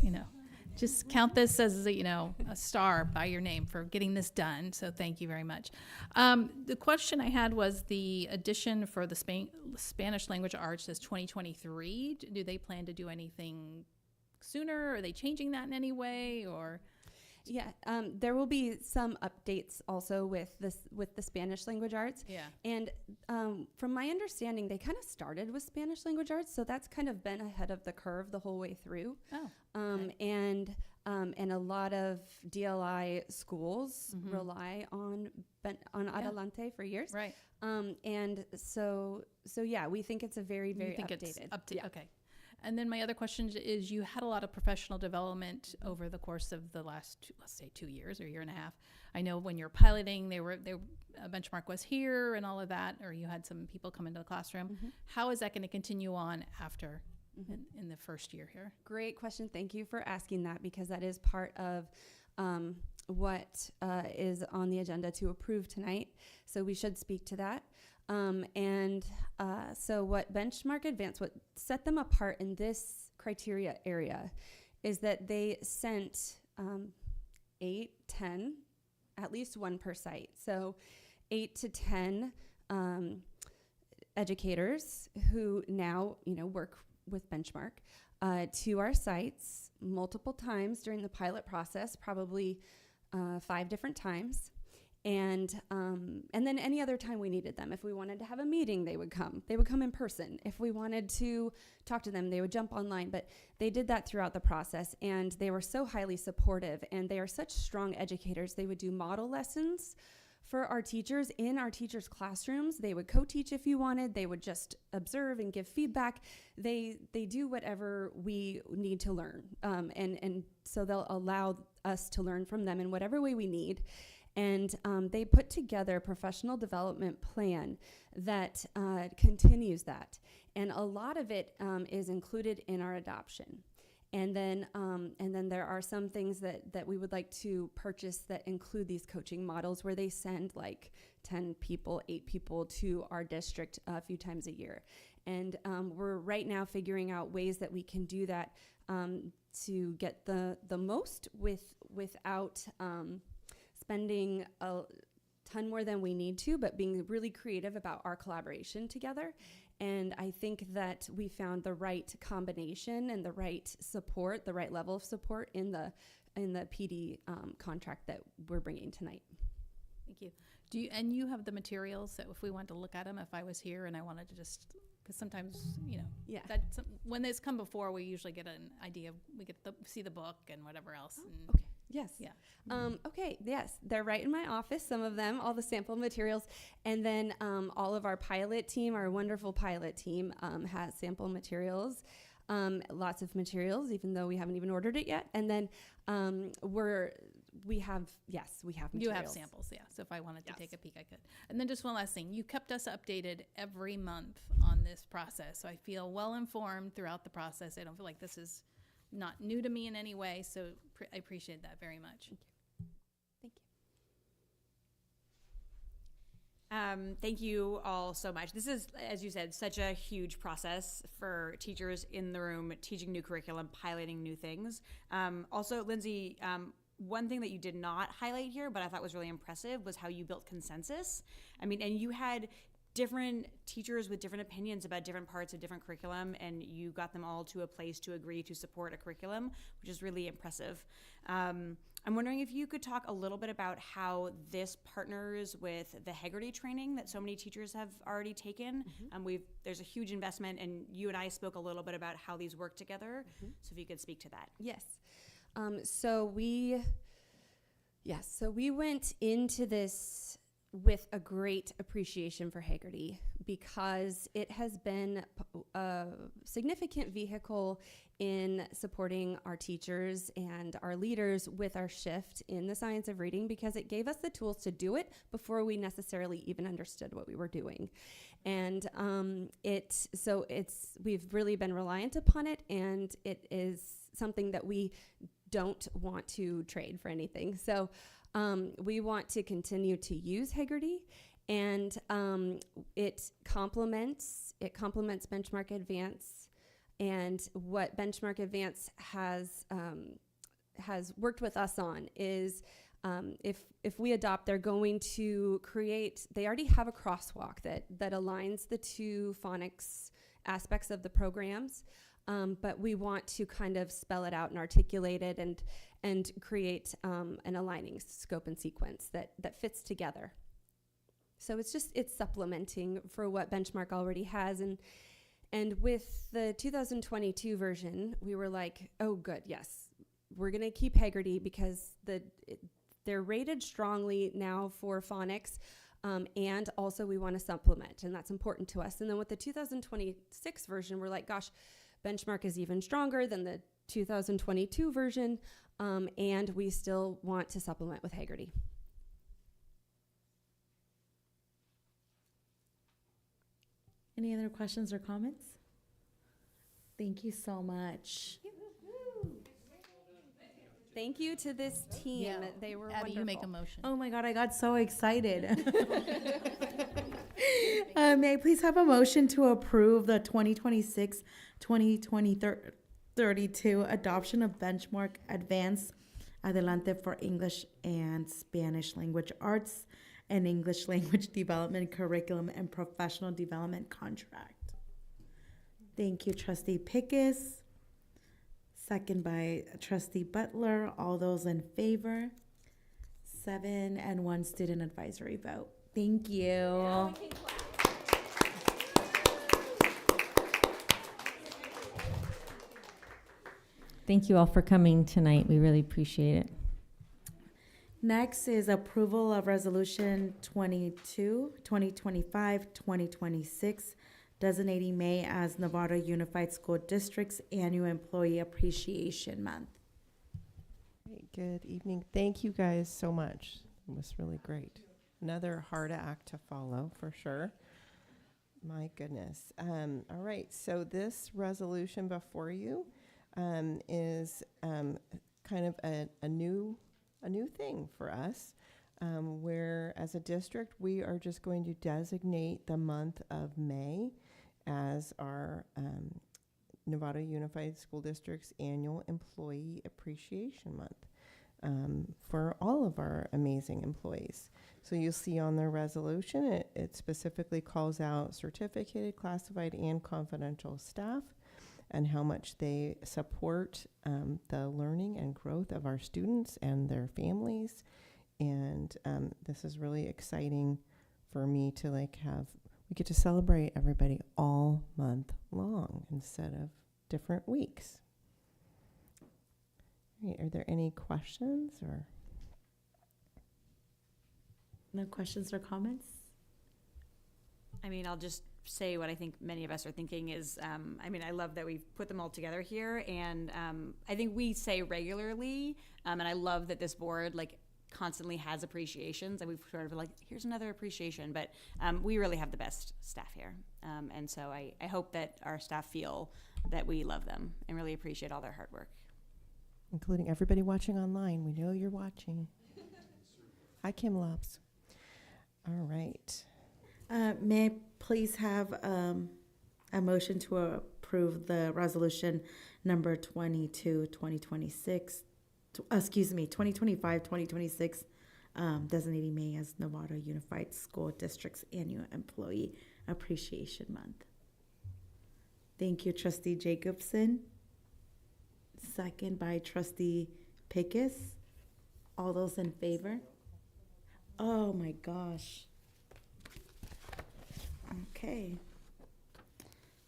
just count this as, a star by your name for getting this done. So thank you very much. The question I had was the addition for the Spanish language arts is 2023. Do they plan to do anything sooner? Are they changing that in any way, or? Yeah, there will be some updates also with the Spanish language arts. Yeah. And from my understanding, they kind of started with Spanish language arts, so that's kind of been ahead of the curve the whole way through. Oh. And a lot of DLI schools rely on Adelante for years. Right. And so yeah, we think it's a very, very You think updated. it's okay. And then my other question is, you had a lot of professional development over the course of the last, let's say, 2 years or year and a half. I know when you're piloting, Benchmark was here and all of that, or you had some people come into the classroom. How is that going to continue on after in the first year here? Great question. Thank you for asking that, because that is part of what is on the agenda to approve tonight. So we should speak to that. So what Benchmark Advance, what set them apart in this criteria area is that they sent 8, 10, at least one per site. So 8 to 10 educators who now, work with Benchmark to our sites multiple times during the pilot process, probably 5 different times. And then any other time we needed them. If we wanted to have a meeting, they would come. They would come in person. If we wanted to talk to them, they would jump online. But they did that throughout the process, and they were so highly supportive, and they are such strong educators. They would do model lessons for our teachers in our teachers' classrooms. They would co-teach if you wanted. They would just observe and give feedback. They do whatever we need to learn. And so they'll allow us to learn from them in whatever way we need. And they put together a professional development plan that continues that. And a lot of it is included in our adoption. And then there are some things that we would like to purchase that include these coaching models, where they send like 10 people, 8 people to our district a few times a year. And we're right now figuring out ways that we can do that to get the most without spending a ton more than we need to, but being really creative about our collaboration together. And I think that we found the right combination and the right support, the right level of support in the PD contract that we're bringing tonight. Thank you. And you have the materials that if we wanted to look at them, if I was here and I wanted to just, because sometimes, yeah, when this come before, we usually get an idea. We get see the book and whatever else. Oh, okay. Yes. Yeah. Okay. Yes. They're right in my office. Some of them, all the sample materials. And then all of our pilot team, our wonderful pilot team, has sample materials, lots of materials, even though we haven't even ordered it yet. And then we have materials. You have samples, yeah. So if I wanted to take a peek, I could. And then just one last thing. You kept us updated every month on this process. So I feel well informed throughout the process. I don't feel like this is not new to me in any way, so I appreciate that very much. Thank you. Thank you all so much. This is, as you said, such a huge process for teachers in the room, teaching new curriculum, piloting new things. Also, Lindsay, one thing that you did not highlight here, but I thought was really impressive, was how you built consensus. I mean, and you had different teachers with different opinions about different parts of different curriculum, and you got them all to a place to agree to support a curriculum, which is really impressive. I'm wondering if you could talk a little bit about how this partners with the Heggerty training that so many teachers have already taken. There's a huge investment, and you and I spoke a little bit about how these work together. So if you could speak to that. Yes. So we went into this with a great appreciation for Heggerty, because it has been a significant vehicle in supporting our teachers and our leaders with our shift in the science of reading, because it gave us the tools to do it before we necessarily even understood what we were doing. And we've really been reliant upon it, and it is something that we don't want to trade for anything. So we want to continue to use Heggerty, and it complements Benchmark Advance. And what Benchmark Advance has worked with us on is if we adopt, they're going to create. They already have a crosswalk that aligns the two phonics aspects of the programs. But we want to kind of spell it out and articulate it, and create an aligning scope and sequence that fits together. So it's supplementing for what Benchmark already has. And with the 2022 version, we were like, oh, good, yes, we're going to keep Haggerty because they're rated strongly now for phonics, and also we want to supplement, and that's important to us. And then with the 2026 version, we're like, gosh, Benchmark is even stronger than the 2022 version, and we still want to supplement with Haggerty. Any other questions or comments? Thank you so much. Thank you to this team. Yeah. They were Abby, wonderful. you make a motion. Oh my God, I got so excited. May I please have a motion to approve the 2026-2032 adoption of Benchmark Advanced Adelante for English and Spanish Language Arts and English Language Development Curriculum and Professional Development Contract. Thank you, Trustee Pickus. Second by Trustee Butler. All those in favor? 7 and 1 student advisory vote. Thank you. Thank you all for coming tonight. We really appreciate it. Next is approval of Resolution 2025-2026, designating May as Novato Unified School District's Annual Employee Appreciation Month. Great, good evening. Thank you guys so much. It was really great. Another hard act to follow for sure. My goodness. All right, so this resolution before you is kind of a new thing for us, where as a district we are just going to designate the month of May as our Novato Unified School District's Annual Employee Appreciation Month for all of our amazing employees. So you'll see on the resolution, it specifically calls out certificated, classified, and confidential staff and how much they support the learning and growth of our students and their families. And this is really exciting for me to we get to celebrate everybody all month long instead of different weeks. All right, are there any questions or? No questions or comments? I mean, I'll just say what I think many of us are thinking is, I love that we've put them all together here. And I think we say regularly, and I love that this board constantly has appreciations, and we've sort of here's another appreciation, but we really have the best staff here. And so I hope that our staff feel that we love them and really appreciate all their hard work. Including everybody watching online. We know you're watching. Hi, Kim Lops. All right. May I please have a motion to approve the resolution number 2025-2026, designating May as Novato Unified School District's Annual Employee Appreciation Month. Thank you, Trustee Jacobson. Second by Trustee Pickus. All those in favor? Oh my gosh. Okay.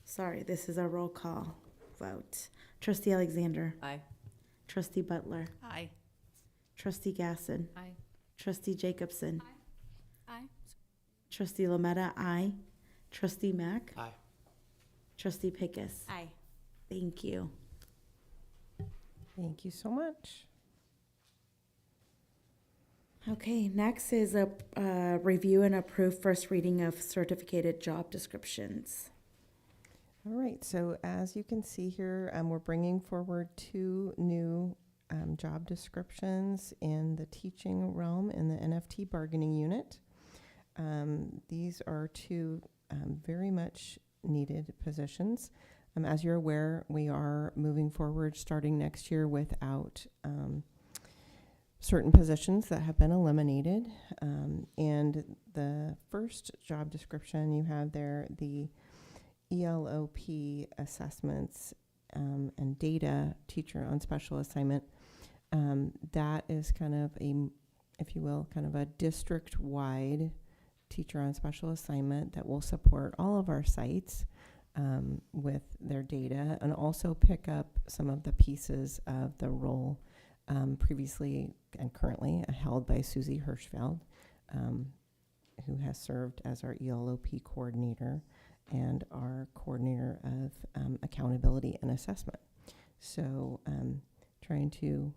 Sorry, this is a roll call vote. Trustee Alexander. Aye. Trustee Butler. Aye. Trustee Gasson. Aye. Trustee Jacobson. Aye. Trustee Lametta, aye. Trustee Mack. Aye. Trustee Pickus. Aye. Thank you. Thank you so much. Okay, next is a review and approve first reading of certificated job descriptions. All right, so as you can see here, we're bringing forward 2 new job descriptions in the teaching realm in the NFT bargaining unit. These are 2 very much needed positions. As you're aware, we are moving forward starting next year without certain positions that have been eliminated. And the first job description you have there, the ELOP assessments and data teacher on special assignment. That is kind of if you will, kind of a district-wide teacher on special assignment that will support all of our sites with their data and also pick up some of the pieces of the role previously and currently held by Susie Hirschfeld, who has served as our ELOP coordinator and our coordinator of accountability and assessment. So trying to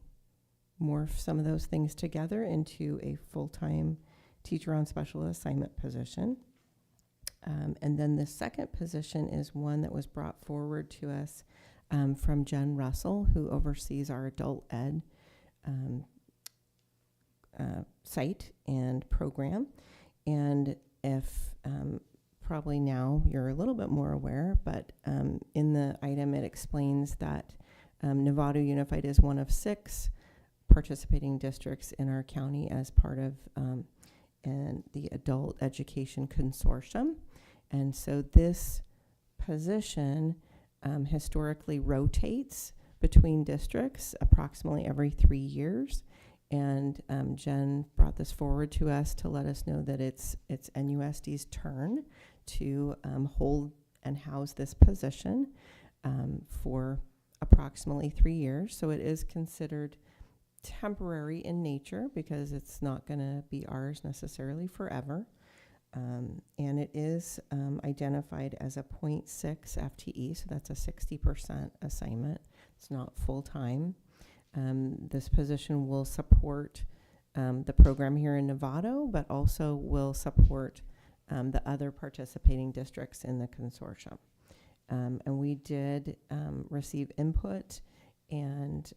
morph some of those things together into a full-time teacher on special assignment position. And then the second position is one that was brought forward to us from Jen Russell, who oversees our adult ed site and program. And if probably now you're a little bit more aware, but in the item it explains that Novato Unified is one of 6 participating districts in our county as part of and the Adult Education Consortium. And so this position historically rotates between districts approximately every 3 years. And Jen brought this forward to us to let us know that it's NUSD's turn to hold and house this position for approximately 3 years. So it is considered temporary in nature because it's not going to be ours necessarily forever. And it is identified as a 0.6 FTE, so that's a 60% assignment. It's not full-time. This position will support the program here in Novato, but also will support the other participating districts in the consortium. And we did receive input and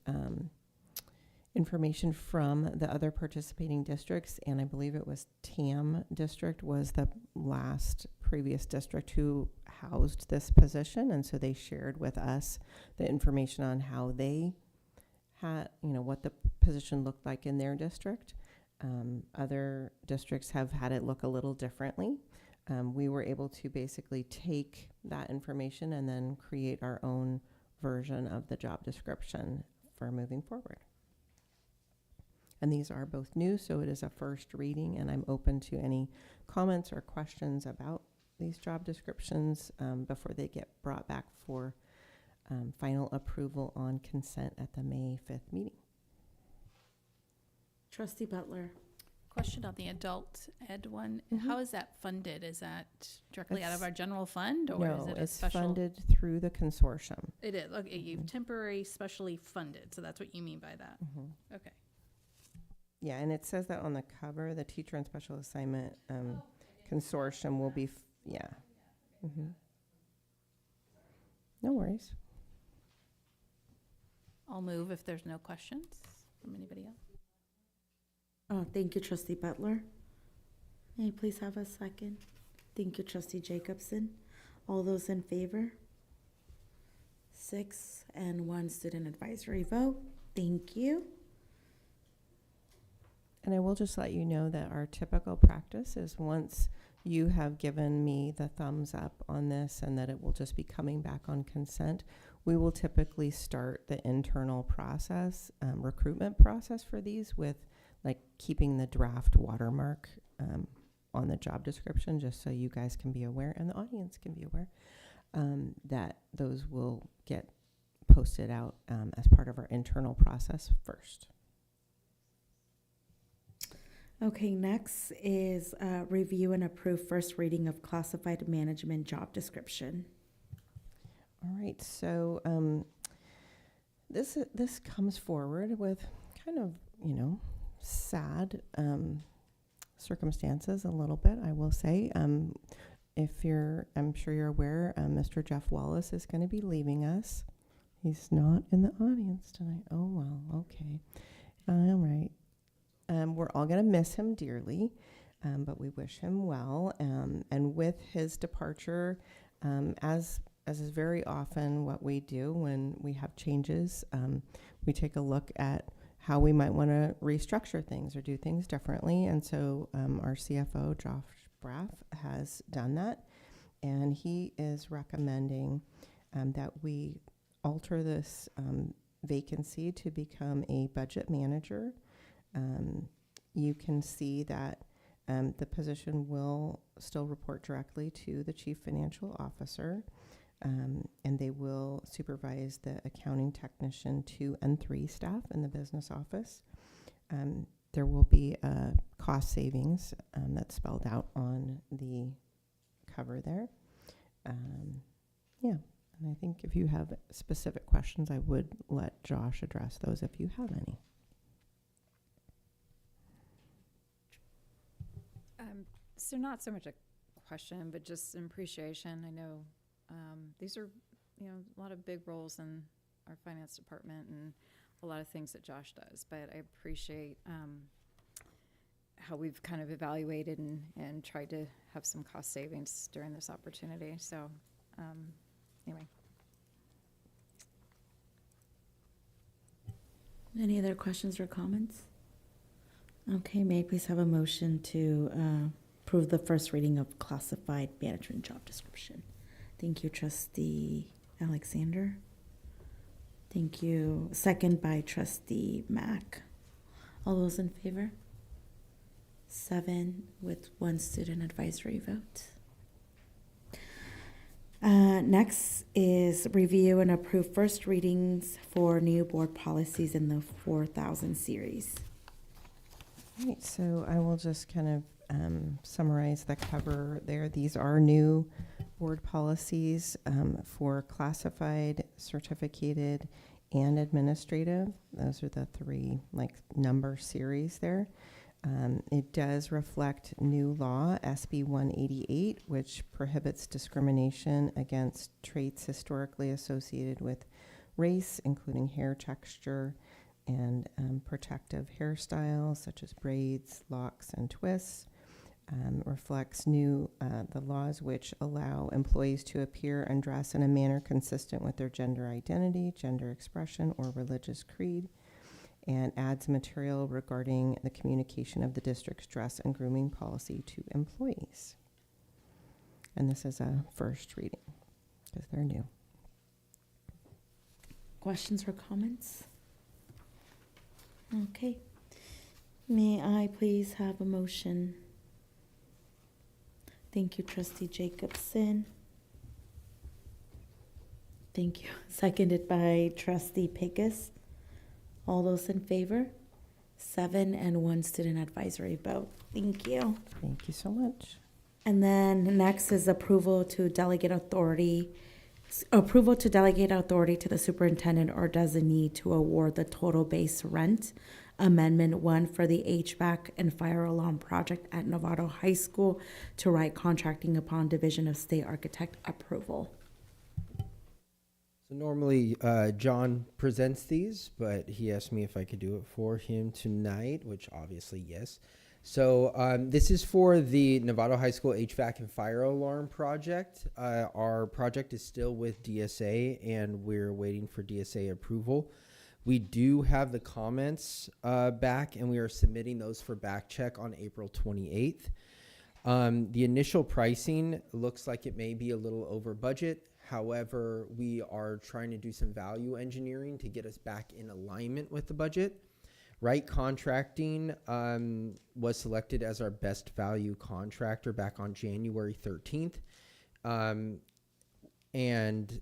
information from the other participating districts, and I believe it was TAM district was the last previous district who housed this position, and so they shared with us the information on how they had, what the position looked like in their district. Other districts have had it look a little differently. We were able to basically take that information and then create our own version of the job description for moving forward. And these are both new, so it is a first reading, and I'm open to any comments or questions about these job descriptions before they get brought back for final approval on consent at the May 5th meeting. Trustee Butler. Question on the adult ed one. Mm-hmm. How is that funded? Is that directly out of our general fund, or no, is it a it's special? funded through the consortium. It is. Okay, you've temporary specially funded, so that's what you mean by that. Mm-hmm. Okay. Yeah, and it says that on the cover, the teacher and special assignment consortium will be, yeah. Mm-hmm. No worries. I'll move if there's no questions from anybody else. Oh, thank you, Trustee Butler. May I please have a second? Thank you, Trustee Jacobson. All those in favor? 6 and 1 student advisory vote. Thank you. And I will just let you know that our typical practice is once you have given me the thumbs up on this and that it will just be coming back on consent, we will typically start the internal process, recruitment process for these with like keeping the draft watermark on the job description, just so you guys can be aware and the audience can be aware that those will get posted out as part of our internal process first. Okay, next is review and approve first reading of classified management job description. All right, so this comes forward with kind of, sad circumstances a little bit, I will say. I'm sure you're aware, Mr. Jeff Wallace is going to be leaving us. He's not in the audience tonight. Oh, well, okay. All right. We're all going to miss him dearly, but we wish him well. And with his departure, as is very often what we do when we have changes, we take a look at how we might want to restructure things or do things differently. And so our CFO, Josh Braff, has done that. And he is recommending that we alter this vacancy to become a budget manager. You can see that the position will still report directly to the Chief Financial Officer, and they will supervise the accounting technician 2 and 3 staff in the business office. There will be cost savings that's spelled out on the cover there. Yeah, and I think if you have specific questions, I would let Josh address those if you have any. So not so much a question, but just an appreciation. I know these are, a lot of big roles in our finance department and a lot of things that Josh does, but I appreciate how we've kind of evaluated and tried to have some cost savings during this opportunity. So anyway. Any other questions or comments? Okay, may I please have a motion to approve the first reading of classified management job description? Thank you, Trustee Alexander. Thank you. Second by Trustee Mack. All those in favor? 7 with 1 student advisory vote. Next is review and approve first readings for new board policies in the 4000 series. All right, so I will just kind of summarize the cover there. These are new board policies for classified, certificated, and administrative. Those are the 3 number series there. It does reflect new law, SB 188, which prohibits discrimination against traits historically associated with race, including hair texture and protective hairstyles such as braids, locks, and twists. Reflects new the laws which allow employees to appear and dress in a manner consistent with their gender identity, gender expression, or religious creed, and adds material regarding the communication of the district's dress and grooming policy to employees. And this is a first reading because they're new. Questions or comments? Okay. May I please have a motion? Thank you, Trustee Jacobson. Thank you. Seconded by Trustee Pickus. All those in favor? 7 and 1 student advisory vote. Thank you. Thank you so much. And then next is approval to delegate authority to the superintendent or designee to award the total base rent Amendment 1 for the HVAC and fire alarm project at Novato High School to write contracting upon division of state architect approval. So normally John presents these, but he asked me if I could do it for him tonight, which obviously yes. So this is for the Novato High School HVAC and fire alarm project. Our project is still with DSA and we're waiting for DSA approval. We do have the comments back and we are submitting those for back check on April 28th. The initial pricing looks like it may be a little over budget. However, we are trying to do some value engineering to get us back in alignment with the budget. Wright Contracting was selected as our best value contractor back on January 13th. And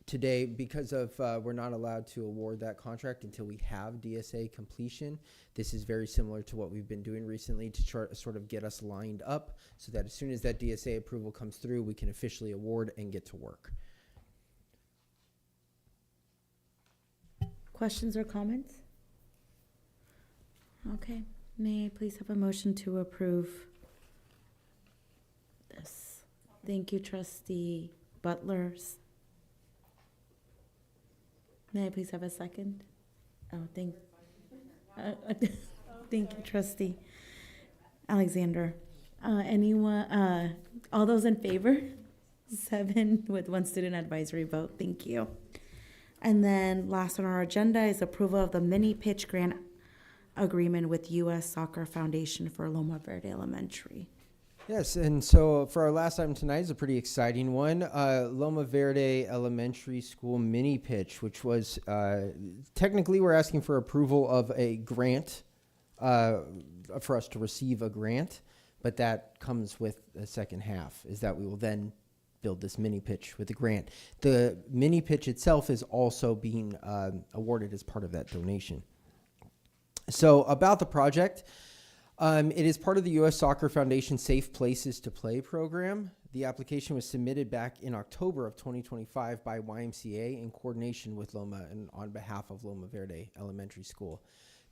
today, because of we're not allowed to award that contract until we have DSA completion, this is very similar to what we've been doing recently to try to sort of get us lined up so that as soon as that DSA approval comes through, we can officially award and get to work. Questions or comments? Okay. May I please have a motion to approve this? Thank you, Trustee Butlers. May I please have a second? Oh, thank you, Trustee Alexander. Anyone, all those in favor? 7 with 1 student advisory vote. Thank you. And then last on our agenda is approval of the mini pitch grant agreement with U.S. Soccer Foundation for Loma Verde Elementary. Yes, and so for our last item tonight is a pretty exciting one. Loma Verde Elementary School mini pitch, which was technically we're asking for approval of a grant for us to receive a grant, but that comes with a second half, is that we will then build this mini pitch with the grant. The mini pitch itself is also being awarded as part of that donation. So about the project, it is part of the U.S. Soccer Foundation Safe Places to Play program. The application was submitted back in October of 2025 by YMCA in coordination with Loma and on behalf of Loma Verde Elementary School.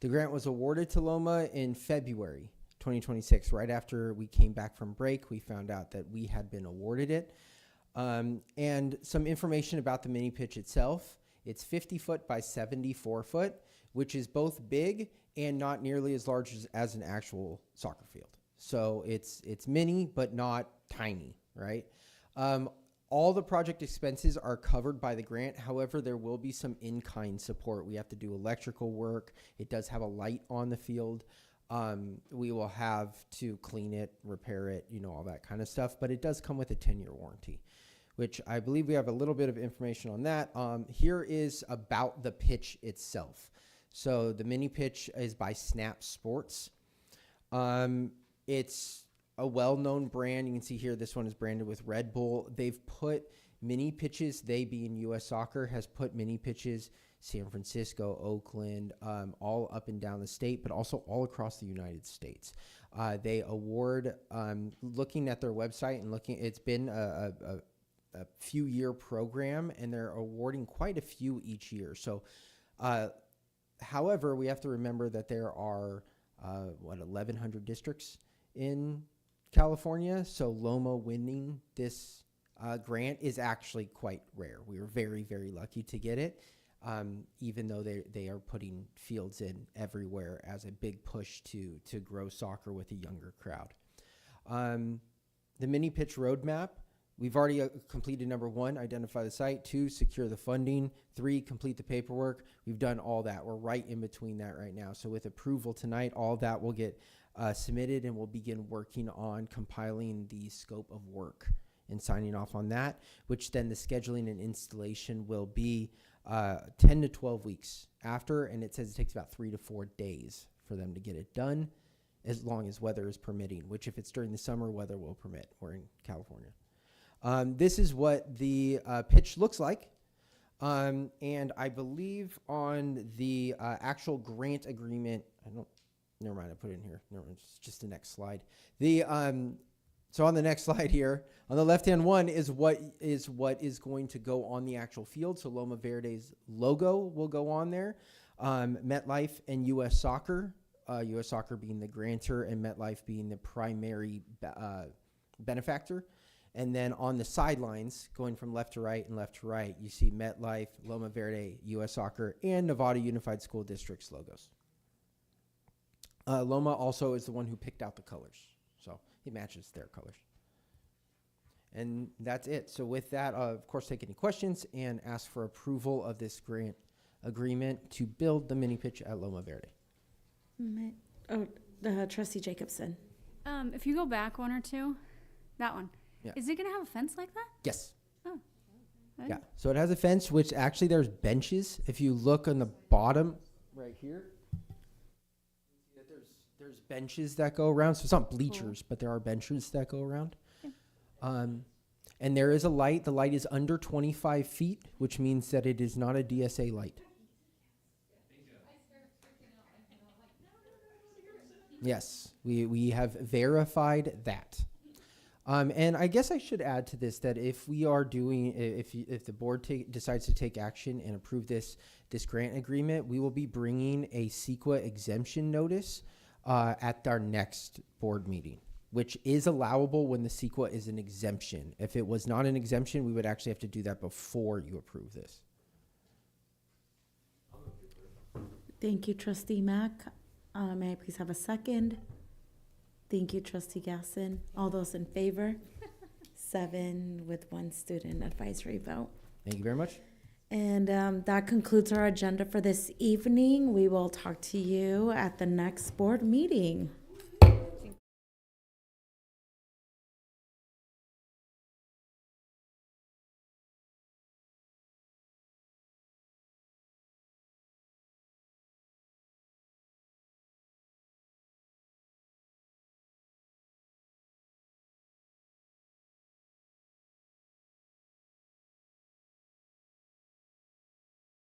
The grant was awarded to Loma in February 2026. Right after we came back from break, we found out that we had been awarded it. And some information about the mini pitch itself. It's 50 foot by 74 foot, which is both big and not nearly as large as an actual soccer field. So it's mini, but not tiny, right? All the project expenses are covered by the grant. However, there will be some in-kind support. We have to do electrical work. It does have a light on the field. We will have to clean it, repair it, all that kind of stuff. But it does come with a 10-year warranty, which I believe we have a little bit of information on that. Here is about the pitch itself. So the mini pitch is by Snap Sports. It's a well-known brand. You can see here, this one is branded with Red Bull. They've put mini pitches, they being U.S. Soccer, has put mini pitches, San Francisco, Oakland, all up and down the state, but also all across the United States. They award, looking at their website and it's been a few-year program, and they're awarding quite a few each year. So, however, we have to remember that there are, 1,100 districts in California. So Loma winning this grant is actually quite rare. We were very, very lucky to get it, even though they are putting fields in everywhere as a big push to grow soccer with a younger crowd. The mini pitch roadmap. We've already completed number 1, identify the site. 2, secure the funding. 3, complete the paperwork. We've done all that. We're right in between that right now. So with approval tonight, all that will get submitted, and we'll begin working on compiling the scope of work and signing off on that, which then the scheduling and installation will be 10 to 12 weeks after, and it says it takes about 3 to 4 days for them to get it done, as long as weather is permitting, which if it's during the summer, weather will permit. We're in California. This is what the pitch looks like. And I believe on the actual grant agreement, never mind, I put it in here. Never mind, it's just the next slide. So on the next slide here, on the left-hand one is what is going to go on the actual field. So Loma Verde's logo will go on there. MetLife and U.S. Soccer, U.S. Soccer being the grantor and MetLife being the primary benefactor. And then on the sidelines, going from left to right and left to right, you see MetLife, Loma Verde, U.S. Soccer, and Novato Unified School District's logos. Loma also is the one who picked out the colors, so it matches their colors. And that's it. So with that, of course, take any questions and ask for approval of this grant agreement to build the mini pitch at Loma Verde. Trustee Jacobson. If you go back 1 or 2, that one. Yeah. Is it going to have a fence like that? Yes. Oh. Yeah. So it has a fence, which actually there's benches. If you look on the bottom right here, there's benches that go around. So it's not bleachers, but there are benches that go around. Okay. And there is a light. The light is under 25 feet, which means that it is not a DSA light. Yes, we have verified that. And I guess I should add to this that if we are doing, if the board decides to take action and approve this grant agreement, we will be bringing a CEQA exemption notice at our next board meeting, which is allowable when the CEQA is an exemption. If it was not an exemption, we would actually have to do that before you approve this. Thank you, Trustee Mack. May I please have a second? Thank you, Trustee Gasson. All those in favor? 7 with 1 student advisory vote. Thank you very much. And that concludes our agenda for this evening. We will talk to you at the next board meeting.